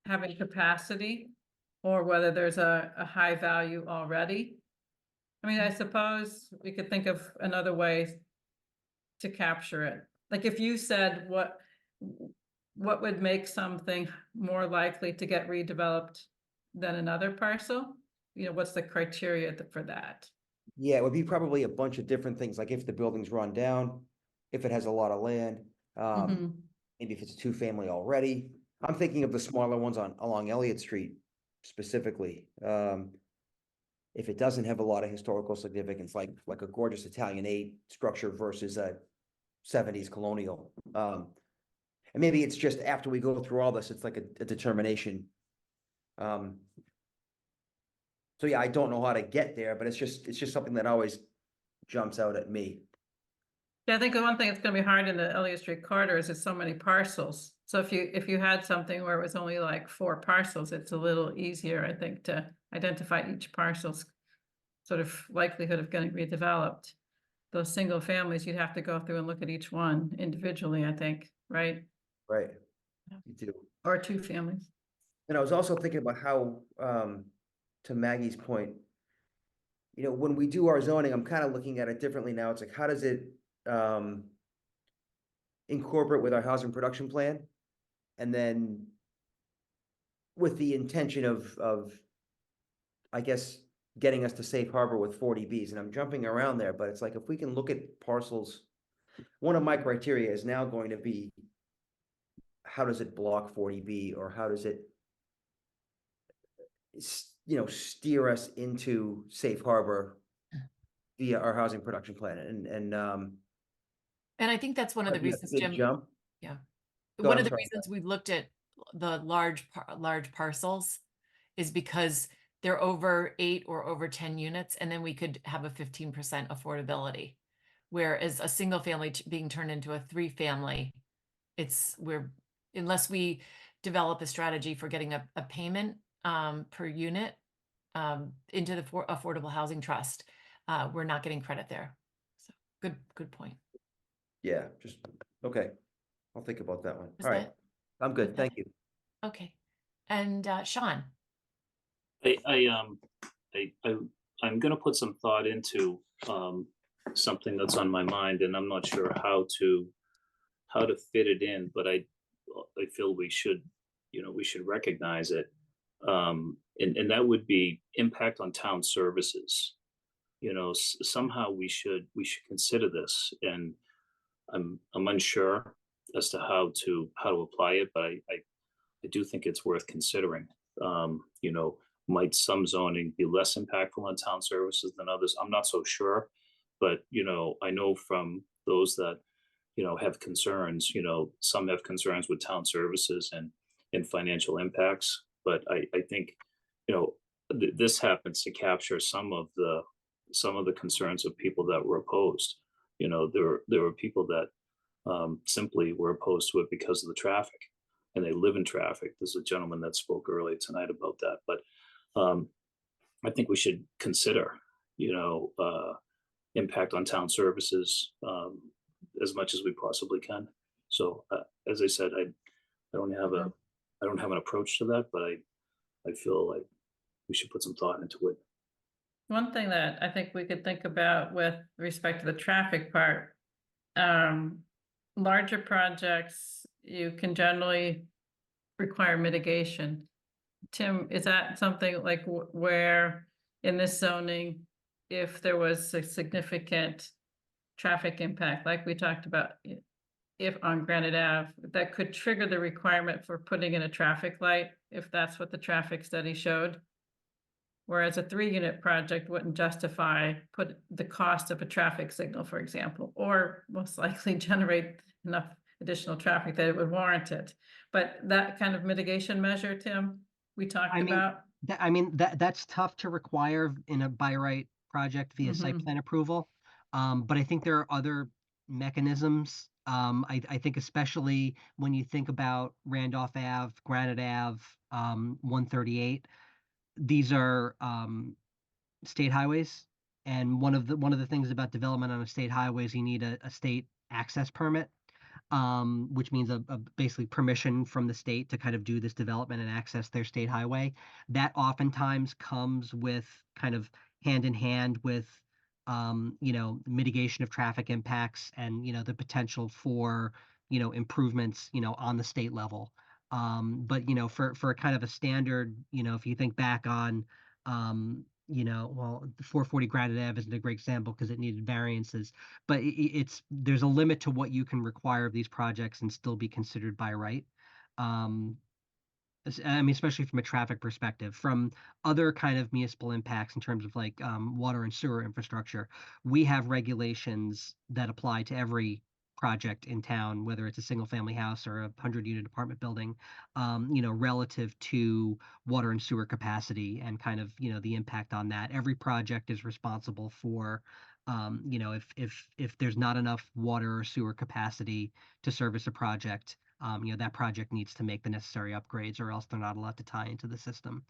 having capacity, or whether there's a high value already. I mean, I suppose we could think of another way to capture it. Like if you said what would make something more likely to get redeveloped than another parcel? You know, what's the criteria for that? Yeah, it would be probably a bunch of different things, like if the building's run down, if it has a lot of land, Mhm. maybe if it's a two-family already. I'm thinking of the smaller ones along Elliott Street specifically. If it doesn't have a lot of historical significance, like a gorgeous Italianate structure versus a 70s colonial. And maybe it's just after we go through all this, it's like a determination. So yeah, I don't know how to get there, but it's just something that always jumps out at me. Yeah, I think the one thing that's gonna be hard in the Elliott Street corridor is it's so many parcels. So if you had something where it was only like 4 parcels, it's a little easier, I think, to identify each parcel's sort of likelihood of getting redeveloped. Those single families, you'd have to go through and look at each one individually, I think, right? Right. You do. Or 2 families. And I was also thinking about how, to Maggie's point, you know, when we do our zoning, I'm kind of looking at it differently now. It's like, how does it incorporate with our housing production plan? And then with the intention of, I guess, getting us to safe harbor with 40Bs, and I'm jumping around there, but it's like, if we can look at parcels, one of my criteria is now going to be, how does it block 40B, or how does it, you know, steer us into safe harbor via our housing production plan? And I think that's one of the might be a reasons, big Jim. jump. Yeah. Go One ahead, of the sorry. reasons we looked at the large parcels is because they're over 8 or over 10 units, and then we could have a 15% affordability. Whereas a single family being turned into a 3-family, unless we develop a strategy for getting a payment per unit into the affordable housing trust, we're not getting credit there. So good point. Yeah, just, okay. I'll think about that one. Was All right. that- I'm was good. that Thank it? you. Okay. And Sean? I'm gonna put some thought into something that's on my mind, and I'm not sure how to fit it in, but I feel we should recognize it. And that would be impact on town services. You know, somehow we should consider this, and I'm unsure as to how to apply it, but I do think it's worth considering. You know, might some zoning be less impactful on town services than others? I'm not so sure, but you know, I know from those that have concerns. You know, some have concerns with town services and financial impacts, but I think this happens to capture some of the concerns of people that were opposed. You know, there were people that simply were opposed to it because of the traffic, and they live in traffic. There's a gentleman that spoke earlier tonight about that, but I think we should consider, impact on town services as much as we possibly can. So, as I said, I don't have an approach to that, but I feel like we should put some thought into it. One thing that I think we could think about with respect to the traffic part, larger projects, you can generally require mitigation. Tim, is that something like where in this zoning, if there was a significant traffic impact, like we talked about, if on Granite Ave, that could trigger the requirement for putting in a traffic light, if that's what the traffic study showed. Whereas a 3-unit project wouldn't justify put the cost of a traffic signal, for example, or most likely generate enough additional traffic that it would warrant it. But that kind of mitigation measure, Tim, we talked about. That's tough to require in a by right project via site Mhm. plan approval. But I think there are other mechanisms. I think especially when you think about Randolph Ave, Granite Ave, 138, these are state highways. And one of the things about development on a state highway is you need a state access permit, which means a basically permission from the state to kind of do this development and access their state highway. That oftentimes comes with kind of hand in hand with mitigation of traffic impacts and the potential for improvements on the state level. But for a kind of a standard, if you think back on the 440 Granite Ave isn't a great example because it needed variances, but there's a limit to what you can require of these projects and still be considered by right. Especially from a traffic perspective. From other kind of municipal impacts in terms of like water and sewer infrastructure, we have regulations that apply to every project in town, whether it's a single family house or a 100-unit apartment building, relative to water and sewer capacity and kind of, the impact on that. Every project is responsible for, if there's not enough water or sewer capacity to service a project, that project needs to make the necessary upgrades or else they're not allowed to tie into the system.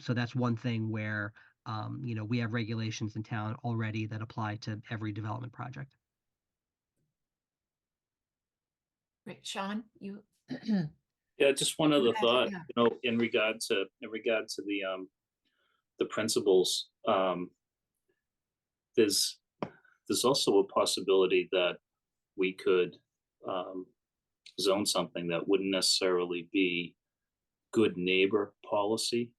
So that's one thing where, we have regulations in town already that apply to every development project. Great, Sean, you. Yeah, just one other ahead, thought, yeah. in regard to the principles, there's also a possibility that we could zone something that wouldn't necessarily be good neighbor policy,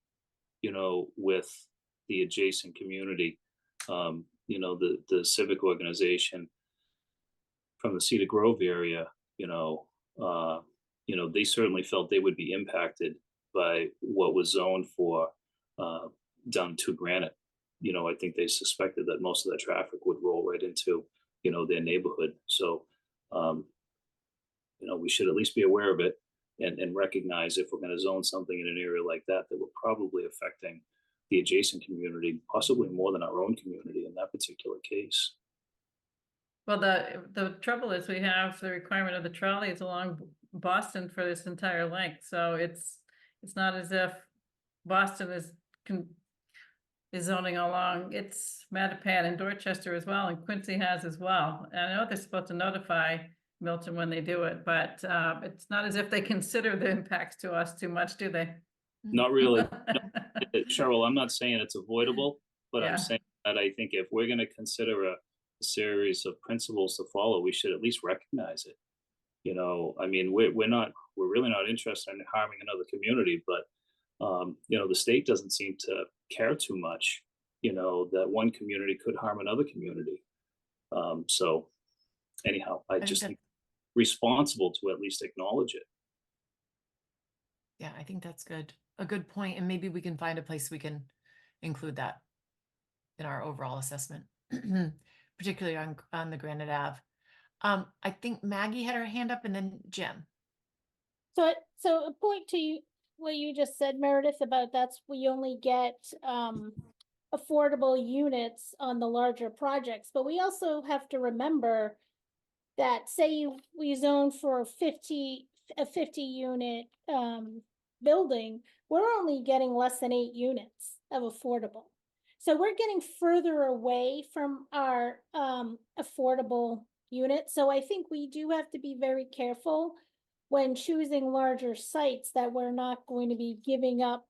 with the adjacent community. The civic organization from the Cedar Grove area, they certainly felt they would be impacted by what was zoned for down to Granite. I think they suspected that most of that traffic would roll right into, their neighborhood. So, we should at least be aware of it and recognize if we're going to zone something in an area like that, that we're probably affecting the adjacent community, possibly more than our own community in that particular case. Well, the trouble is we have the requirement of the trolleys along Boston for this entire length, so it's not as if Boston is zoning along. It's Mattapan and Dorchester as well, and Quincy has as well. And I know they're supposed to notify Milton when they do it, but it's not as if they consider the impacts to us too much, do they? Not really. No, Cheryl, I'm not saying it's avoidable, but Yeah. I'm saying that I think if we're going to consider a series of principles to follow, we should at least recognize it. We're really not interested in harming another community, but the state doesn't seem to care too much, that one community could harm another community. So anyhow, I just think responsible to at least acknowledge it. Yeah, I think that's good. A good point, and maybe we can find a place we can include that in our overall assessment, particularly on the Granite Ave. I think Maggie had her hand up and then Jim. So a point to you, what you just said, Meredith, about we only get affordable units on the larger projects, but we also have to remember that say we zone for a 50 unit building, we're only getting less than 8 units of affordable. So we're getting further away from our affordable units. So I think we do have to be very careful when choosing larger sites that we're not going to be giving up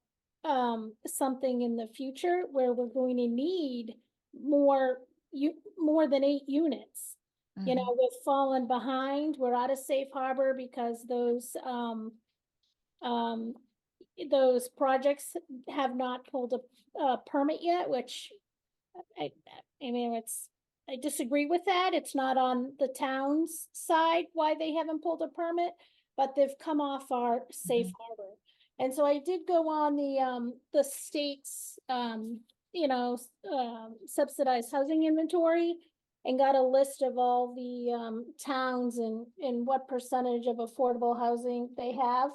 something in the future where we're going to need more than 8 units. Mm-hmm. We've fallen behind. We're out of safe harbor because those projects have not pulled a permit yet, which I mean, I disagree with that. It's not on the town's side why they haven't pulled a permit, but they've come off our safe harbor. And so I did go on the state's, subsidized housing inventory and got a list of all the towns and what percentage of affordable housing they have.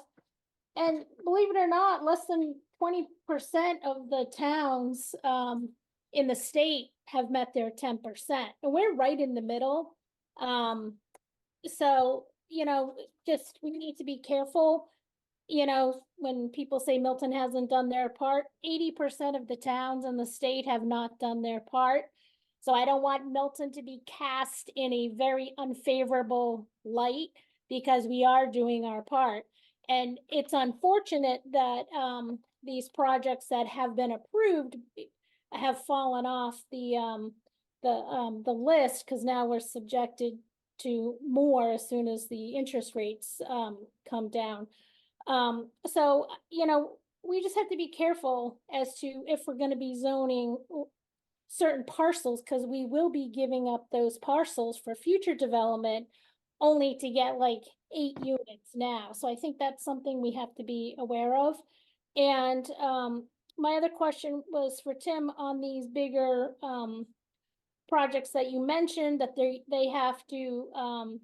And believe it or not, less than 20% of the towns in the state have met their 10%. And we're right in the middle. So, just we need to be careful. When people say Milton hasn't done their part, 80% of the towns in the state have not done their part. So I don't want Milton to be cast in a very unfavorable light because we are doing our part. And it's unfortunate that these projects that have been approved have fallen off the list because now we're subjected to more as soon as the interest rates come down. So, we just have to be careful as to if we're going to be zoning certain parcels, because we will be giving up those parcels for future development only to get like 8 units now. So I think that's something we have to be aware of. And my other question was for Tim on these bigger projects that you mentioned, that they have to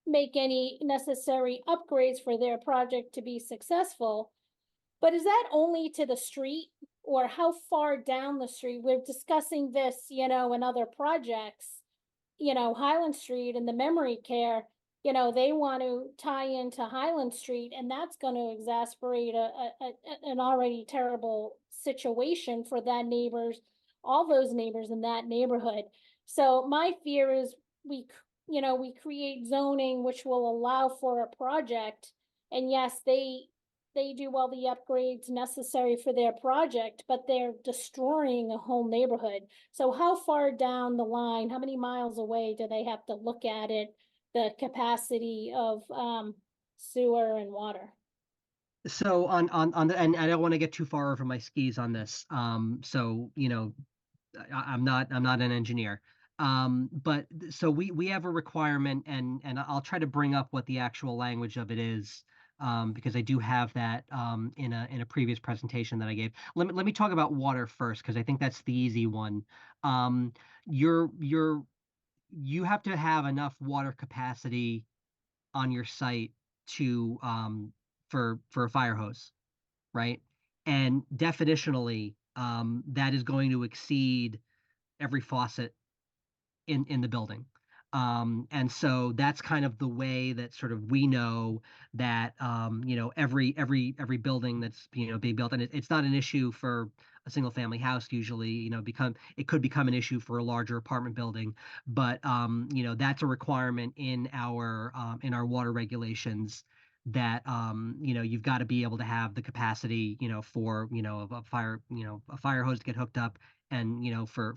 make any necessary upgrades for their project to be successful. But is that only to the street, or how far down the street? We're discussing this, in other projects, Highland Street and the memory care, they want to tie into Highland Street, and that's going to exasperate an already terrible situation for all those neighbors in that neighborhood. So my fear is we create zoning which will allow for a project, and yes, they do all the upgrades necessary for their project, but they're destroying a whole neighborhood. So how far down the line, how many miles away do they have to look at it, the capacity of sewer and water? So on the, and I don't want to get too far over my skis on this. So, I'm not an engineer. But so we have a requirement, and I'll try to bring up what the actual language of it is, because I do have that in a previous presentation that I gave. Let me talk about water first, because I think that's the easy one. You have to have enough water capacity on your site to for a fire hose, right? And definitionally, that is going to exceed every faucet in the building. And so that's kind of the way that sort of we know that every building that's being built, and it's not an issue for a single family house usually, it could become an issue for a larger apartment building, but that's a requirement in our water regulations that you've got to be able to have the capacity for a fire hose to get hooked up, and for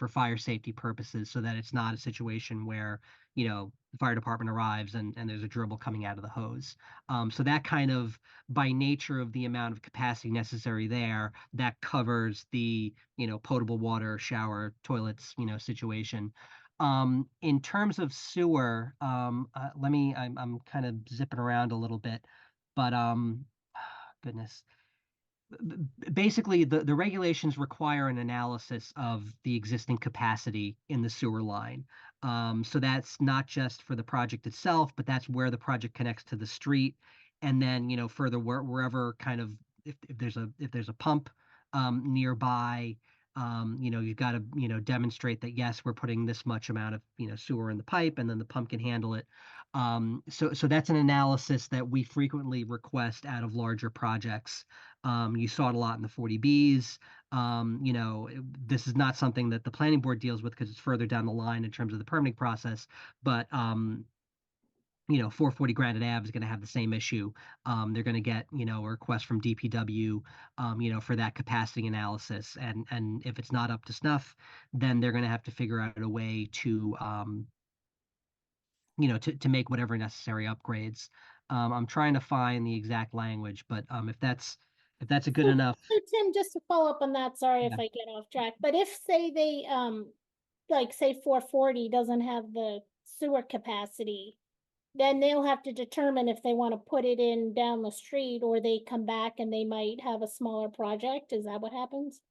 fire safety purposes, so that it's not a situation where the fire department arrives and there's a dribble coming out of the hose. So that kind of, by nature of the amount of capacity necessary there, that covers the potable water, shower, toilets situation. In terms of sewer, I'm kind of zipping around a little bit, but goodness. Basically, the regulations require an analysis of the existing capacity in the sewer line. So that's not just for the project itself, but that's where the project connects to the street. And then, further wherever kind of, if there's a pump nearby, you've got to, demonstrate that, yes, we're putting this much amount of, sewer in the pipe, and then the pump can handle it. So that's an analysis that we frequently request out of larger projects. You saw it a lot in the 40Bs. This is not something that the planning board deals with because it's further down the line in terms of the permitting process, but 440 Granite Ave is going to have the same issue. They're going to get, a request from DPW, for that capacity analysis. And if it's not up to snuff, then they're going to have to figure out a way to, to make whatever necessary upgrades. I'm trying to find the exact language, but if that's if that's a good enough. So Tim, just to follow up on that, sorry if Yeah. I get off track, but if say they, like say 440 doesn't have the sewer capacity, then they'll have to determine if they want to put it in down the street or they come back and they might have a smaller project. Is that what happens?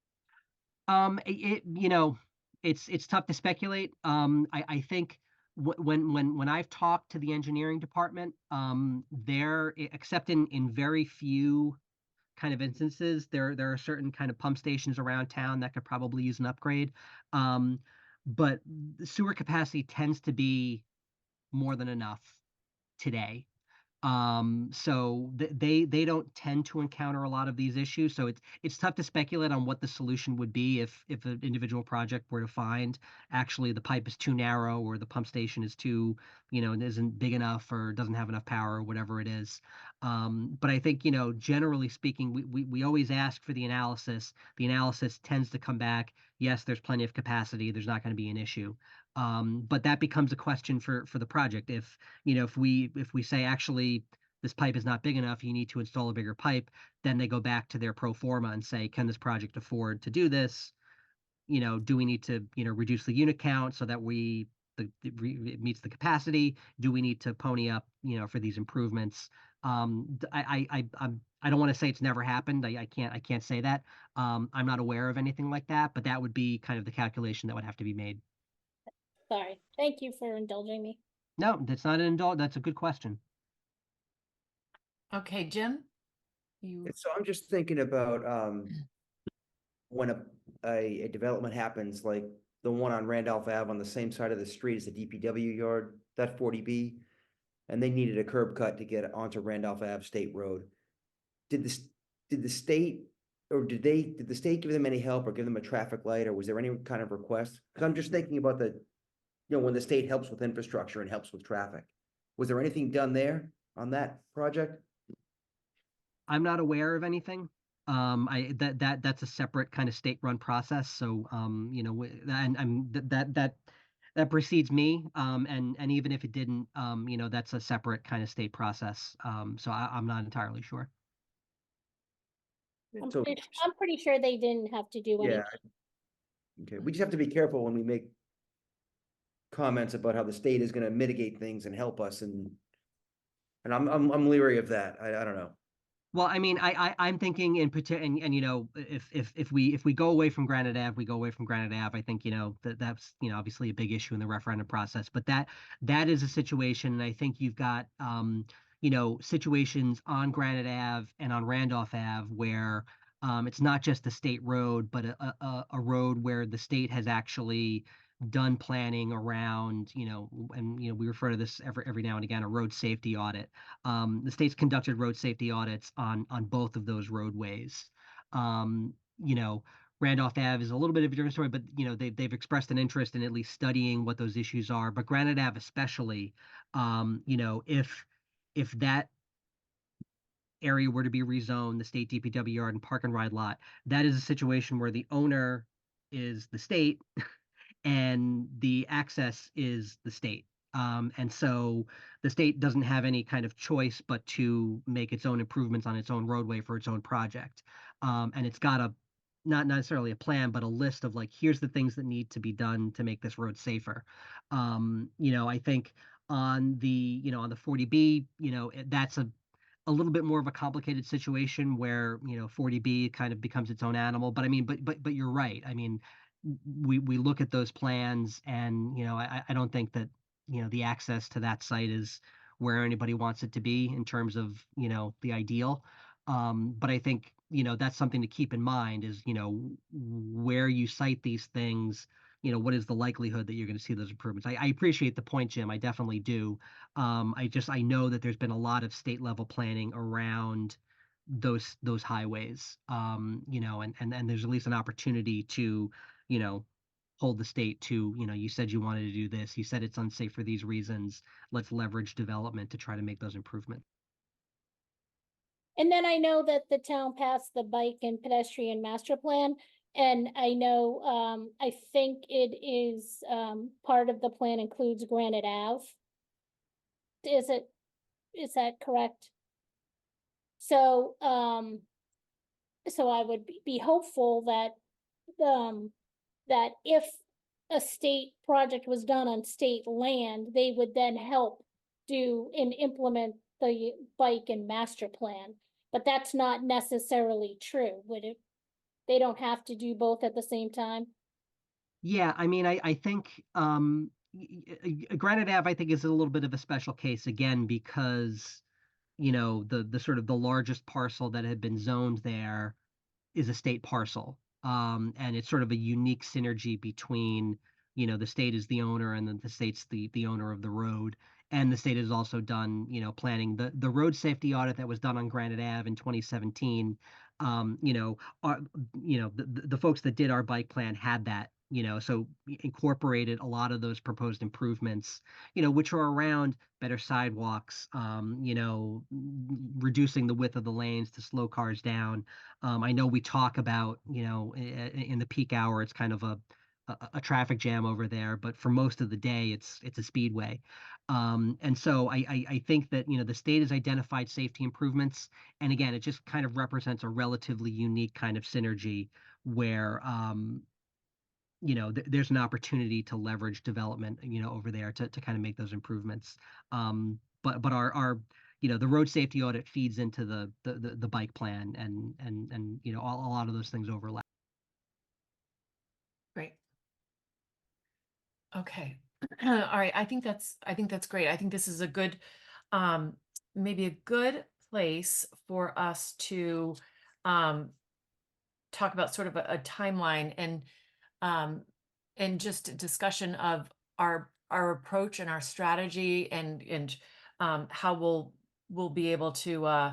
You know, it's tough to speculate. I think when I've talked to the engineering department, except in very few kind of instances, there are certain kind of pump stations around town that could probably use an upgrade. But the sewer capacity tends to be more than enough today. So they don't tend to encounter a lot of these issues. So it's tough to speculate on what the solution would be if an individual project were to find actually the pipe is too narrow or the pump station is too, isn't big enough or doesn't have enough power or whatever it is. But I think, generally speaking, we always ask for the analysis. The analysis tends to come back, yes, there's plenty of capacity, there's not going to be an issue. But that becomes a question for the project. If we say actually this pipe is not big enough, you need to install a bigger pipe, then they go back to their pro forma and say, can this project afford to do this? Do we need to, reduce the unit count so that it meets the capacity? Do we need to pony up, for these improvements? I don't want to say it's never happened. I can't say that. I'm not aware of anything like that, but that would be kind of the calculation that would have to be made. Sorry. Thank you for indulging me. No, that's not an that's a good question. Okay, Jim? You, And so I'm just thinking about, when a development happens, like the one on Randolph Ave on the same side of the street as the DPW yard, that 40B, and they needed a curb cut to get onto Randolph Ave State Road. Did the state, or did the state give them any help or give them a traffic light, or was there any kind of request? Because I'm just thinking about when the state helps with infrastructure and helps with traffic. Was there anything done there on that project? I'm not aware of anything. That's a separate kind of state-run process. So, that precedes me. And even if it didn't, that's a separate kind of state process. So I'm not entirely sure. So, I'm pretty sure they didn't have to do yeah, anything. okay, we just have to be careful when we make comments about how the state is gonna mitigate things and help us, and I'm leery of that. I don't know. Well, I mean, I'm thinking in particular, and if we go away from Granite Ave, we go away from Granite Ave. I think that's obviously a big issue in the referendum process. But that is a situation, and I think you've got situations on Granite Ave and on Randolph Ave where it's not just a state road, but a road where the state has actually done planning around, and we refer to this every now and again, a road safety audit. The state's conducted road safety audits on both of those roadways. Randolph Ave is a little bit of a different story, but they've expressed an interest in at least studying what those issues are. But Granite Ave especially, if that area were to be rezoned, the state DPW yard and park and ride lot, that is a situation where the owner is the state and the access is the state. And so the state doesn't have any kind of choice but to make its own improvements on its own roadway for its own project. And it's got not necessarily a plan, but a list of like, here's the things that need to be done to make this road safer. I think on the 40B, that's a little bit more of a complicated situation where 40B kind of becomes its own animal. But I mean, but you're right. I mean, we look at those plans and I don't think that the access to that site is where anybody wants it to be in terms of the ideal. But I think that's something to keep in mind is where you cite these things, what is the likelihood that you're going to see those improvements. I appreciate the point, Jim. I definitely do. I know that there's been a lot of state level planning around those highways, and there's at least an opportunity to hold the state to, you said you wanted to do this, you said it's unsafe for these reasons, let's leverage development to try to make those improvements. And then I know that the town passed the bike and pedestrian master plan. And I know, I think it is, part of the plan includes Granite Ave. Is that correct? So, so I would be hopeful that, that if a state project was done on state land, they would then help do and implement the bike and master plan. But that's not necessarily true, would it? They don't have to do both at the same time? Yeah, I mean, I think Granite Ave, I think, is a little bit of a special case again because, you know, the sort of the largest parcel that had been zoned there is a state parcel. And it's sort of a unique synergy between, you know, the state is the owner and then the state's the owner of the road. And the state has also done, you know, planning the road safety audit that was done on Granite Ave in 2017. You know, the folks that did our bike plan had that, you know, so incorporated a lot of those proposed improvements, you know, which are around better sidewalks, you know, reducing the width of the lanes to slow cars down. I know we talk about, you know, in the peak hour, it's kind of a traffic jam over there, but for most of the day, it's a speedway. And so I think that, you know, the state has identified safety improvements. And again, it just kind of represents a relatively unique kind of synergy where, you know, there's an opportunity to leverage development, you know, over there to kind of make those improvements. But our you know, the road safety audit feeds into the bike plan and you know, a lot of those things overlap. Great. Okay. All right. I think that's great. I think this is a good, maybe a good place for us to talk about sort of a timeline and just a discussion of our approach and our strategy and how we'll be able to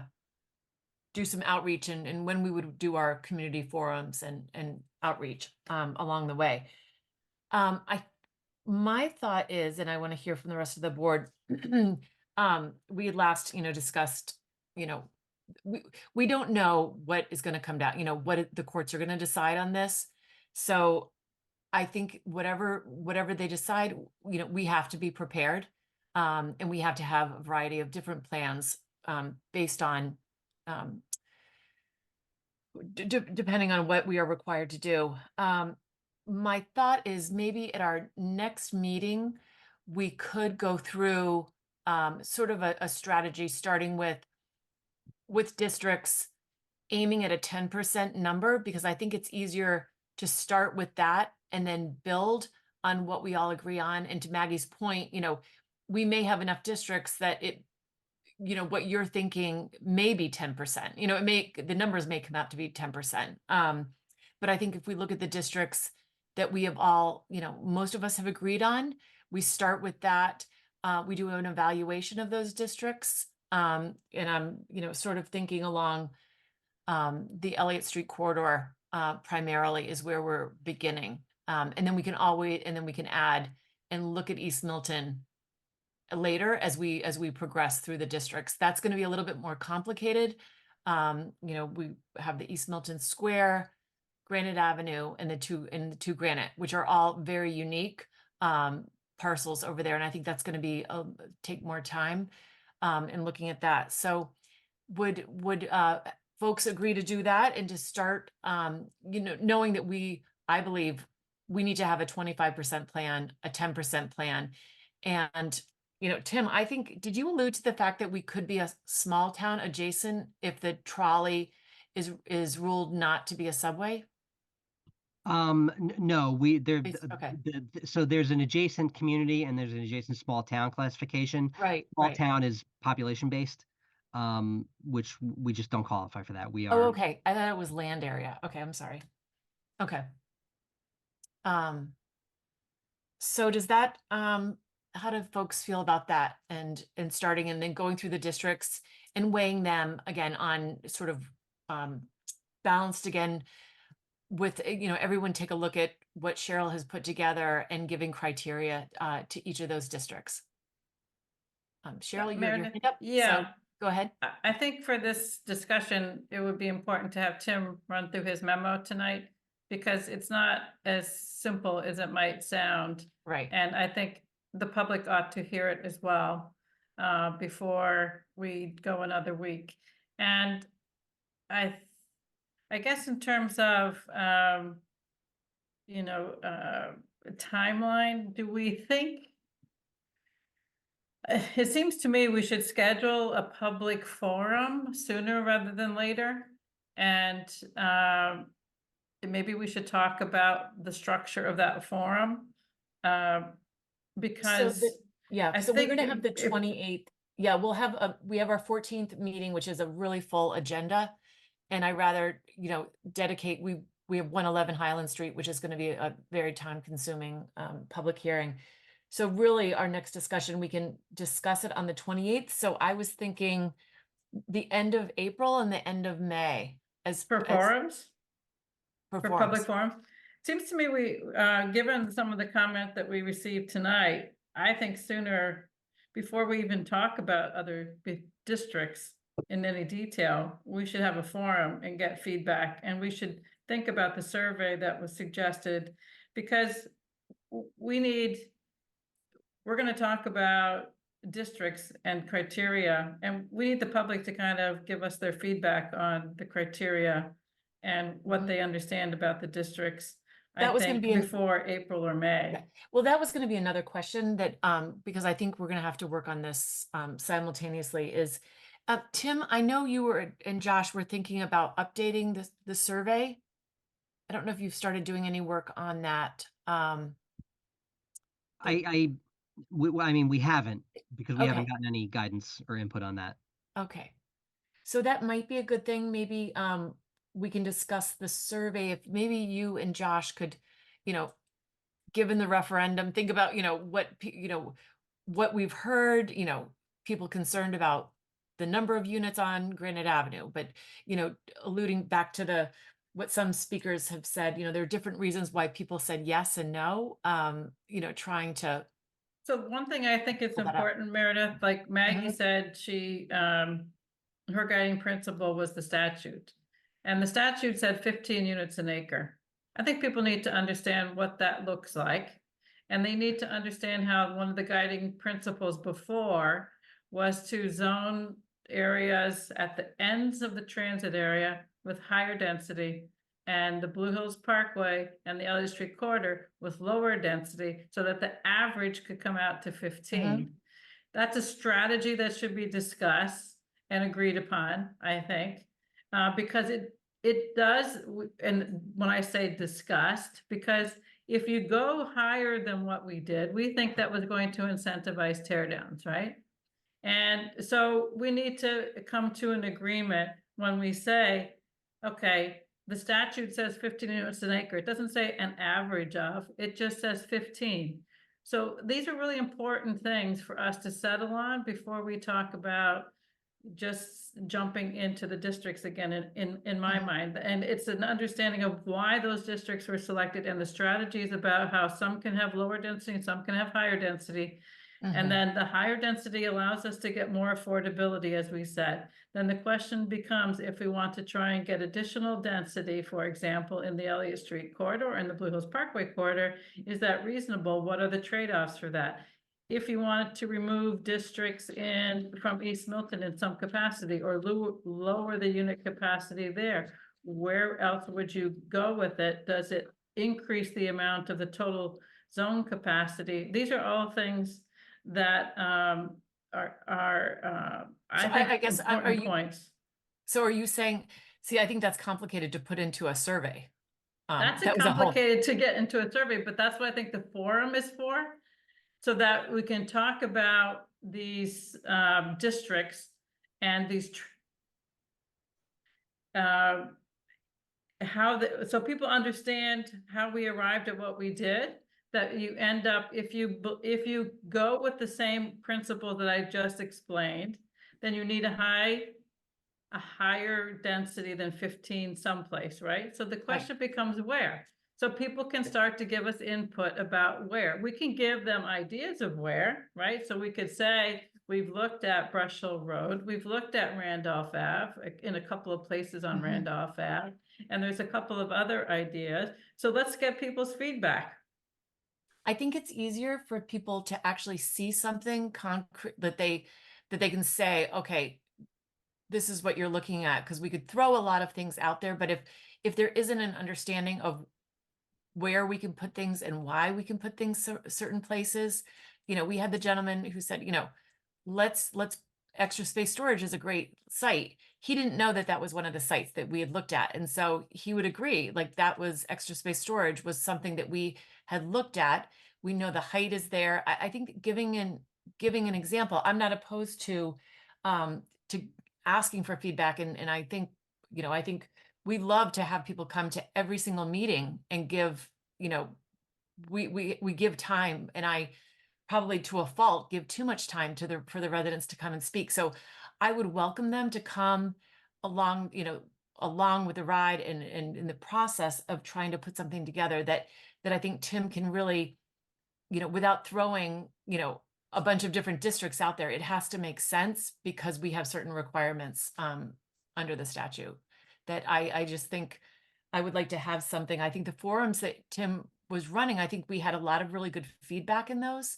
do some outreach and when we would do our community forums and outreach along the way. My thought is, and I want to hear from the rest of the board, we had last, you know, discussed, you know, we don't know what is going to come down, you know, what the courts are going to decide on this. So I think whatever they decide, you know, we have to be prepared. And we have to have a variety of different plans based on depending on what we are required to do. My thought is maybe at our next meeting, we could go through sort of a strategy starting with districts aiming at a 10% number, because I think it's easier to start with that and then build on what we all agree on. And to Maggie's point, you know, we may have enough districts that it, you know, what you're thinking may be 10%, you know, the numbers may come out to be 10%. But I think if we look at the districts that we have all, you know, most of us have agreed on, we start with that. We do an evaluation of those districts. And I'm, you know, sort of thinking along the Elliott Street corridor primarily is where we're beginning. And then we can add and look at East Milton later as we progress through the districts. That's going to be a little bit more complicated. You know, we have the East Milton Square, Granite Avenue, and the two Granite, which are all very unique parcels over there. And I think that's going to be take more time in looking at that. So would folks agree to do that and to start, you know, knowing that I believe we need to have a 25% plan, a 10% plan. And, you know, Tim, I think, did you allude to the fact that we could be a small town adjacent if the trolley is ruled not to be a subway? No, Okay. So there's an adjacent community and there's an adjacent small town classification. Right. Small town is population based, which we just don't qualify for that. We Oh, are. okay. I thought it was land area. Okay, I'm sorry. Okay. So does that, how do folks feel about that and starting and then going through the districts and weighing them again on sort of balanced again with, you know, everyone take a look at what Cheryl has put together and giving criteria to each of those districts. Cheryl, you have your hand up? Yeah. So go ahead. I think for this discussion, it would be important to have Tim run through his memo tonight because it's not as simple as it might sound. Right. And I think the public ought to hear it as well before we go another week. And I guess in terms of, timeline, do we think? It seems to me we should schedule a public forum sooner rather than later. And maybe we should talk about the structure of that forum. Because Yeah, I so we're think gonna have the if- 28th. Yeah, we have our 14th meeting, which is a really full agenda. And I rather, dedicate, we have 111 Highland Street, which is gonna be a very time-consuming public hearing. So really, our next discussion, we can discuss it on the 28th. So I was thinking the end of April and the end of May for forums, for for public forums. forums. Seems to me we, given some of the comment that we received tonight, I think sooner, before we even talk about other districts in any detail, we should have a forum and get feedback, and we should think about the survey that was suggested, because we're gonna talk about districts and criteria, and we need the public to kind of give us their feedback on the criteria and what they understand about the districts. That I was gonna think be before April or May. Okay. Well, that was gonna be another question that, because I think we're gonna have to work on this, simultaneously is, Tim, I know you were, and Josh were thinking about updating the survey. I don't know if you've started doing any work on that. I mean, we haven't, because we haven't Okay. gotten any guidance or input on that. Okay. So that might be a good thing. Maybe, we can discuss the survey. If maybe you and Josh could, given the referendum, think about, what we've heard, people concerned about the number of units on Granite Avenue, but, alluding back to what some speakers have said, there are different reasons why people said yes and no, trying to. So one thing I think is Pull that up. important, Meredith, like Maggie Mhm. said, her guiding principle was the statute. And the statute said 15 units an acre. I think people need to understand what that looks like. And they need to understand how one of the guiding principles before was to zone areas at the ends of the transit area with higher density, and the Blue Hills Parkway and the Elliott Street corridor with lower density, so that the average could come out to 15. That's a strategy that should be discussed and agreed upon, I think, because it does, and when I say discussed, because if you go higher than what we did, we think that was going to incentivize tear downs, right? And so we need to come to an agreement when we say, okay, the statute says 15 units an acre. It doesn't say an average of, it just says 15. So these are really important things for us to settle on before we talk about just jumping into the districts again in my mind. And it's an understanding of why those districts were selected and the strategies about how some can have lower density and some can have higher density. And then the higher density allows us to get more affordability, as we said. Then the question becomes, if we want to try and get additional density, for example, in the Elliott Street corridor and the Blue Hills Parkway corridor, is that reasonable? What are the trade-offs for that? If you wanted to remove districts from East Milton in some capacity, or lower the unit capacity there, where else would you go with it? Does it increase the amount of the total zone capacity? These are all things that I So think I guess, important points. So are you saying, see, I think that's complicated to put into a survey. That's that was a whole- complicated to get into a survey, but that's what I think the forum is for. So that we can talk about these districts and these so people understand how we arrived at what we did. That you end up, if you go with the same principle that I just explained, then you need a higher density than 15 someplace, right? So the question becomes where. So people can start to give us input about where. We can give them ideas of where, right? So we could say, we've looked at Brush Hill Road, we've looked at Randolph Ave in a couple of places on Randolph Ave, and there's a couple of other ideas. So let's get people's feedback. I think it's easier for people to actually see something concrete that they can say, okay, this is what you're looking at, because we could throw a lot of things out there, but if there isn't an understanding of where we can put things and why we can put things certain places, we had the gentleman who said, let's extra space storage is a great site. He didn't know that that was one of the sites that we had looked at. And so he would agree, like that was extra space storage was something that we had looked at. We know the height is there. I think giving an example, I'm not opposed to asking for feedback. And I think, I think we love to have people come to every single meeting and give, we give time, and I probably to a fault give too much time for the residents to come and speak. So I would welcome them to come along, along with the ride and in the process of trying to put something together that I think Tim can really, without throwing, a bunch of different districts out there. It has to make sense because we have certain requirements under the statute that I just think I would like to have something. I think the forums that Tim was running, I think we had a lot of really good feedback in those.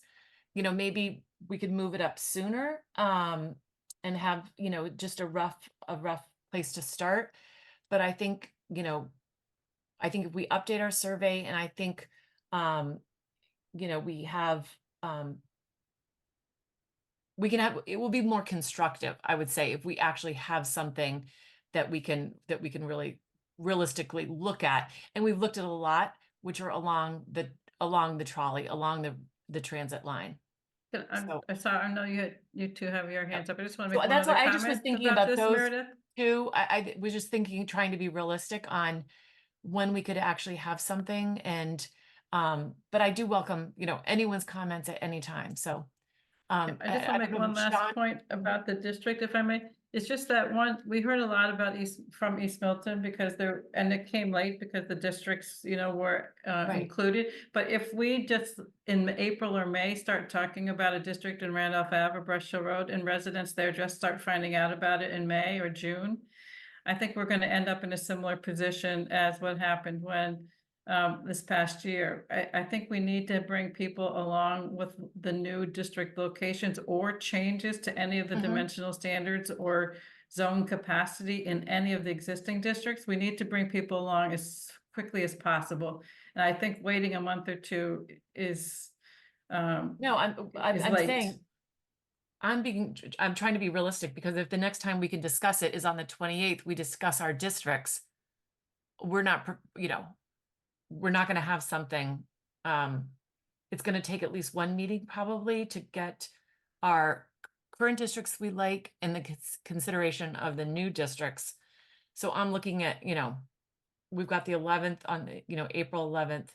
Maybe we could move it up sooner and have, just a rough place to start. But I think, if we update our survey, and I think, we have, it will be more constructive, I would say, if we actually have something that we can really realistically look at. And we've looked at a lot, which are along the trolley, along the transit line. I know you two have your hands up. I just want to So make one that's other why I just was comment thinking about about this, those Meredith. two. I was just trying to be realistic on when we could actually have something. And but I do welcome, anyone's comments at any time. So I just want to make one last point about the district, if I may. It's just that we heard a lot about from East Milton because and it came late because the districts, were included. But if we just in April or May start talking about a district in Randolph Ave or Brush Hill Road, and residents there just start finding out about it in May or June, I think we're going to end up in a similar position as what happened when this past year. I think we need to bring people along with the new district locations or changes to any of the dimensional standards or zone capacity in any of the existing districts. We need to bring people along as quickly as possible. And I think waiting a month or two is no, I'm saying I'm trying to be realistic, because if the next time we can discuss it is on the 28th, we discuss our districts, we're not, we're not going to have something. It's going to take at least one meeting probably to get our current districts we like and the consideration of the new districts. So I'm looking at, we've got the 11th on, April 11th.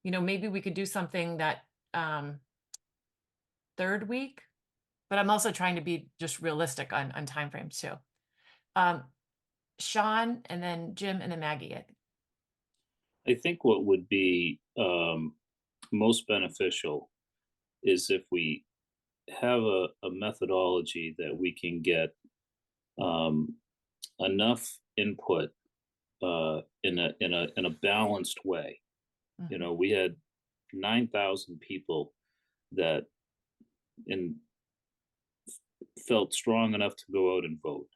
Maybe we could do something that third week, but I'm also trying to be just realistic on timeframes too. Sean, and then Jim, and then Maggie. I think what would be most beneficial is if we have a methodology that we can get enough input in a balanced way. We had 9,000 people that felt strong enough to go out and vote.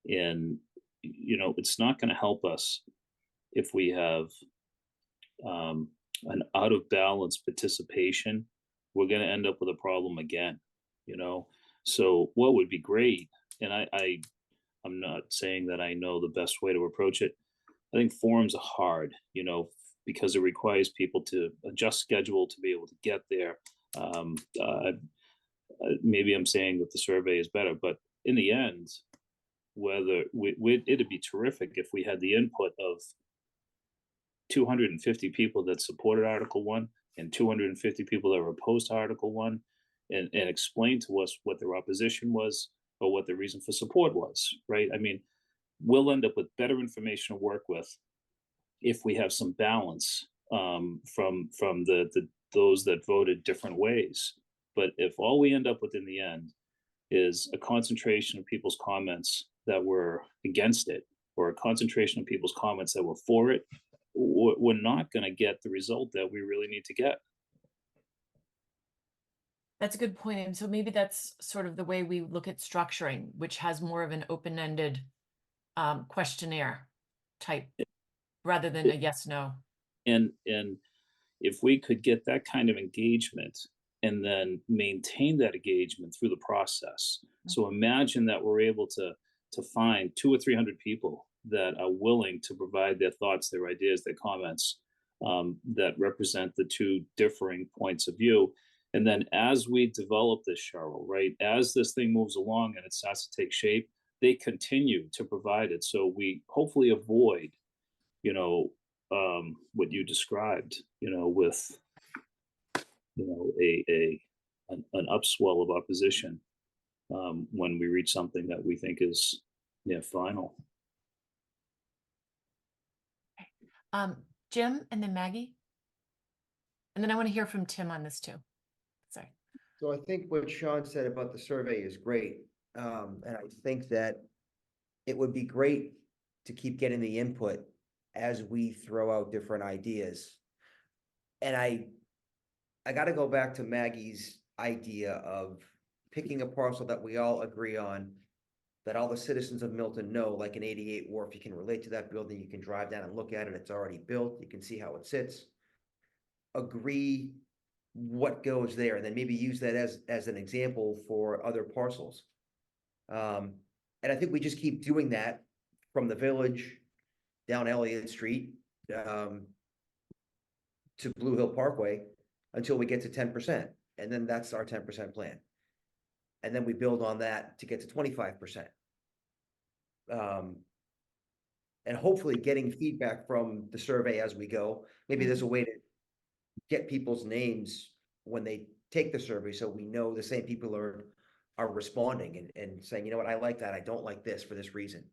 And, it's not going to help us if we have an out of balance participation. We're going to end up with a problem again, So what would be great, and I'm not saying that I know the best way to approach it. I think forums are hard, because it requires people to adjust schedule to be able to get there. Maybe I'm saying that the survey is better, but in the end, it'd be terrific if we had the input of 250 people that supported Article 1 and 250 people that were opposed to Article 1 and explain to us what their opposition was or what the reason for support was, right? I mean, we'll end up with better information to work with if we have some balance from those that voted different ways. But if all we end up with in the end is a concentration of people's comments that were against it, or a concentration of people's comments that were for it, we're not going to get the result that we really need to get. That's a good point. And so maybe that's sort of the way we look at structuring, which has more of an open-ended questionnaire type rather than a yes, no. And if we could get that kind of engagement and then maintain that engagement through the process. So imagine that we're able to find 200 or 300 people that are willing to provide their thoughts, their ideas, their comments that represent the two differing points of view. And then as we develop this, Cheryl, right, as this thing moves along and it starts to take shape, they continue to provide it. So we hopefully avoid, what you described, with, an upswell of opposition when we reach something that we think is final. Jim and then Maggie. And then I want to hear from Tim on this too. Sorry. So I think what Sean said about the survey is great. And I think that it would be great to keep getting the input as we throw out different ideas. And I got to go back to Maggie's idea of picking a parcel that we all agree on, that all the citizens of Milton know, like an 88 Wharf, you can relate to that building, you can drive down and look at it, it's already built, you can see how it sits. Agree what goes there, and then maybe use that as an example for other parcels. And I think we just keep doing that from the village down Elliott Street to Blue Hill Parkway until we get to 10%. And then that's our 10% plan. And then we build on that to get to 25%. And hopefully getting feedback from the survey as we go. Maybe there's a way to get people's names when they take the survey, so we know the same people are responding and saying, you know what, I like that, I don't like this for this reason.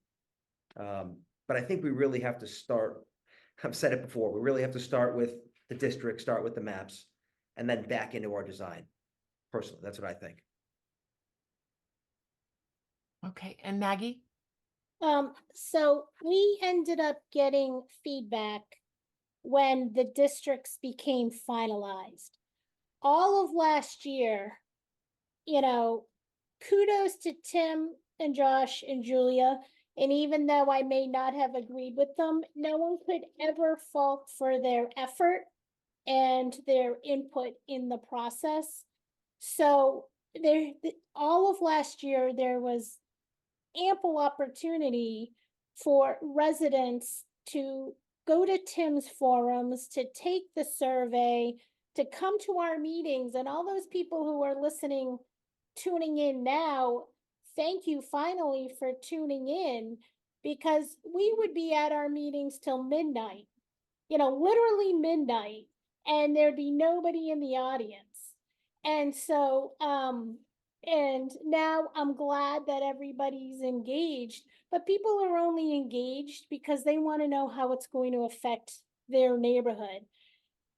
But I think we really have to start, I've said it before, we really have to start with the district, start with the maps, and then back into our design. Personally, that's what I think. Okay, and Maggie? So we ended up getting feedback when the districts became finalized. All of last year, kudos to Tim and Josh and Julia. And even though I may not have agreed with them, no one could ever fault for their effort and their input in the process. So all of last year, there was ample opportunity for residents to go to Tim's forums, to take the survey, to come to our meetings, and all those people who are listening, tuning in now, thank you finally for tuning in, because we would be at our meetings till midnight, literally midnight, and there'd be nobody in the audience. And so, and now I'm glad that everybody's engaged, but people are only engaged because they want to know how it's going to affect their neighborhood.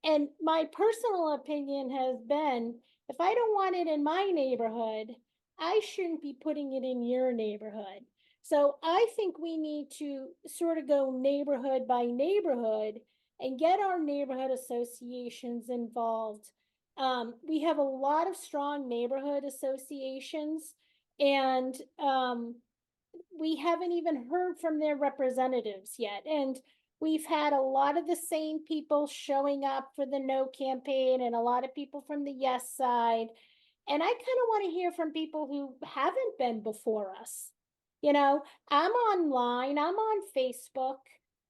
And my personal opinion has been, if I don't want it in my neighborhood, I shouldn't be putting it in your neighborhood. So I think we need to sort of go neighborhood by neighborhood and get our neighborhood associations involved. We have a lot of strong neighborhood associations, and we haven't even heard from their representatives yet. And we've had a lot of the same people showing up for the no campaign and a lot of people from the yes side. And I kind of want to hear from people who haven't been before us. I'm online, I'm on Facebook.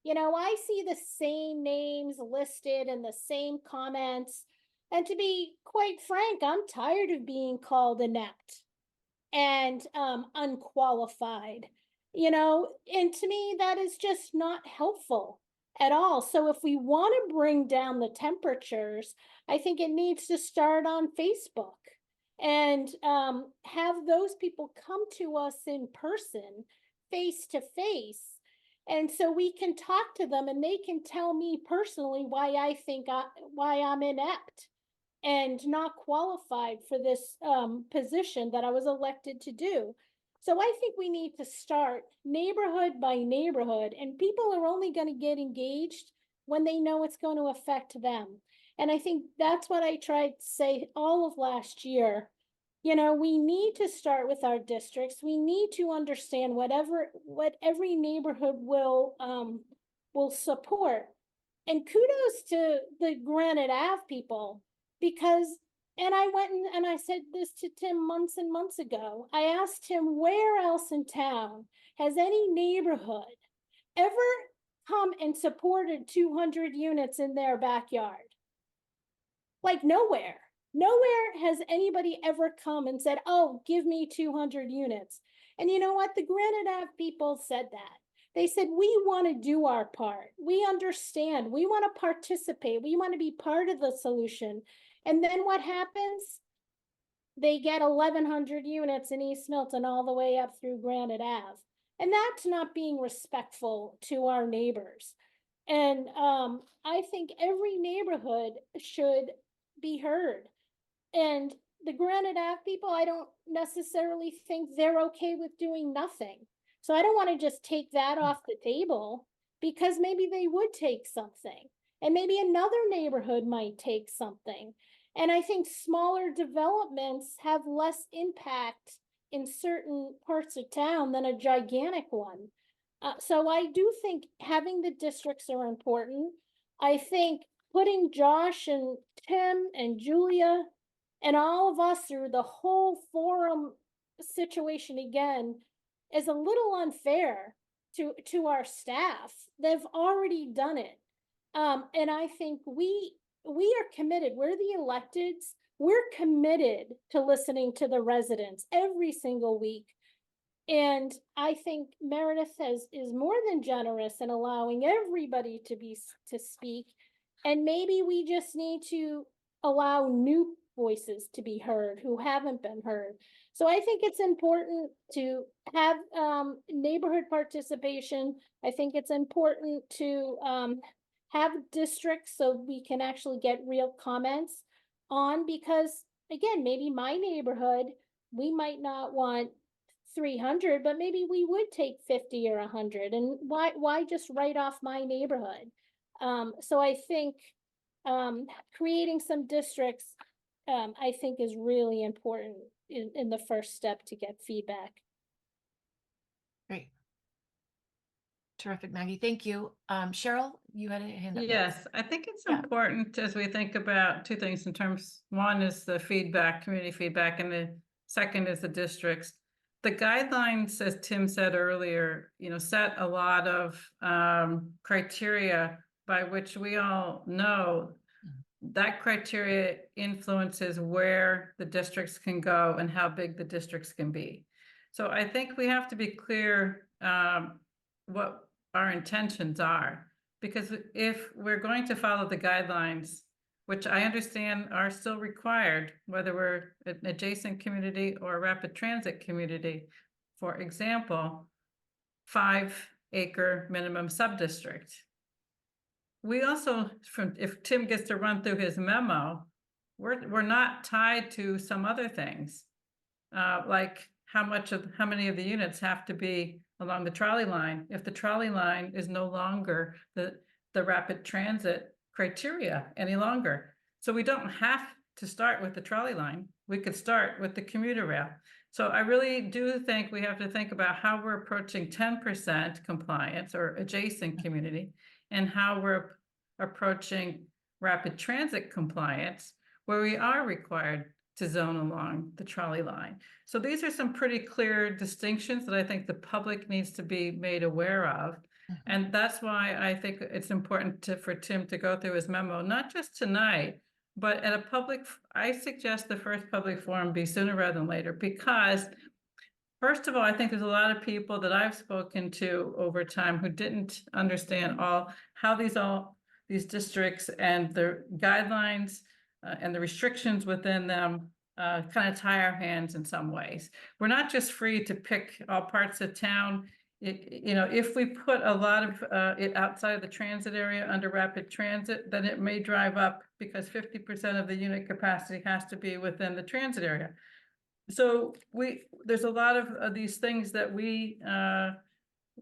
I see the same names listed and the same comments. And to be quite frank, I'm tired of being called inept and unqualified, and to me, that is just not helpful at all. So if we want to bring down the temperatures, I think it needs to start on Facebook and have those people come to us in person, face to face. And so we can talk to them and they can tell me personally why I think why I'm inept and not qualified for this position that I was elected to do. So I think we need to start neighborhood by neighborhood, and people are only going to get engaged when they know it's going to affect them. And I think that's what I tried to say all of last year. You know, we need to start with our districts. We need to understand what every neighborhood will support. And kudos to the Granite Ave people, because, and I went and I said this to Tim months and months ago. I asked him, where else in town has any neighborhood ever come and supported 200 units in their backyard? Like nowhere. Nowhere has anybody ever come and said, oh, give me 200 units. And you know what? The Granite Ave people said that. They said, we want to do our part. We understand. We want to participate. We want to be part of the solution. And then what happens? They get 1,100 units in East Milton all the way up through Granite Ave. And that's not being respectful to our neighbors. And I think every neighborhood should be heard. And the Granite Ave people, I don't necessarily think they're okay with doing nothing. So I don't want to just take that off the table, because maybe they would take something, and maybe another neighborhood might take something. And I think smaller developments have less impact in certain parts of town than a gigantic one. So I do think having the districts are important. I think putting Josh and Tim and Julia and all of us through the whole forum situation again is a little unfair to our staff. They've already done it. And I think we are committed. We're the electeds. We're committed to listening to the residents every single week. And I think Meredith is more than generous in allowing everybody to speak. And maybe we just need to allow new voices to be heard who haven't been heard. So I think it's important to have neighborhood participation. I think it's important to have districts so we can actually get real comments on, because again, maybe my neighborhood, we might not want 300, but maybe we would take 50 or 100. And why just write off my neighborhood? So I think creating some districts, I think is really important in the first step to get feedback. Great. Terrific, Maggie. Thank you. Cheryl, you had a hand up. Yes, I think it's Yeah. important as we think about two things in terms, one is the feedback, community feedback, and the second is the districts. The guidelines, as Tim said earlier, set a lot of criteria by which we all know that criteria influences where the districts can go and how big the districts can be. So I think we have to be clear what our intentions are, because if we're going to follow the guidelines, which I understand are still required, whether we're an adjacent community or a rapid transit community, for example, 5-acre minimum subdistrict. We also, if Tim gets to run through his memo, we're not tied to some other things, like how many of the units have to be along the trolley line if the trolley line is no longer the rapid transit criteria any longer. So we don't have to start with the trolley line. We could start with the commuter rail. So I really do think we have to think about how we're approaching 10% compliance or adjacent community, and how we're approaching rapid transit compliance, where we are required to zone along the trolley line. So these are some pretty clear distinctions that I think the public needs to be made aware of. And that's why I think it's important for Tim to go through his memo, not just tonight, but at I suggest the first public forum be sooner rather than later, because first of all, I think there's a lot of people that I've spoken to over time who didn't understand how these districts and the guidelines and the restrictions within them kind of tie our hands in some ways. We're not just free to pick all parts of town. If we put a lot of it outside of the transit area under rapid transit, then it may drive up, because 50% of the unit capacity has to be within the transit area. So there's a lot of these things that we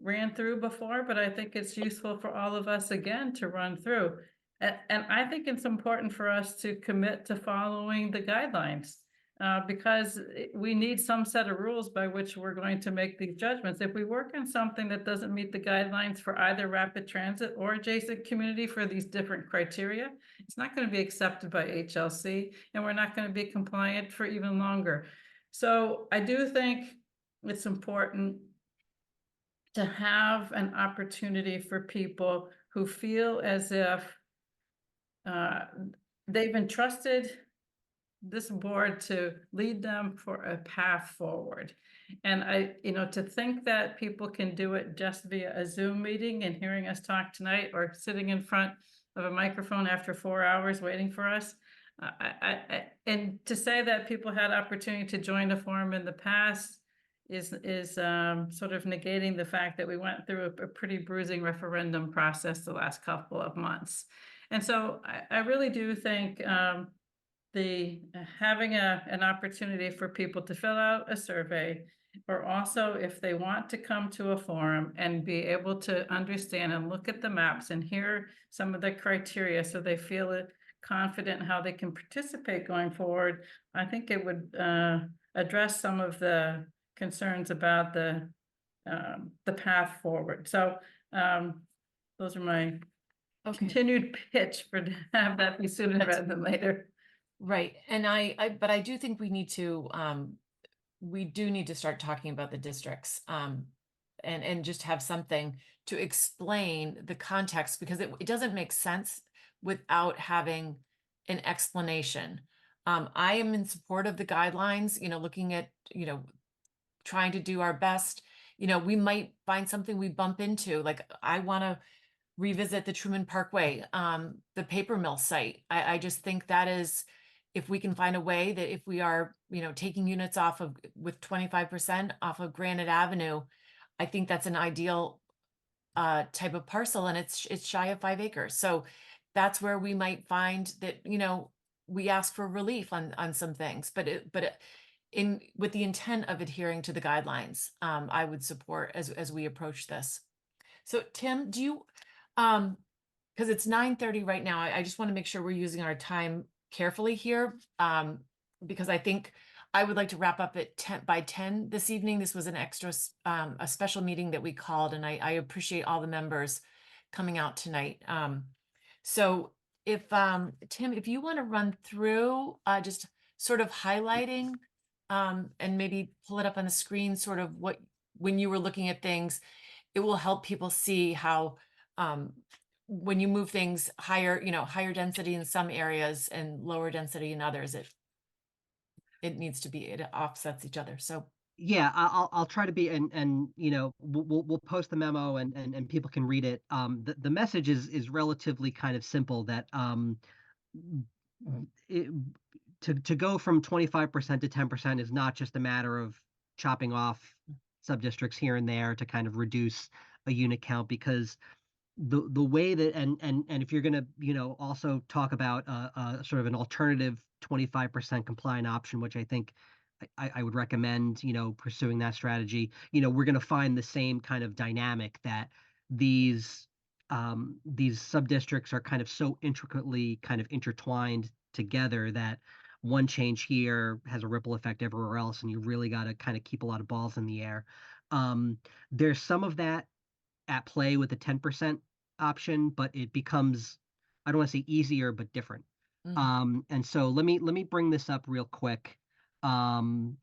ran through before, but I think it's useful for all of us again to run through. And I think it's important for us to commit to following the guidelines. Because we need some set of rules by which we're going to make these judgments. If we work on something that doesn't meet the guidelines for either rapid transit or adjacent community for these different criteria, it's not going to be accepted by HLC, and we're not going to be compliant for even longer. So I do think it's important to have an opportunity for people who feel as if they've entrusted this board to lead them for a path forward. And to think that people can do it just via a Zoom meeting and hearing us talk tonight, or sitting in front of a microphone after 4 hours waiting for us. And to say that people had opportunity to join the forum in the past is sort of negating the fact that we went through a pretty bruising referendum process the last couple of months. And so I really do think having an opportunity for people to fill out a survey, or also if they want to come to a forum and be able to understand and look at the maps and hear some of the criteria so they feel confident in how they can participate going forward, I think it would address some of the concerns about the path forward. So those are my continued pitch for to have that be sooner rather than later. Right. And but I do think we do need to start talking about the districts, and just have something to explain the context, because it doesn't make sense without having an explanation. I am in support of the guidelines, looking at, trying to do our best. We might find something we bump into, like I want to revisit the Truman Parkway, the paper mill site. I just think that is, if we can find a way that if we are, taking units off of with 25% off of Granite Avenue, I think that's an ideal type of parcel, and it's shy of 5 acres. So that's where we might find that, we ask for relief on some things, but with the intent of adhering to the guidelines, I would support as we approach this. So Tim, do you, because it's 9:30 right now, I just want to make sure we're using our time carefully here, because I think I would like to wrap up at by 10 this evening. This was an extra, a special meeting that we called, and I appreciate all the members coming out tonight. So if, Tim, if you want to run through, just sort of highlighting, and maybe pull it up on the screen, sort of when you were looking at things, it will help people see how, when you move things higher, higher density in some areas and lower density in others, it needs to be, it offsets each other. So Yeah, I'll try to be, and we'll post the memo, and people can read it. The message is relatively kind of simple, that to go from 25% to 10% is not just a matter of chopping off sub-districts here and there to kind of reduce a unit count, because the way that, and if you're going to also talk about sort of an alternative 25% compliant option, which I think I would recommend pursuing that strategy, we're going to find the same kind of dynamic, that these sub-districts are kind of so intricately kind of intertwined together that one change here has a ripple effect everywhere else, and you really got to kind of keep a lot of balls in the air. There's some of that at play with the 10% option, but it becomes, I don't want to say easier, but different. And so let me bring this up real quick. And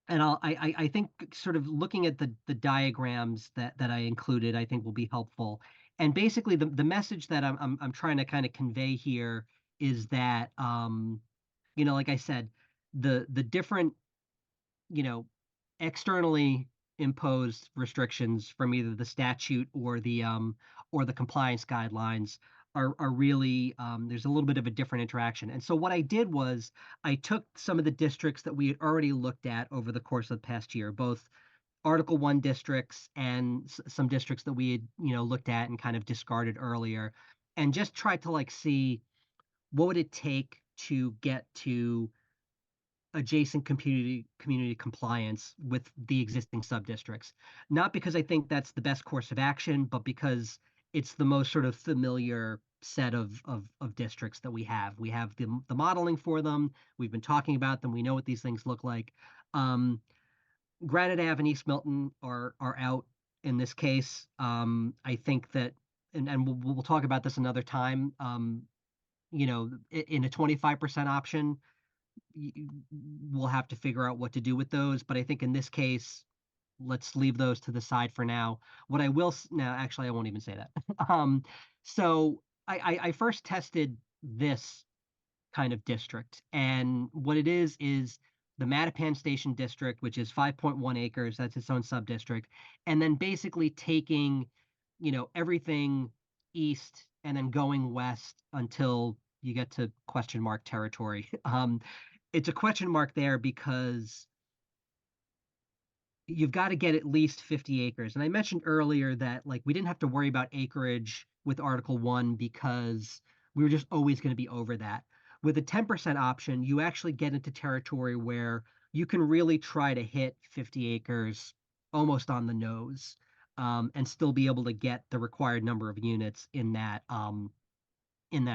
I think sort of looking at the diagrams that I included, I think will be helpful. And basically the message that I'm trying to kind of convey here is that, like I said, the different, externally imposed restrictions from either the statute or the compliance guidelines are really, there's a little bit of a different interaction. And so what I did was I took some of the districts that we had already looked at over the course of the past year, both Article 1 districts and some districts that we had, looked at and kind of discarded earlier, and just tried to see what would it take to get to adjacent community compliance with the existing sub-districts. Not because I think that's the best course of action, but because it's the most sort of familiar set of districts that we have. We have the modeling for them. We've been talking about them. We know what these things look like. Granite Ave and East Milton are out in this case. I think that, and we'll talk about this another time. You know, in a 25% option, we'll have to figure out what to do with those. But I think in this case, let's leave those to the side for now. What I will now, actually, I won't even say that. So I first tested this kind of district, and what it is the Mattapan Station district, which is 5.1 acres. That's its own sub-district, and then basically taking, you know, everything east and then going west until you get to question mark territory. It's a question mark there because you've got to get at least 50 acres. And I mentioned earlier that like we didn't have to worry about acreage with Article 1 because we were just always going to be over that. With a 10% option, you actually get into territory where you can really try to hit 50 acres almost on the nose, and still be able to get the required number of units in that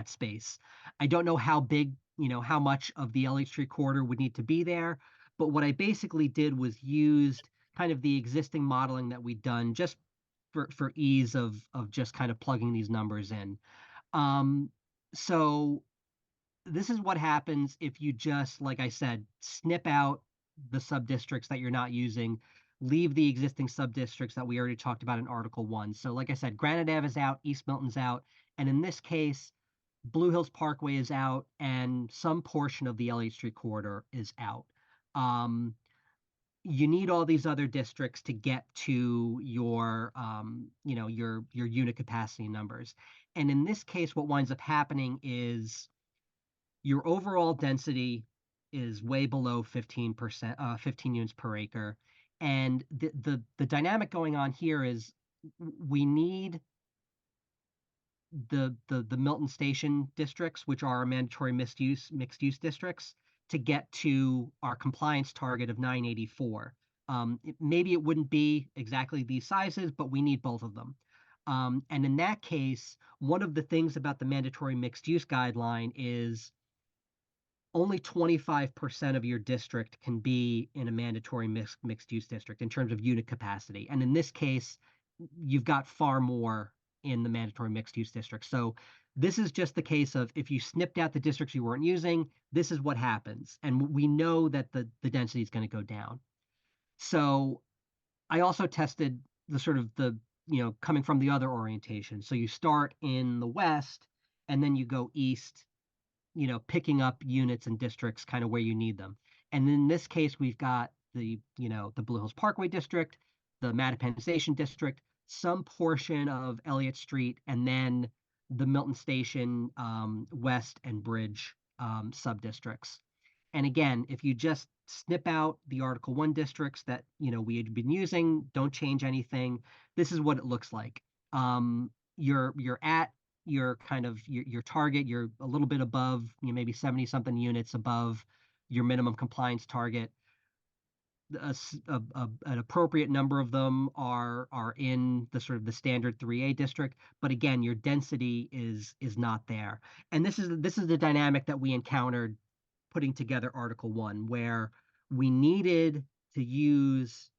space. I don't know how big, you know, how much of the LH Street corridor would need to be there, but what I basically did was used kind of the existing modeling that we'd done just for ease of just kind of plugging these numbers in. So this is what happens if you just, like I said, snip out the sub-districts that you're not using, leave the existing sub-districts that we already talked about in Article 1. So like I said, Granite Ave is out, East Milton's out, and in this case, Blue Hills Parkway is out, and some portion of the LH Street corridor is out. You need all these other districts to get to your, you know, your unit capacity numbers. And in this case, what winds up happening is your overall density is way below 15%, 15 units per acre. And the dynamic going on here is we need the Milton Station districts, which are our mandatory mixed use districts, to get to our compliance target of 984. Maybe it wouldn't be exactly these sizes, but we need both of them. And in that case, one of the things about the mandatory mixed use guideline is only 25% of your district can be in a mandatory mixed use district in terms of unit capacity. And in this case, you've got far more in the mandatory mixed use district. So this is just the case of if you snipped out the districts you weren't using, this is what happens. And we know that the density is going to go down. So I also tested the sort of you know, coming from the other orientation. So you start in the west and then you go east, you know, picking up units and districts kind of where you need them. And in this case, we've got the, you know, the Blue Hills Parkway district, the Mattapan Station district, some portion of Elliott Street, and then the Milton Station West and Bridge sub-districts. And again, if you just snip out the Article 1 districts that, you know, we had been using, don't change anything, this is what it looks like. You're at your kind of your target, you're a little bit above, you know, maybe 70 something units above your minimum compliance target. An appropriate number of them are in the sort of the standard 3A district, but again, your density is not there. And this is the dynamic that we encountered putting together Article 1, where we needed to use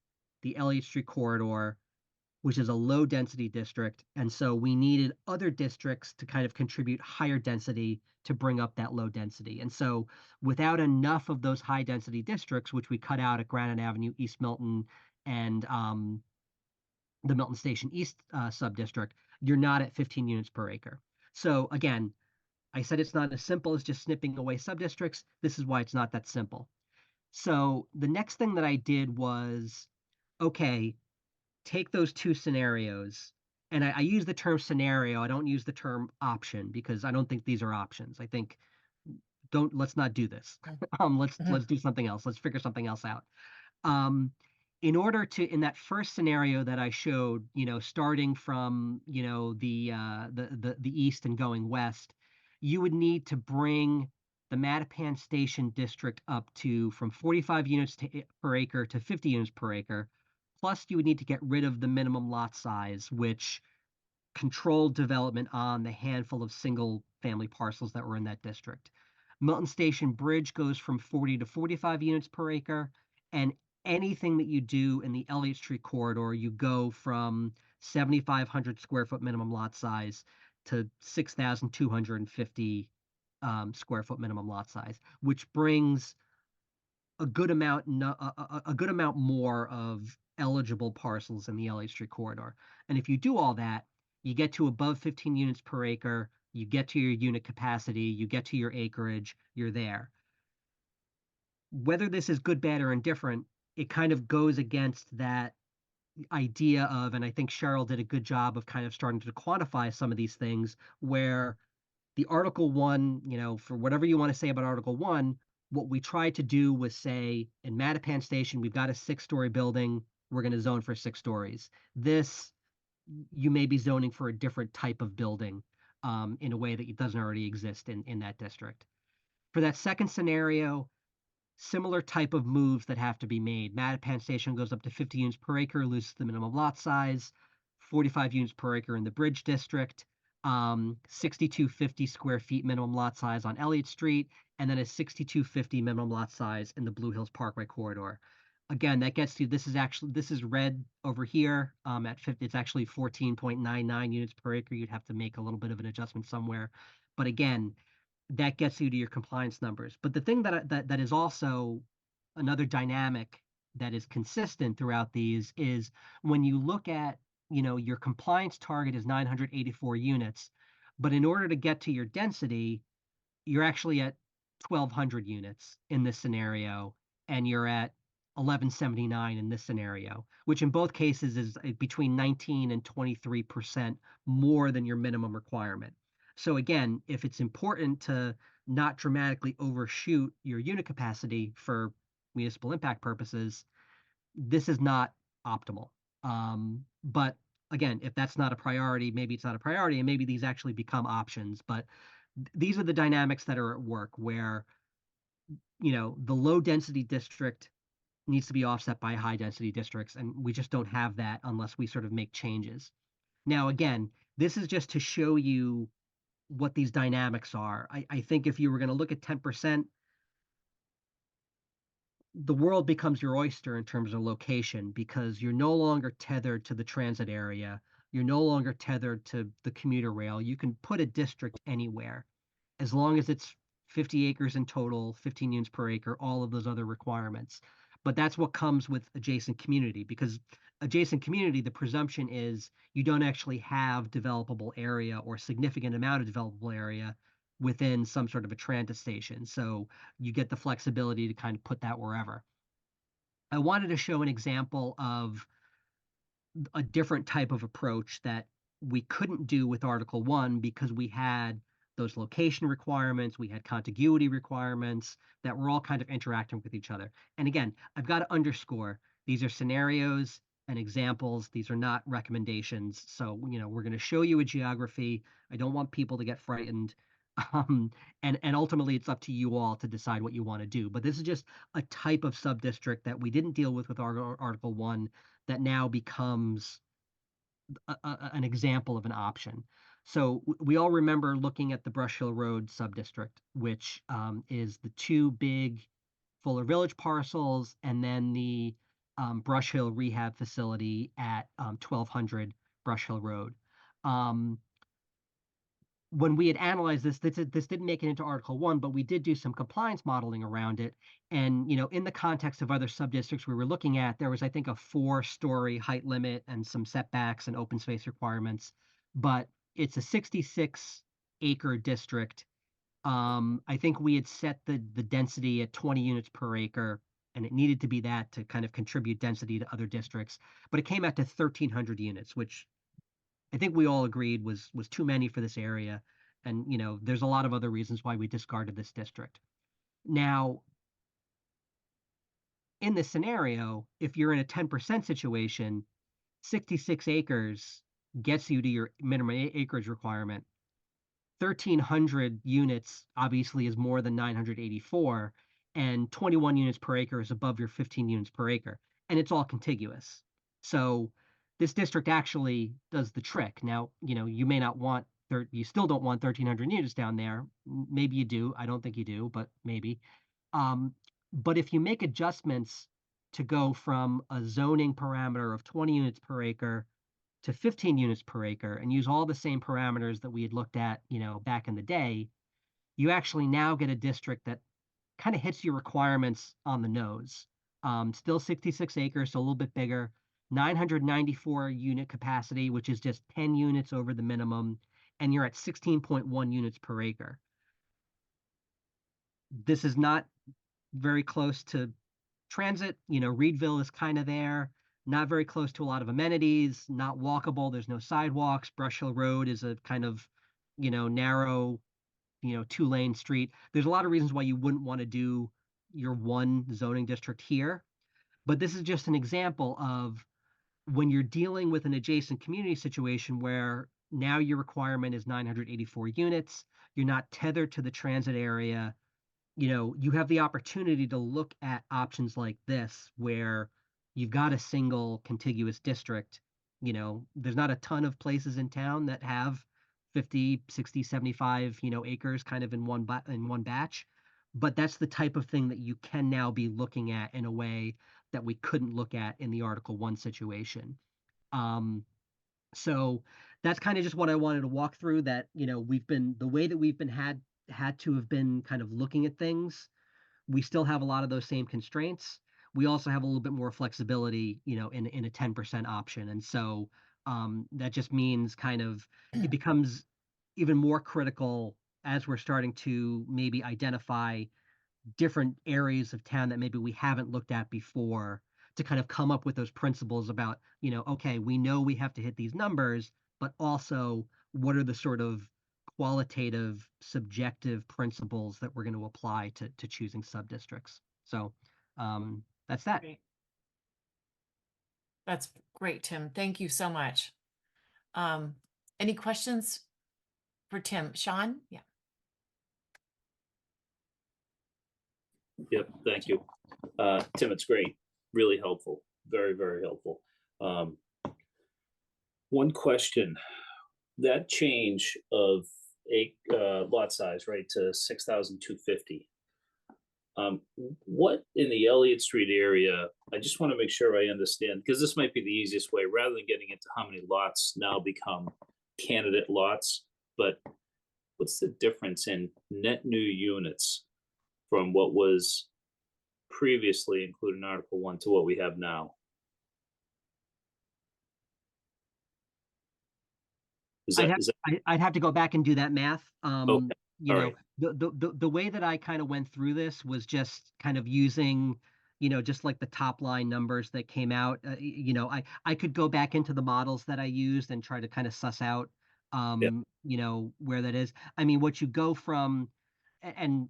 the Elliott Street corridor, which is a low density district. And so we needed other districts to kind of contribute higher density to bring up that low density. And so without enough of those high density districts, which we cut out at Granite Avenue, East Milton, and the Milton Station East sub-district, you're not at 15 units per acre. So again, I said it's not as simple as just snipping away sub-districts. This is why it's not that simple. So the next thing that I did was, okay, take those two scenarios, and I use the term scenario. I don't use the term option because I don't think these are options. I think let's not do this. Let's do something else. Let's figure something else out. In order to, in that first scenario that I showed, you know, starting from, you know, the east and going west, you would need to bring the Mattapan Station district up to from 45 units per acre to 50 units per acre. Plus, you would need to get rid of the minimum lot size, which controlled development on the handful of single family parcels that were in that district. Milton Station Bridge goes from 40 to 45 units per acre, and anything that you do in the Elliott Street corridor, you go from 7,500 square foot minimum lot size to 6,250 square foot minimum lot size, which brings a good amount more of eligible parcels in the Elliott Street corridor. And if you do all that, you get to above 15 units per acre, you get to your unit capacity, you get to your acreage, you're there. Whether this is good, bad, or indifferent, it kind of goes against that idea of, and I think Cheryl did a good job of kind of starting to quantify some of these things, where the Article 1, for whatever you want to say about Article 1, what we tried to do was say, in Mattapan Station, we've got a 6-story building, we're going to zone for 6 stories. This, you may be zoning for a different type of building in a way that it doesn't already exist in that district. For that second scenario, similar type of moves that have to be made. Mattapan Station goes up to 50 units per acre, loses the minimum lot size, 45 units per acre in the Bridge District, 6,250 square feet minimum lot size on Elliott Street, and then a 6,250 minimum lot size in the Blue Hills Parkway corridor. Again, that gets to, this is red over here at 50, it's actually 14.99 units per acre. You'd have to make a little bit of an adjustment somewhere. But again, that gets you to your compliance numbers. But the thing that is also another dynamic that is consistent throughout these is when you look at, your compliance target is 984 units, but in order to get to your density, you're actually at 1,200 units in this scenario, and you're at 1179 in this scenario, which in both cases is between 19 and 23% more than your minimum requirement. So again, if it's important to not dramatically overshoot your unit capacity for municipal impact purposes, this is not optimal. But again, if that's not a priority, maybe it's not a priority, and maybe these actually become options. But these are the dynamics that are at work where, the low density district needs to be offset by high density districts, and we just don't have that unless we sort of make changes. Now, again, this is just to show you what these dynamics are. I think if you were going to look at 10%, the world becomes your oyster in terms of location, because you're no longer tethered to the transit area. You're no longer tethered to the commuter rail. You can put a district anywhere as long as it's 50 acres in total, 15 units per acre, all of those other requirements. But that's what comes with adjacent community, because adjacent community, the presumption is you don't actually have developable area or significant amount of developable area within some sort of a transit station. So you get the flexibility to kind of put that wherever. I wanted to show an example of a different type of approach that we couldn't do with Article 1 because we had those location requirements, we had contiguity requirements that were all kind of interacting with each other. And again, I've got to underscore, these are scenarios and examples. These are not recommendations. So, we're going to show you a geography. I don't want people to get frightened. And ultimately it's up to you all to decide what you want to do. But this is just a type of sub-district that we didn't deal with Article 1 that now becomes an example of an option. So we all remember looking at the Brush Hill Road sub-district, which is the 2 big Fuller Village parcels, and then the Brush Hill Rehab Facility at 1200 Brush Hill Road. When we had analyzed this didn't make it into Article 1, but we did do some compliance modeling around it. And, in the context of other sub-districts we were looking at, there was, I think, a 4-story height limit and some setbacks and open space requirements. But it's a 66-acre district. I think we had set the density at 20 units per acre, and it needed to be that to kind of contribute density to other districts. But it came out to 1,300 units, which I think we all agreed was too many for this area. And, there's a lot of other reasons why we discarded this district. Now, in this scenario, if you're in a 10% situation, 66 acres gets you to your minimum acreage requirement. 1,300 units obviously is more than 984, and 21 units per acre is above your 15 units per acre, and it's all contiguous. So this district actually does the trick. Now, you may not want, you still don't want 1,300 units down there. Maybe you do. I don't think you do, but maybe. But if you make adjustments to go from a zoning parameter of 20 units per acre to 15 units per acre and use all the same parameters that we had looked at, back in the day, you actually now get a district that kind of hits your requirements on the nose. Still 66 acres, so a little bit bigger, 994 unit capacity, which is just 10 units over the minimum, and you're at 16.1 units per acre. This is not very close to transit. Reedville is kind of there, not very close to a lot of amenities, not walkable. There's no sidewalks. Brush Hill Road is a kind of, narrow, 2-lane street. There's a lot of reasons why you wouldn't want to do your one zoning district here. But this is just an example of when you're dealing with an adjacent community situation where now your requirement is 984 units, you're not tethered to the transit area. You have the opportunity to look at options like this where you've got a single contiguous district. There's not a ton of places in town that have 50, 60, 75, acres kind of in one batch. But that's the type of thing that you can now be looking at in a way that we couldn't look at in the Article 1 situation. So that's kind of just what I wanted to walk through, that, the way that we've been had to have been kind of looking at things. We still have a lot of those same constraints. We also have a little bit more flexibility, in a 10% option. And so that just means kind of it becomes even more critical as we're starting to maybe identify different areas of town that maybe we haven't looked at before, to kind of come up with those principles about, okay, we know we have to hit these numbers, but also what are the sort of qualitative, subjective principles that we're going to apply to choosing sub-districts. So that's that. Great. That's great, Tim. Thank you so much. Any questions for Tim? Sean? Yeah. Yep, thank you. Tim, it's great. Really helpful. Very, very helpful. One question, that change of lot size, right, to 6,250. What in the Elliott Street area, I just want to make sure I understand, because this might be the easiest way, rather than getting into how many lots now become candidate lots, but what's the difference in net new units from what was previously included in Article 1 to what we have now? I'd have to go back and do that math. Okay. Right. The way that I kind of went through this was just kind of using, just like the top line numbers that came out. I could go back into the models that I used and try to kind of suss out, where that is. I mean, what you go from, and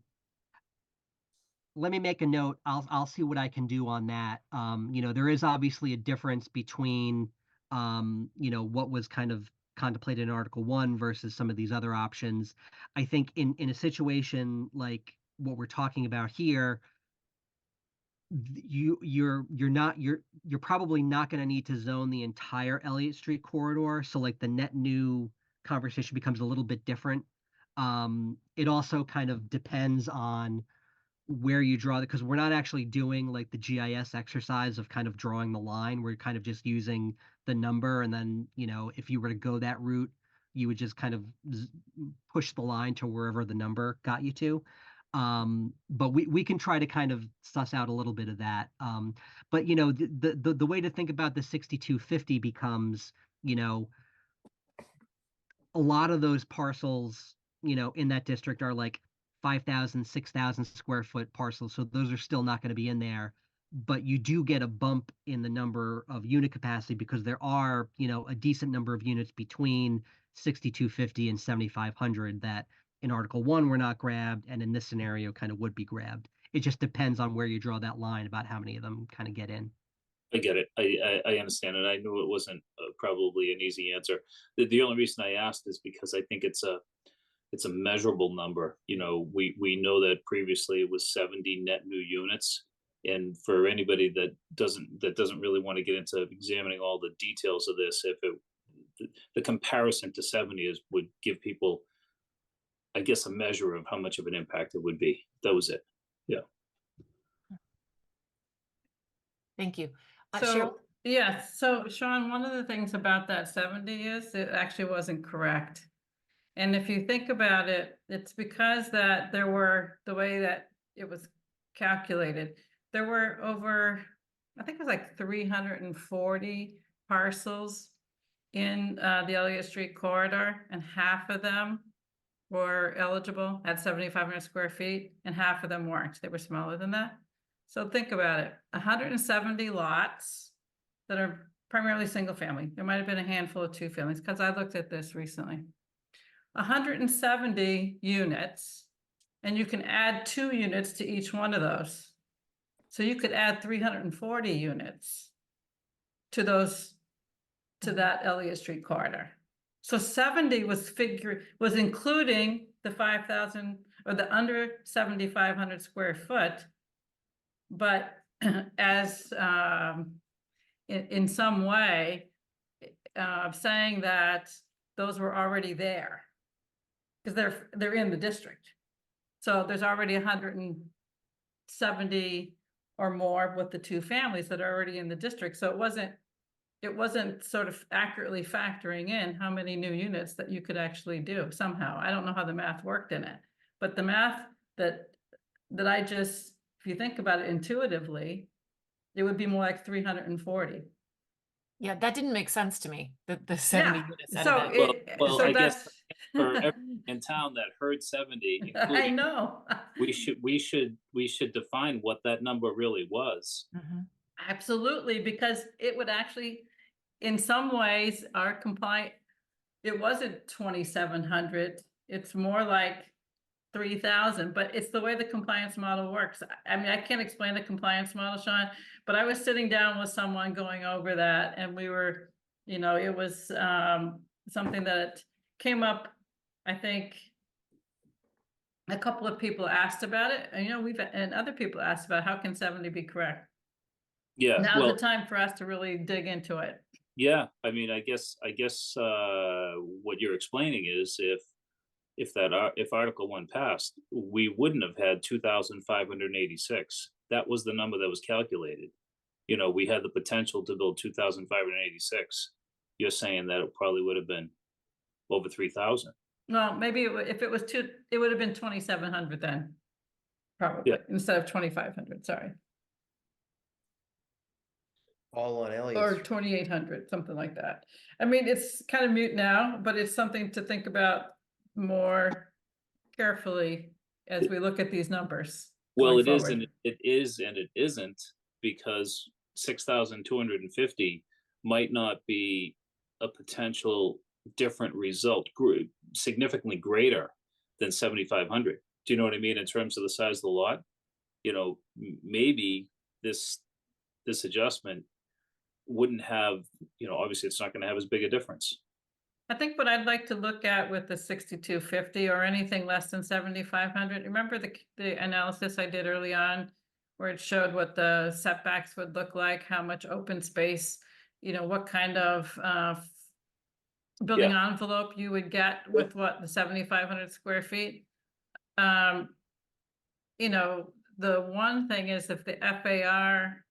let me make a note. I'll see what I can do on that. There is obviously a difference between, what was kind of contemplated in Article 1 versus some of these other options. I think in a situation like what we're talking about here, you're probably not going to need to zone the entire Elliott Street corridor. So like the net new conversation becomes a little bit different. It also kind of depends on where you draw it, because we're not actually doing like the GIS exercise of kind of drawing the line. We're kind of just using the number, and then if you were to go that route, you would just kind of push the line to wherever the number got you to. But we can try to kind of suss out a little bit of that. But the way to think about the 6250 becomes, a lot of those parcels in that district are like 5,000, 6,000 square foot parcels. So those are still not going to be in there, but you do get a bump in the number of unit capacity because there are, a decent number of units between 6,250 and 7,500 that in Article 1 were not grabbed, and in this scenario kind of would be grabbed. It just depends on where you draw that line about how many of them kind of get in. I get it. I understand it. I knew it wasn't probably an easy answer. The only reason I asked is because I think it's it's a measurable number. You know, we know that previously it was 70 net new units. And for anybody that doesn't really want to get into examining all the details of this, if the comparison to 70 would give people, I guess, a measure of how much of an impact it would be. That was it. Yeah. Thank you. Cheryl? So, yes, so Sean, one of the things about that 70 is it actually wasn't correct. And if you think about it, it's because that there were, the way that it was calculated, there were over, I think it was like 340 parcels in the Elliott Street corridor, and half of them were eligible at 7,500 square feet, and half of them weren't. They were smaller than that. So think about it, 170 lots that are primarily single family. There might have been a handful of two families, because I looked at this recently. 170 units, and you can add 2 units to each one of those. So you could add 340 units to those, to that Elliott Street corridor. So 70 was including the 5,000 or the under 7,500 square foot. But as in some way, saying that those were already there, because they're in the district. So there's already 170 or more with the 2 families that are already in the district. So it wasn't sort of accurately factoring in how many new units that you could actually do somehow. I don't know how the math worked in it, but the math that I just, if you think about it intuitively, it would be more like 340. Yeah, that didn't make sense to me, the 70 Yeah, units out so of that. Well, so I guess that's for everyone in town that heard 70, I including, know. we should define what that number really was. Mhm. Absolutely, because it would actually, in some ways, our compliant, it wasn't 2,700, it's more like 3,000, but it's the way the compliance model works. I mean, I can't explain the compliance model, Sean, but I was sitting down with someone going over that, and we were, you know, it was something that came up. I think a couple of people asked about it, and, you know, and other people asked about how can 70 be correct? Yeah, Now's well, the time for us to really dig into it. yeah, I mean, I guess what you're explaining is if Article 1 passed, we wouldn't have had 2,586. That was the number that was calculated. You know, we had the potential to build 2,586. You're saying that it probably would have been over 3,000. Well, maybe if it was it would have been 2,700 then, probably, instead of 2,500, sorry. All on Elliott. Or 2,800, something like that. I mean, it's kind of mute now, but it's something to think about more carefully as we look at these numbers. Well, going it is, forward. and it is, and it isn't, because 6,250 might not be a potential different result, significantly greater than 7,500. Do you know what I mean? In terms of the size of the lot, you know, maybe this adjustment wouldn't have, you know, obviously it's not going to have as big a difference. I think what I'd like to look at with the 6,250 or anything less than 7,500, remember the analysis I did early on where it showed what the setbacks would look like, how much open space, you know, what kind of building envelope you would get with the 7,500 square feet. You know, the one thing is if the FAR,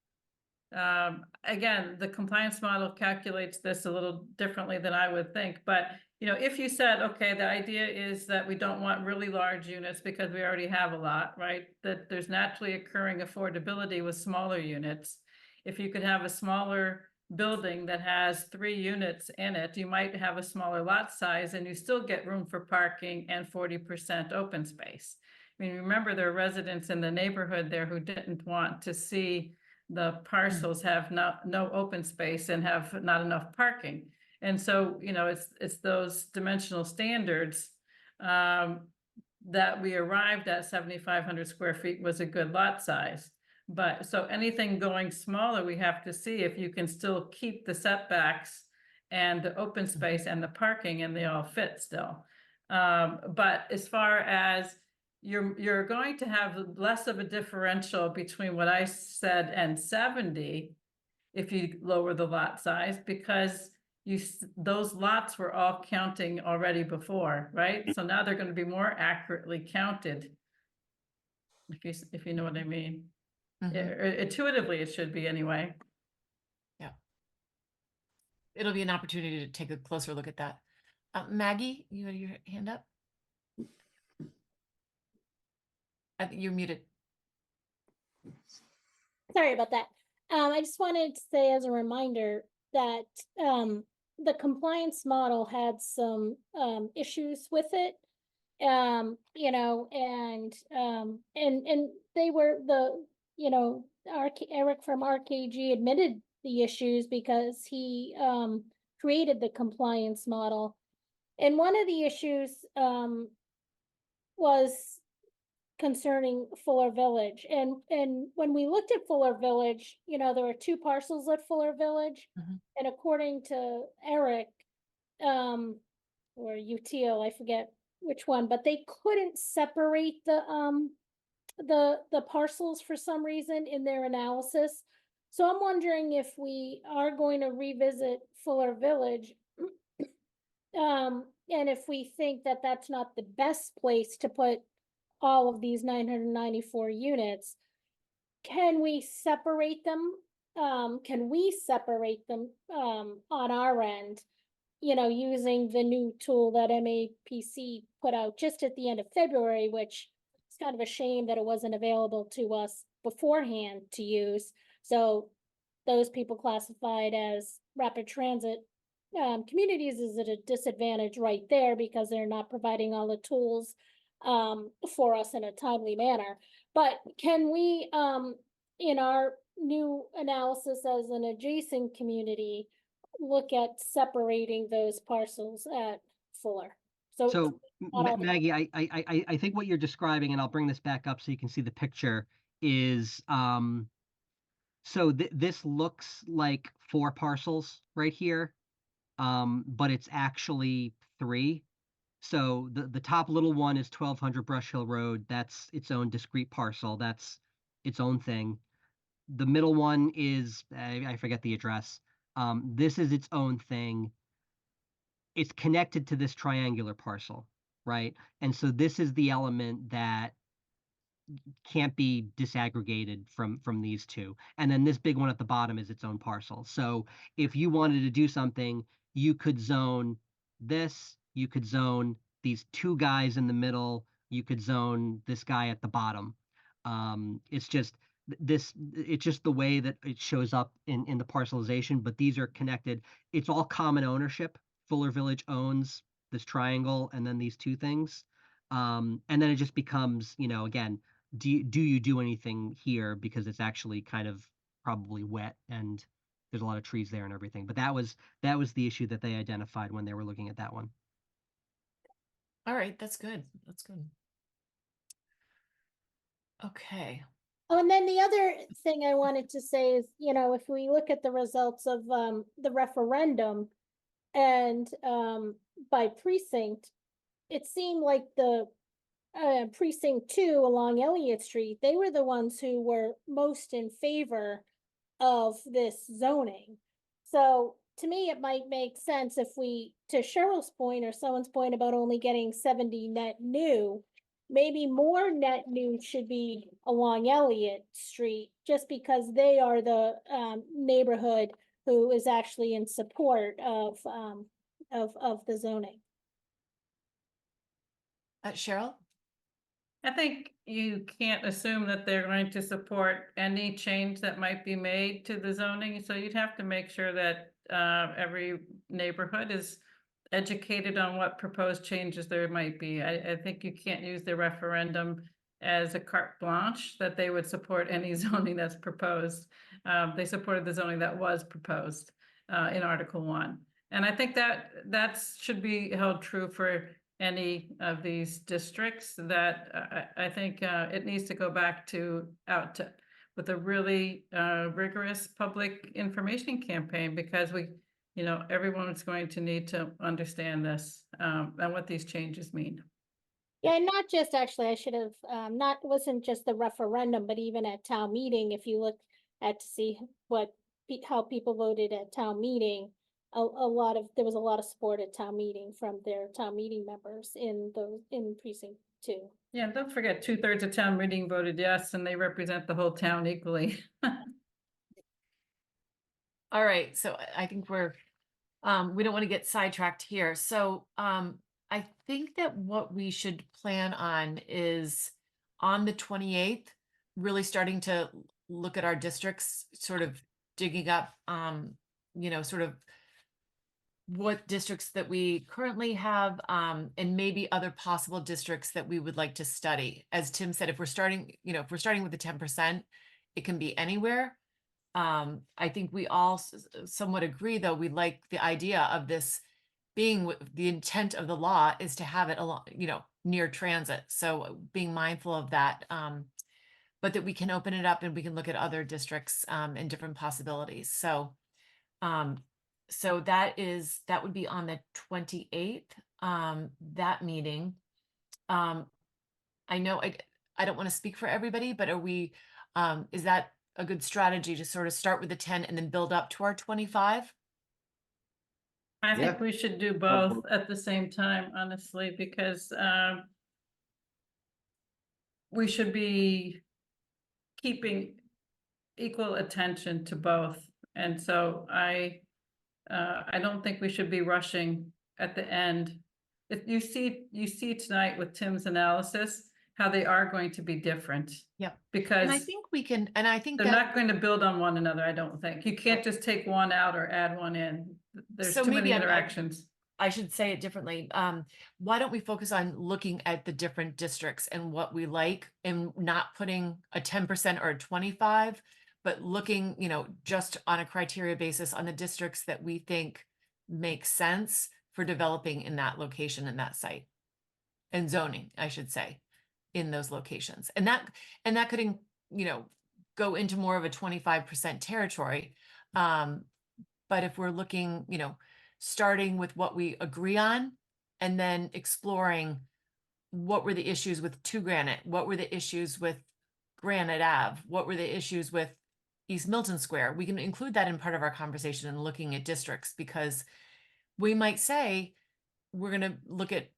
again, the compliance model calculates this a little differently than I would think, but you know, if you said, okay, the idea is that we don't want really large units because we already have a lot, right? That there's naturally occurring affordability with smaller units. If you could have a smaller building that has 3 units in it, you might have a smaller lot size and you still get room for parking and 40% open space. I mean, remember there are residents in the neighborhood there who didn't want to see the parcels have no open space and have not enough parking. And so, you know, it's those dimensional standards that we arrived at 7,500 square feet was a good lot size. But so anything going smaller, we have to see if you can still keep the setbacks and the open space and the parking, and they all fit still. But as far as you're going to have less of a differential between what I said and 70 if you lower the lot size, because those lots were all counting already before, right? So now they're going to be more accurately counted. If you know what I mean. Intuitively, it should be anyway. It'll be an opportunity to take a closer look at that. Maggie, you had your hand up? I think you're muted. Sorry about that. I just wanted to say as a reminder that the compliance model had some issues with it. You know, and they were Eric from RKG admitted the issues because he created the compliance model. And one of the issues was concerning Fuller Village. And when we looked at Fuller Village, you know, there were 2 parcels at Fuller Village. And according to Eric, or UTO, I forget which one, but they couldn't separate the parcels for some reason in their analysis. So I'm wondering if we are going to revisit Fuller Village, and if we think that that's not the best place to put all of these 994 units, can we separate them? Can we separate them on our end, you know, using the new tool that MAPC put out just at the end of February, which is kind of a shame that it wasn't available to us beforehand to use. So those people classified as rapid transit communities is at a disadvantage right there because they're not providing all the tools for us in a timely manner. But can we, in our new analysis as an adjacent community, look at separating those parcels at Fuller? So Maggie, I think what you're describing, and I'll bring this back up so you can see the picture, is so this looks like 4 parcels right here, but it's actually 3. So the top little one is 1200 Brush Hill Road. That's its own discrete parcel. That's its own thing. The middle one is, I forget the address. This is its own thing. It's connected to this triangular parcel, right? And so this is the element that can't be disaggregated from these 2. And then this big one at the bottom is its own parcel. So if you wanted to do something, you could zone this, you could zone these 2 guys in the middle, you could zone this guy at the bottom. It's just the way that it shows up in the parcelization, but these are connected. It's all common ownership. Fuller Village owns this triangle and then these 2 things. And then it just becomes, you know, again, do you do anything here because it's actually kind of probably wet and there's a lot of trees there and everything. But that was the issue that they identified when they were looking at that one. All right, that's good. That's good. Okay. Oh, and then the other thing I wanted to say is, you know, if we look at the results of the referendum and by precinct, it seemed like the precinct 2 along Elliott Street, they were the ones who were most in favor of this zoning. So to me, it might make sense if we, to Cheryl's point or someone's point about only getting 70 net new, maybe more net new should be along Elliott Street, just because they are the neighborhood who is actually in support of the zoning. Cheryl? I think you can't assume that they're going to support any change that might be made to the zoning. So you'd have to make sure that every neighborhood is educated on what proposed changes there might be. I think you can't use the referendum as a carte blanche that they would support any zoning that's proposed. They supported the zoning that was proposed in Article 1. And I think that should be held true for any of these districts, that I think it needs to go back with a really rigorous public information campaign, because you know, everyone's going to need to understand this, and what these changes mean. Yeah, and not just actually, I should have, wasn't just the referendum, but even at town meeting, if you look at to see what, how people voted at town meeting, there was a lot of support at town meeting from their town meeting members in precinct 2. Yeah, and don't forget, 2/3 of town meeting voted yes, and they represent the whole town equally. All right, so I think we don't want to get sidetracked here. So, I think that what we should plan on is on the 28th, really starting to look at our districts, sort of digging up, sort of what districts that we currently have, and maybe other possible districts that we would like to study. As Tim said, if we're starting with the 10%, it can be anywhere. I think we all somewhat agree, though, we like the idea of this being the intent of the law is to have it along, near transit. So being mindful of that, but that we can open it up and we can look at other districts and different possibilities. So that would be on the 28th, that meeting. I know I don't want to speak for everybody, but is that a good strategy to sort of start with the 10 and then build up to our 25? I think Yeah. we should do both at the same time, honestly, because we should be keeping equal attention to both. And so I don't think we should be rushing at the end. If you see tonight with Tim's analysis, how they are going to be different. Yep. Because And I think we can, and I think they're that, not going to build on one another, I don't think. You can't just take one out or add one in. There's So too maybe many I'm- interactions. I should say it differently. Why don't we focus on looking at the different districts and what we like, and not putting a 10% or a 25, but looking, just on a criteria basis on the districts that we think make sense for developing in that location, in that site, and zoning, I should say, in those locations. And that could, go into more of a 25% territory. But if we're looking, starting with what we agree on, and then exploring what were the issues with 2 Granite, what were the issues with Granite Ave, what were the issues with East Milton Square. We can include that in part of our conversation and looking at districts, because we might say we're going to look at,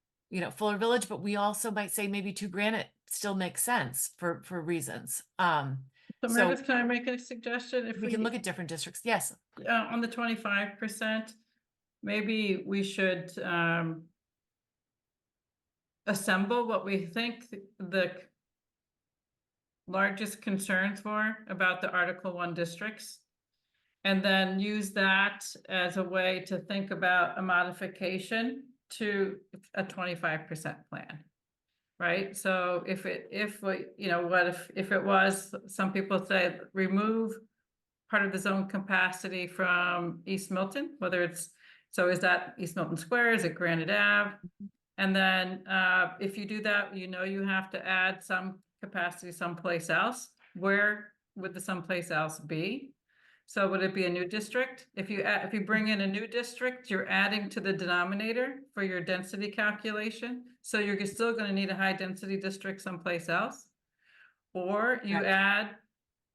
Fuller Village, but we also might say maybe 2 Granite still makes sense for reasons. So So Mavis, can I make a suggestion? If we can look at different districts. Yes. on the 25%, maybe we should assemble what we think the largest concerns were about the Article 1 districts, and then use that as a way to think about a modification to a 25% plan. Right? So if it was, some people say, remove part of the zone capacity from East Milton, so is that East Milton Square, is it Granite Ave? And then if you do that, you have to add some capacity someplace else. Where would the someplace else be? So would it be a new district? If you bring in a new district, you're adding to the denominator for your density calculation. So you're still going to need a high density district someplace else. Or you add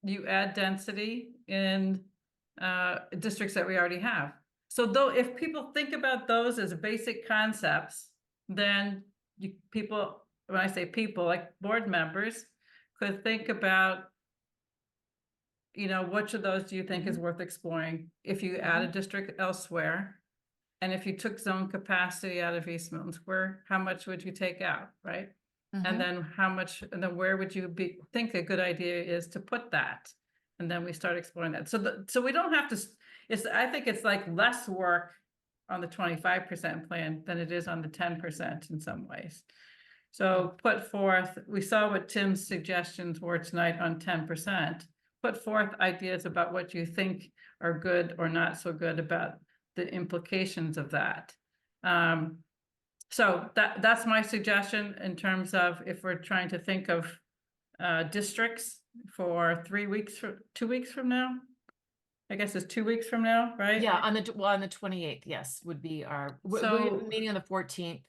density in districts that we already have. So though, if people think about those as basic concepts, then when I say people, like board members, could think about, which of those do you think is worth exploring? If you add a district elsewhere, and if you took zone capacity out of East Milton Square, how much would you take out, right? And then where would you think a good idea is to put that? And then we start exploring that. So we don't have to, I think it's like less work on the 25% plan than it is on the 10% in some ways. So put forth, we saw what Tim's suggestions were tonight on 10%. Put forth ideas about what you think are good or not so good about the implications of that. So that's my suggestion in terms of if we're trying to think of districts for 2 weeks from now. I guess it's 2 weeks from now, right? Yeah, on the 28th, yes, would be our, we have So- a meeting on the 14th.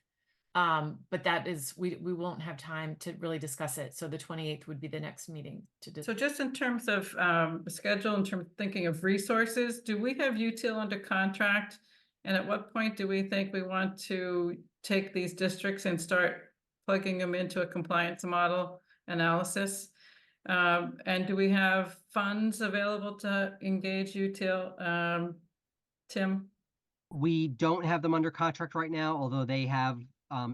But that is, we won't have time to really discuss it. So the 28th would be the next meeting to So discuss. just in terms of the schedule, in terms of thinking of resources, do we have util under contract? And at what point do we think we want to take these districts and start plugging them into a compliance model analysis? And do we have funds available to engage util? Tim? We don't have them under contract right now, although they have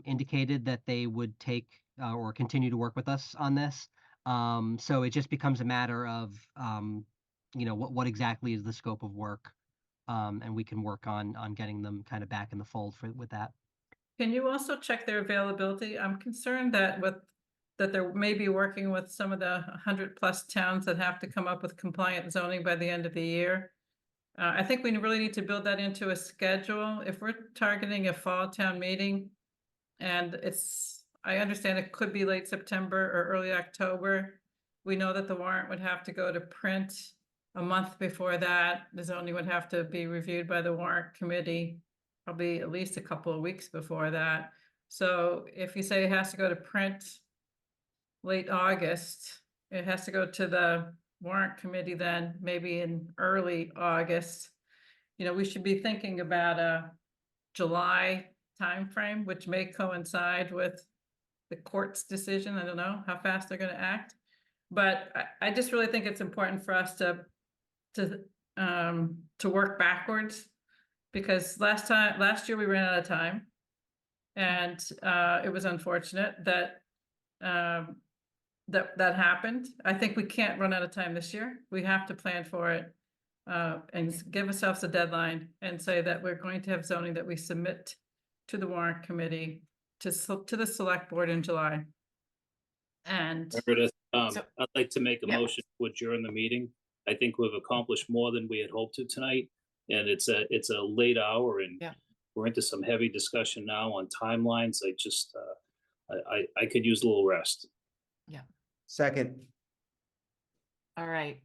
indicated that they would take or continue to work with us on this. So it just becomes a matter of, what exactly is the scope of work, and we can work on getting them kind of back in the fold with that. Can you also check their availability? I'm concerned that they're maybe working with some of the 100+ towns that have to come up with compliant zoning by the end of the year. I think we really need to build that into a schedule. If we're targeting a fall town meeting, and I understand it could be late September or early October. We know that the warrant would have to go to print a month before that. The zoning would have to be reviewed by the warrant committee, probably at least a couple of weeks before that. So if you say it has to go to print late August, it has to go to the warrant committee then maybe in early August. We should be thinking about a July timeframe, which may coincide with the court's decision. I don't know how fast they're going to act, but I just really think it's important for us to work backwards, because last year we ran out of time, and it was unfortunate that that happened. I think we can't run out of time this year. We have to plan for it. And give ourselves a deadline and say that we're going to have zoning that we submit to the warrant committee to the select board in July. And Meredith, So- I'd like to make a Yeah. motion to adjourn the meeting. I think we've accomplished more than we had hoped to tonight, and it's a late hour, and Yeah. we're into some heavy discussion now on timelines. I just, I could use a little rest. Second, All right.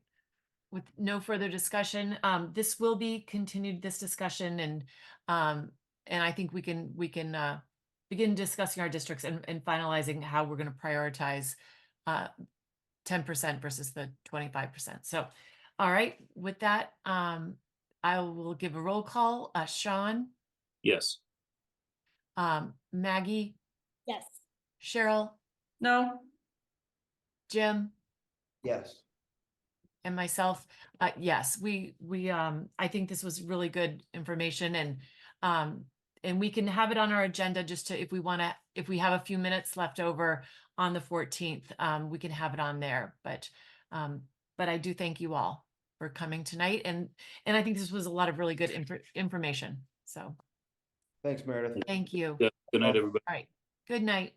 With no further discussion, this will be continued, this discussion, and I think we can begin discussing our districts and finalizing how we're going to prioritize 10% versus the 25%. So, all right, with that, I will give a roll call. Sean, Yes. Maggie, Yes. Cheryl, no, Jim, yes. and myself, yes, I think this was really good information, and we can have it on our agenda just to, if we have a few minutes left over on the 14th, we can have it on there. But I do thank you all for coming tonight, and I think this was a lot of really good information. So Thanks, Meredith. thank you. Good night, everybody. All right. Good night.